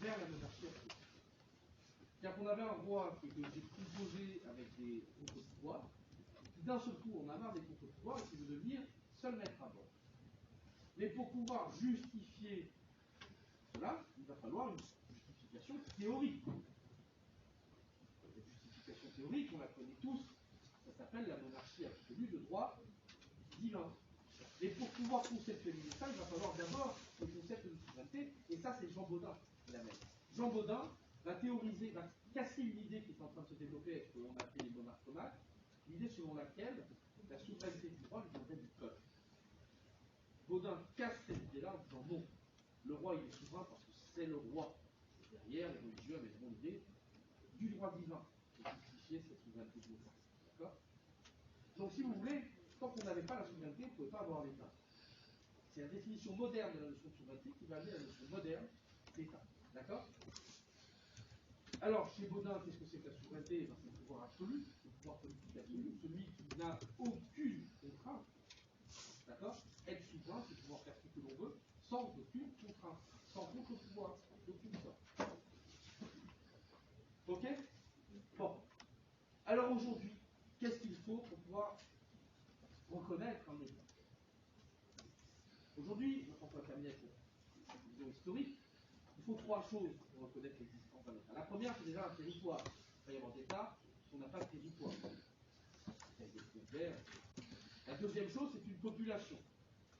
B: vers la monarchie absolue. C'est-à-dire qu'on avait un roi qui était composé avec des contre-pouvoirs, puis d'un seul coup on a marre des contre-pouvoirs et qui veut devenir seul maître à bord. Mais pour pouvoir justifier cela, il va falloir une justification théorique. Cette justification théorique, on la connaît tous, ça s'appelle la monarchie absolue de droit divin. Et pour pouvoir conceptualiser ça, il va falloir d'abord le concept de souveraineté, et ça c'est Jean Bodin qui l'amène. Jean Bodin va théoriser, va casser une idée qui est en train de se développer avec ce que l'on a appelé les monarchomates, l'idée selon laquelle la souveraineté du roi viendrait du peuple. Bodin casse cette idée-là en disant non, le roi il est souverain parce que c'est le roi. Et derrière, les religieux amèneront l'idée du droit divin pour justifier cette souveraineté du roi. D'accord? Donc si vous voulez, tant qu'on n'avait pas la souveraineté, on ne pouvait pas avoir l'État. C'est la définition moderne de la notion de souveraineté qui va amener la notion moderne d'État. D'accord? Alors, chez Bodin, qu'est-ce que c'est que la souveraineté? C'est le pouvoir absolu, le pouvoir politique absolu, celui qui n'a aucune contrainte. D'accord? Être souverain, c'est pouvoir faire ce que l'on veut, sans aucune contrainte, sans contre-pouvoir, d'aucune sorte. Ok? Bon. Alors aujourd'hui, qu'est-ce qu'il faut pour pouvoir reconnaître un État? Aujourd'hui, on va terminer avec cette vision historique. Il faut 3 choses pour reconnaître l'existence d'un État. La première, c'est déjà un territoire. Il peut y avoir d'État si on n'a pas de territoire. Il y a des frontières. La deuxième chose, c'est une population.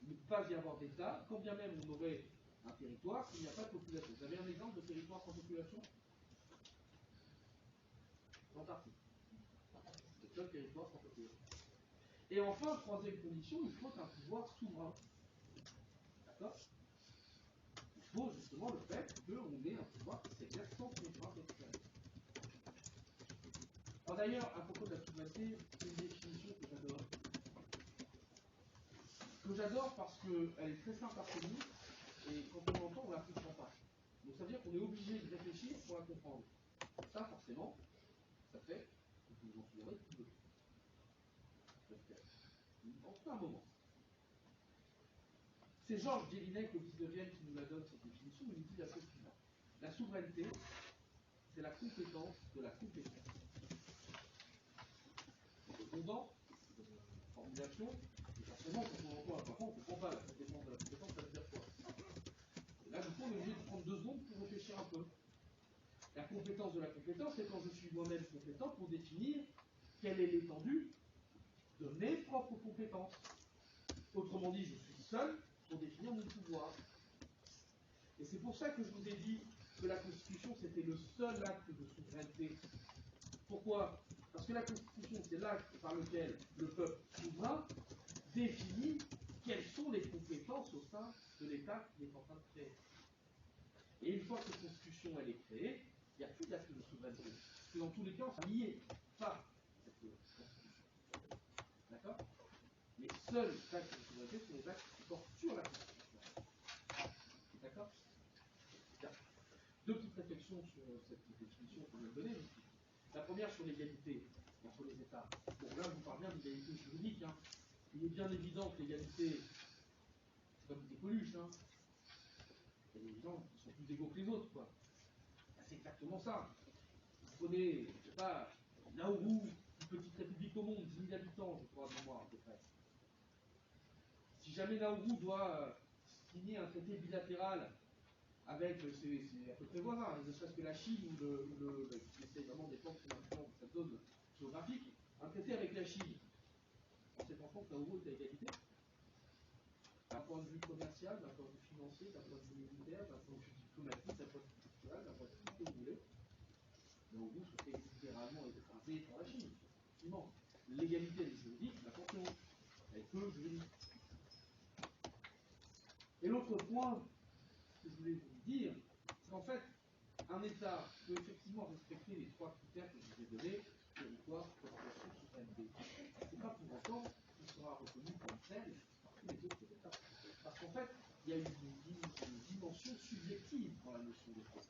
B: Il ne peut pas y avoir d'État, quand bien même on aurait un territoire, s'il n'y a pas de population. Vous avez un exemple de territoire sans population? L'Antarctique. C'est le seul territoire sans population. Et enfin, troisième condition, il faut un pouvoir souverain. D'accord? Il faut justement le fait qu'on ait un pouvoir qui s'exerce sans contrainte extérieure. Alors d'ailleurs, à propos de la souveraineté, c'est une définition que j'adore. Que j'adore parce qu'elle est très simple à retenir, et quand on l'entend, on ne la comprend pas. Donc ça veut dire qu'on est obligé de réfléchir pour la comprendre. Ça, forcément, ça fait que vous vous en souviendrez tout de suite. En tout cas, un moment. C'est Georges Jelinek au 19e qui nous la donne, cette définition. Il nous dit la chose suivante. La souveraineté, c'est la compétence de la compétence. Répondant, formulation, et forcément, quand on emploie un parent, on ne comprend pas la compétence de la compétence, ça veut dire quoi? Et là, du coup, on est obligé de prendre 2 secondes pour réfléchir un peu. La compétence de la compétence, c'est quand je suis moi-même compétent pour définir quelle est l'étendue de mes propres compétences. Autrement dit, je suis seul pour définir mon pouvoir. Et c'est pour ça que je vous ai dit que la Constitution, c'était le seul acte de souveraineté. Pourquoi? Parce que la Constitution, c'est l'acte par lequel le peuple souverain définit quelles sont les compétences au sein de l'État qu'il est en train de créer. Et une fois que cette Constitution elle est créée, il n'y a plus d'acte de souveraineté. Parce que dans tous les cas, on s'est lié par cette Constitution. D'accord? Les seuls actes de souveraineté sont les actes qui portent sur la Constitution. D'accord? Bien. 2 petites réflexions sur cette définition qu'on vient de donner. La première sur l'égalité entre les États. Bon, là, je vous parle bien d'égalité juridique. Hein. Il est bien évident que l'égalité, c'est comme des Coluches. Hein. Il y a des gens qui sont plus égaux que les autres, quoi. Ben, c'est exactement ça. Vous prenez, je ne sais pas, Nauru, une petite république au monde, 10 000 habitants, je crois, de moi, à peu près. Si jamais Nauru doit signer un traité bilatéral avec ses à peu près voisins, ne serait-ce que la Chine qui essaie vraiment de défendre son influence dans cette zone géographique, un traité avec la Chine. On sait franchement que Nauru est à égalité. D'un point de vue commercial, d'un point de vue financier, d'un point de vue militaire, d'un point de vue diplomatique, d'un point de vue... culturelle, la voiture, ce que vous voulez. Mais au bout, se fait littéralement écraser par la Chine. Effectivement, l'égalité des juridiques, attention, elle est peu juridique. Et l'autre point que je voulais vous dire, c'est qu'en fait, un État peut effectivement respecter les trois critères que je vous ai donnés, territoire, population, souveraineté. C'est pas pour autant qu'il sera reconnu comme tel par tous les autres États. Parce qu'en fait, il y a une dimension subjective dans la notion d'État.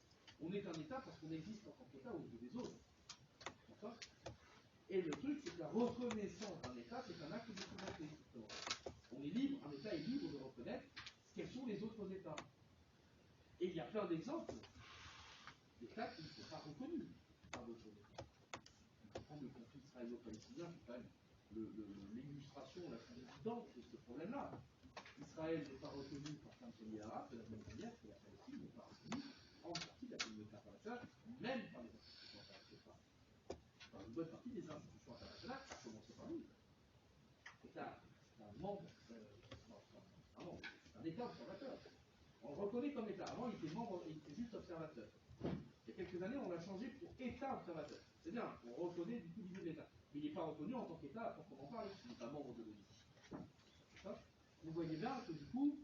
B: On est un État parce qu'on existe en tant qu'État aux yeux des autres. D'accord ? Et le truc, c'est que la reconnaissance d'un État, c'est un acte de souveraineté, justement. On est libre, un État est libre de reconnaître quels sont les autres États. Et il y a plein d'exemples d'États qui ne sont pas reconnus par d'autres États. On peut prendre le conflit israélo-palestinien, qui est quand même l'illustration la plus évidente de ce problème-là. Israël n'est pas reconnu par plein de pays arabes, de la même manière que la Palestine n'est pas reconnue en partie de la communauté internationale, même par les institutions internationales. Par une bonne partie des institutions internationales, à commencer par nous. C'est un membre, c'est un État observateur. On le reconnaît comme État. Avant, il était membre, il était juste observateur. Il y a quelques années, on l'a changé pour État observateur. C'est bien, on reconnaît du coup l'idée de l'État. Mais il n'est pas reconnu en tant qu'État à proprement parler. Il n'est pas membre de l'ONU. Vous voyez bien que du coup,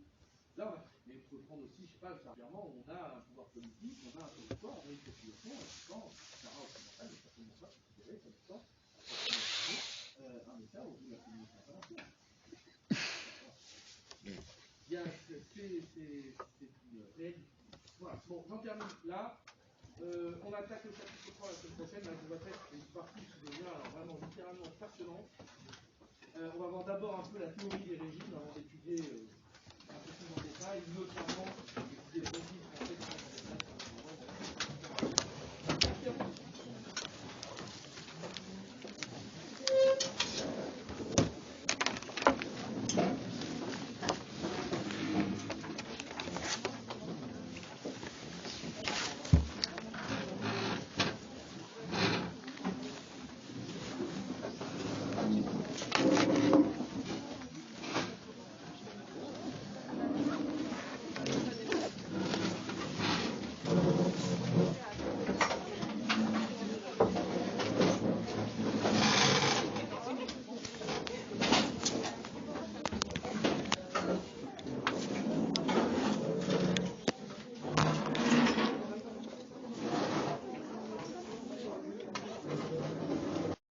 B: là, mais vous pouvez prendre aussi, je ne sais pas, particulièrement, on a un pouvoir politique, on a un territoire, on a une population, et pourtant, Sahara occidental n'est certainement pas considéré comme étant un État au bout de la communauté internationale. Bien, c'est une réalité. Voilà, bon, j'en termine là. On attaque le chapitre 3 la semaine prochaine. Là, je vous répète, c'est une partie qui devient vraiment littéralement passionnante. On va voir d'abord un peu la théorie des régimes avant d'étudier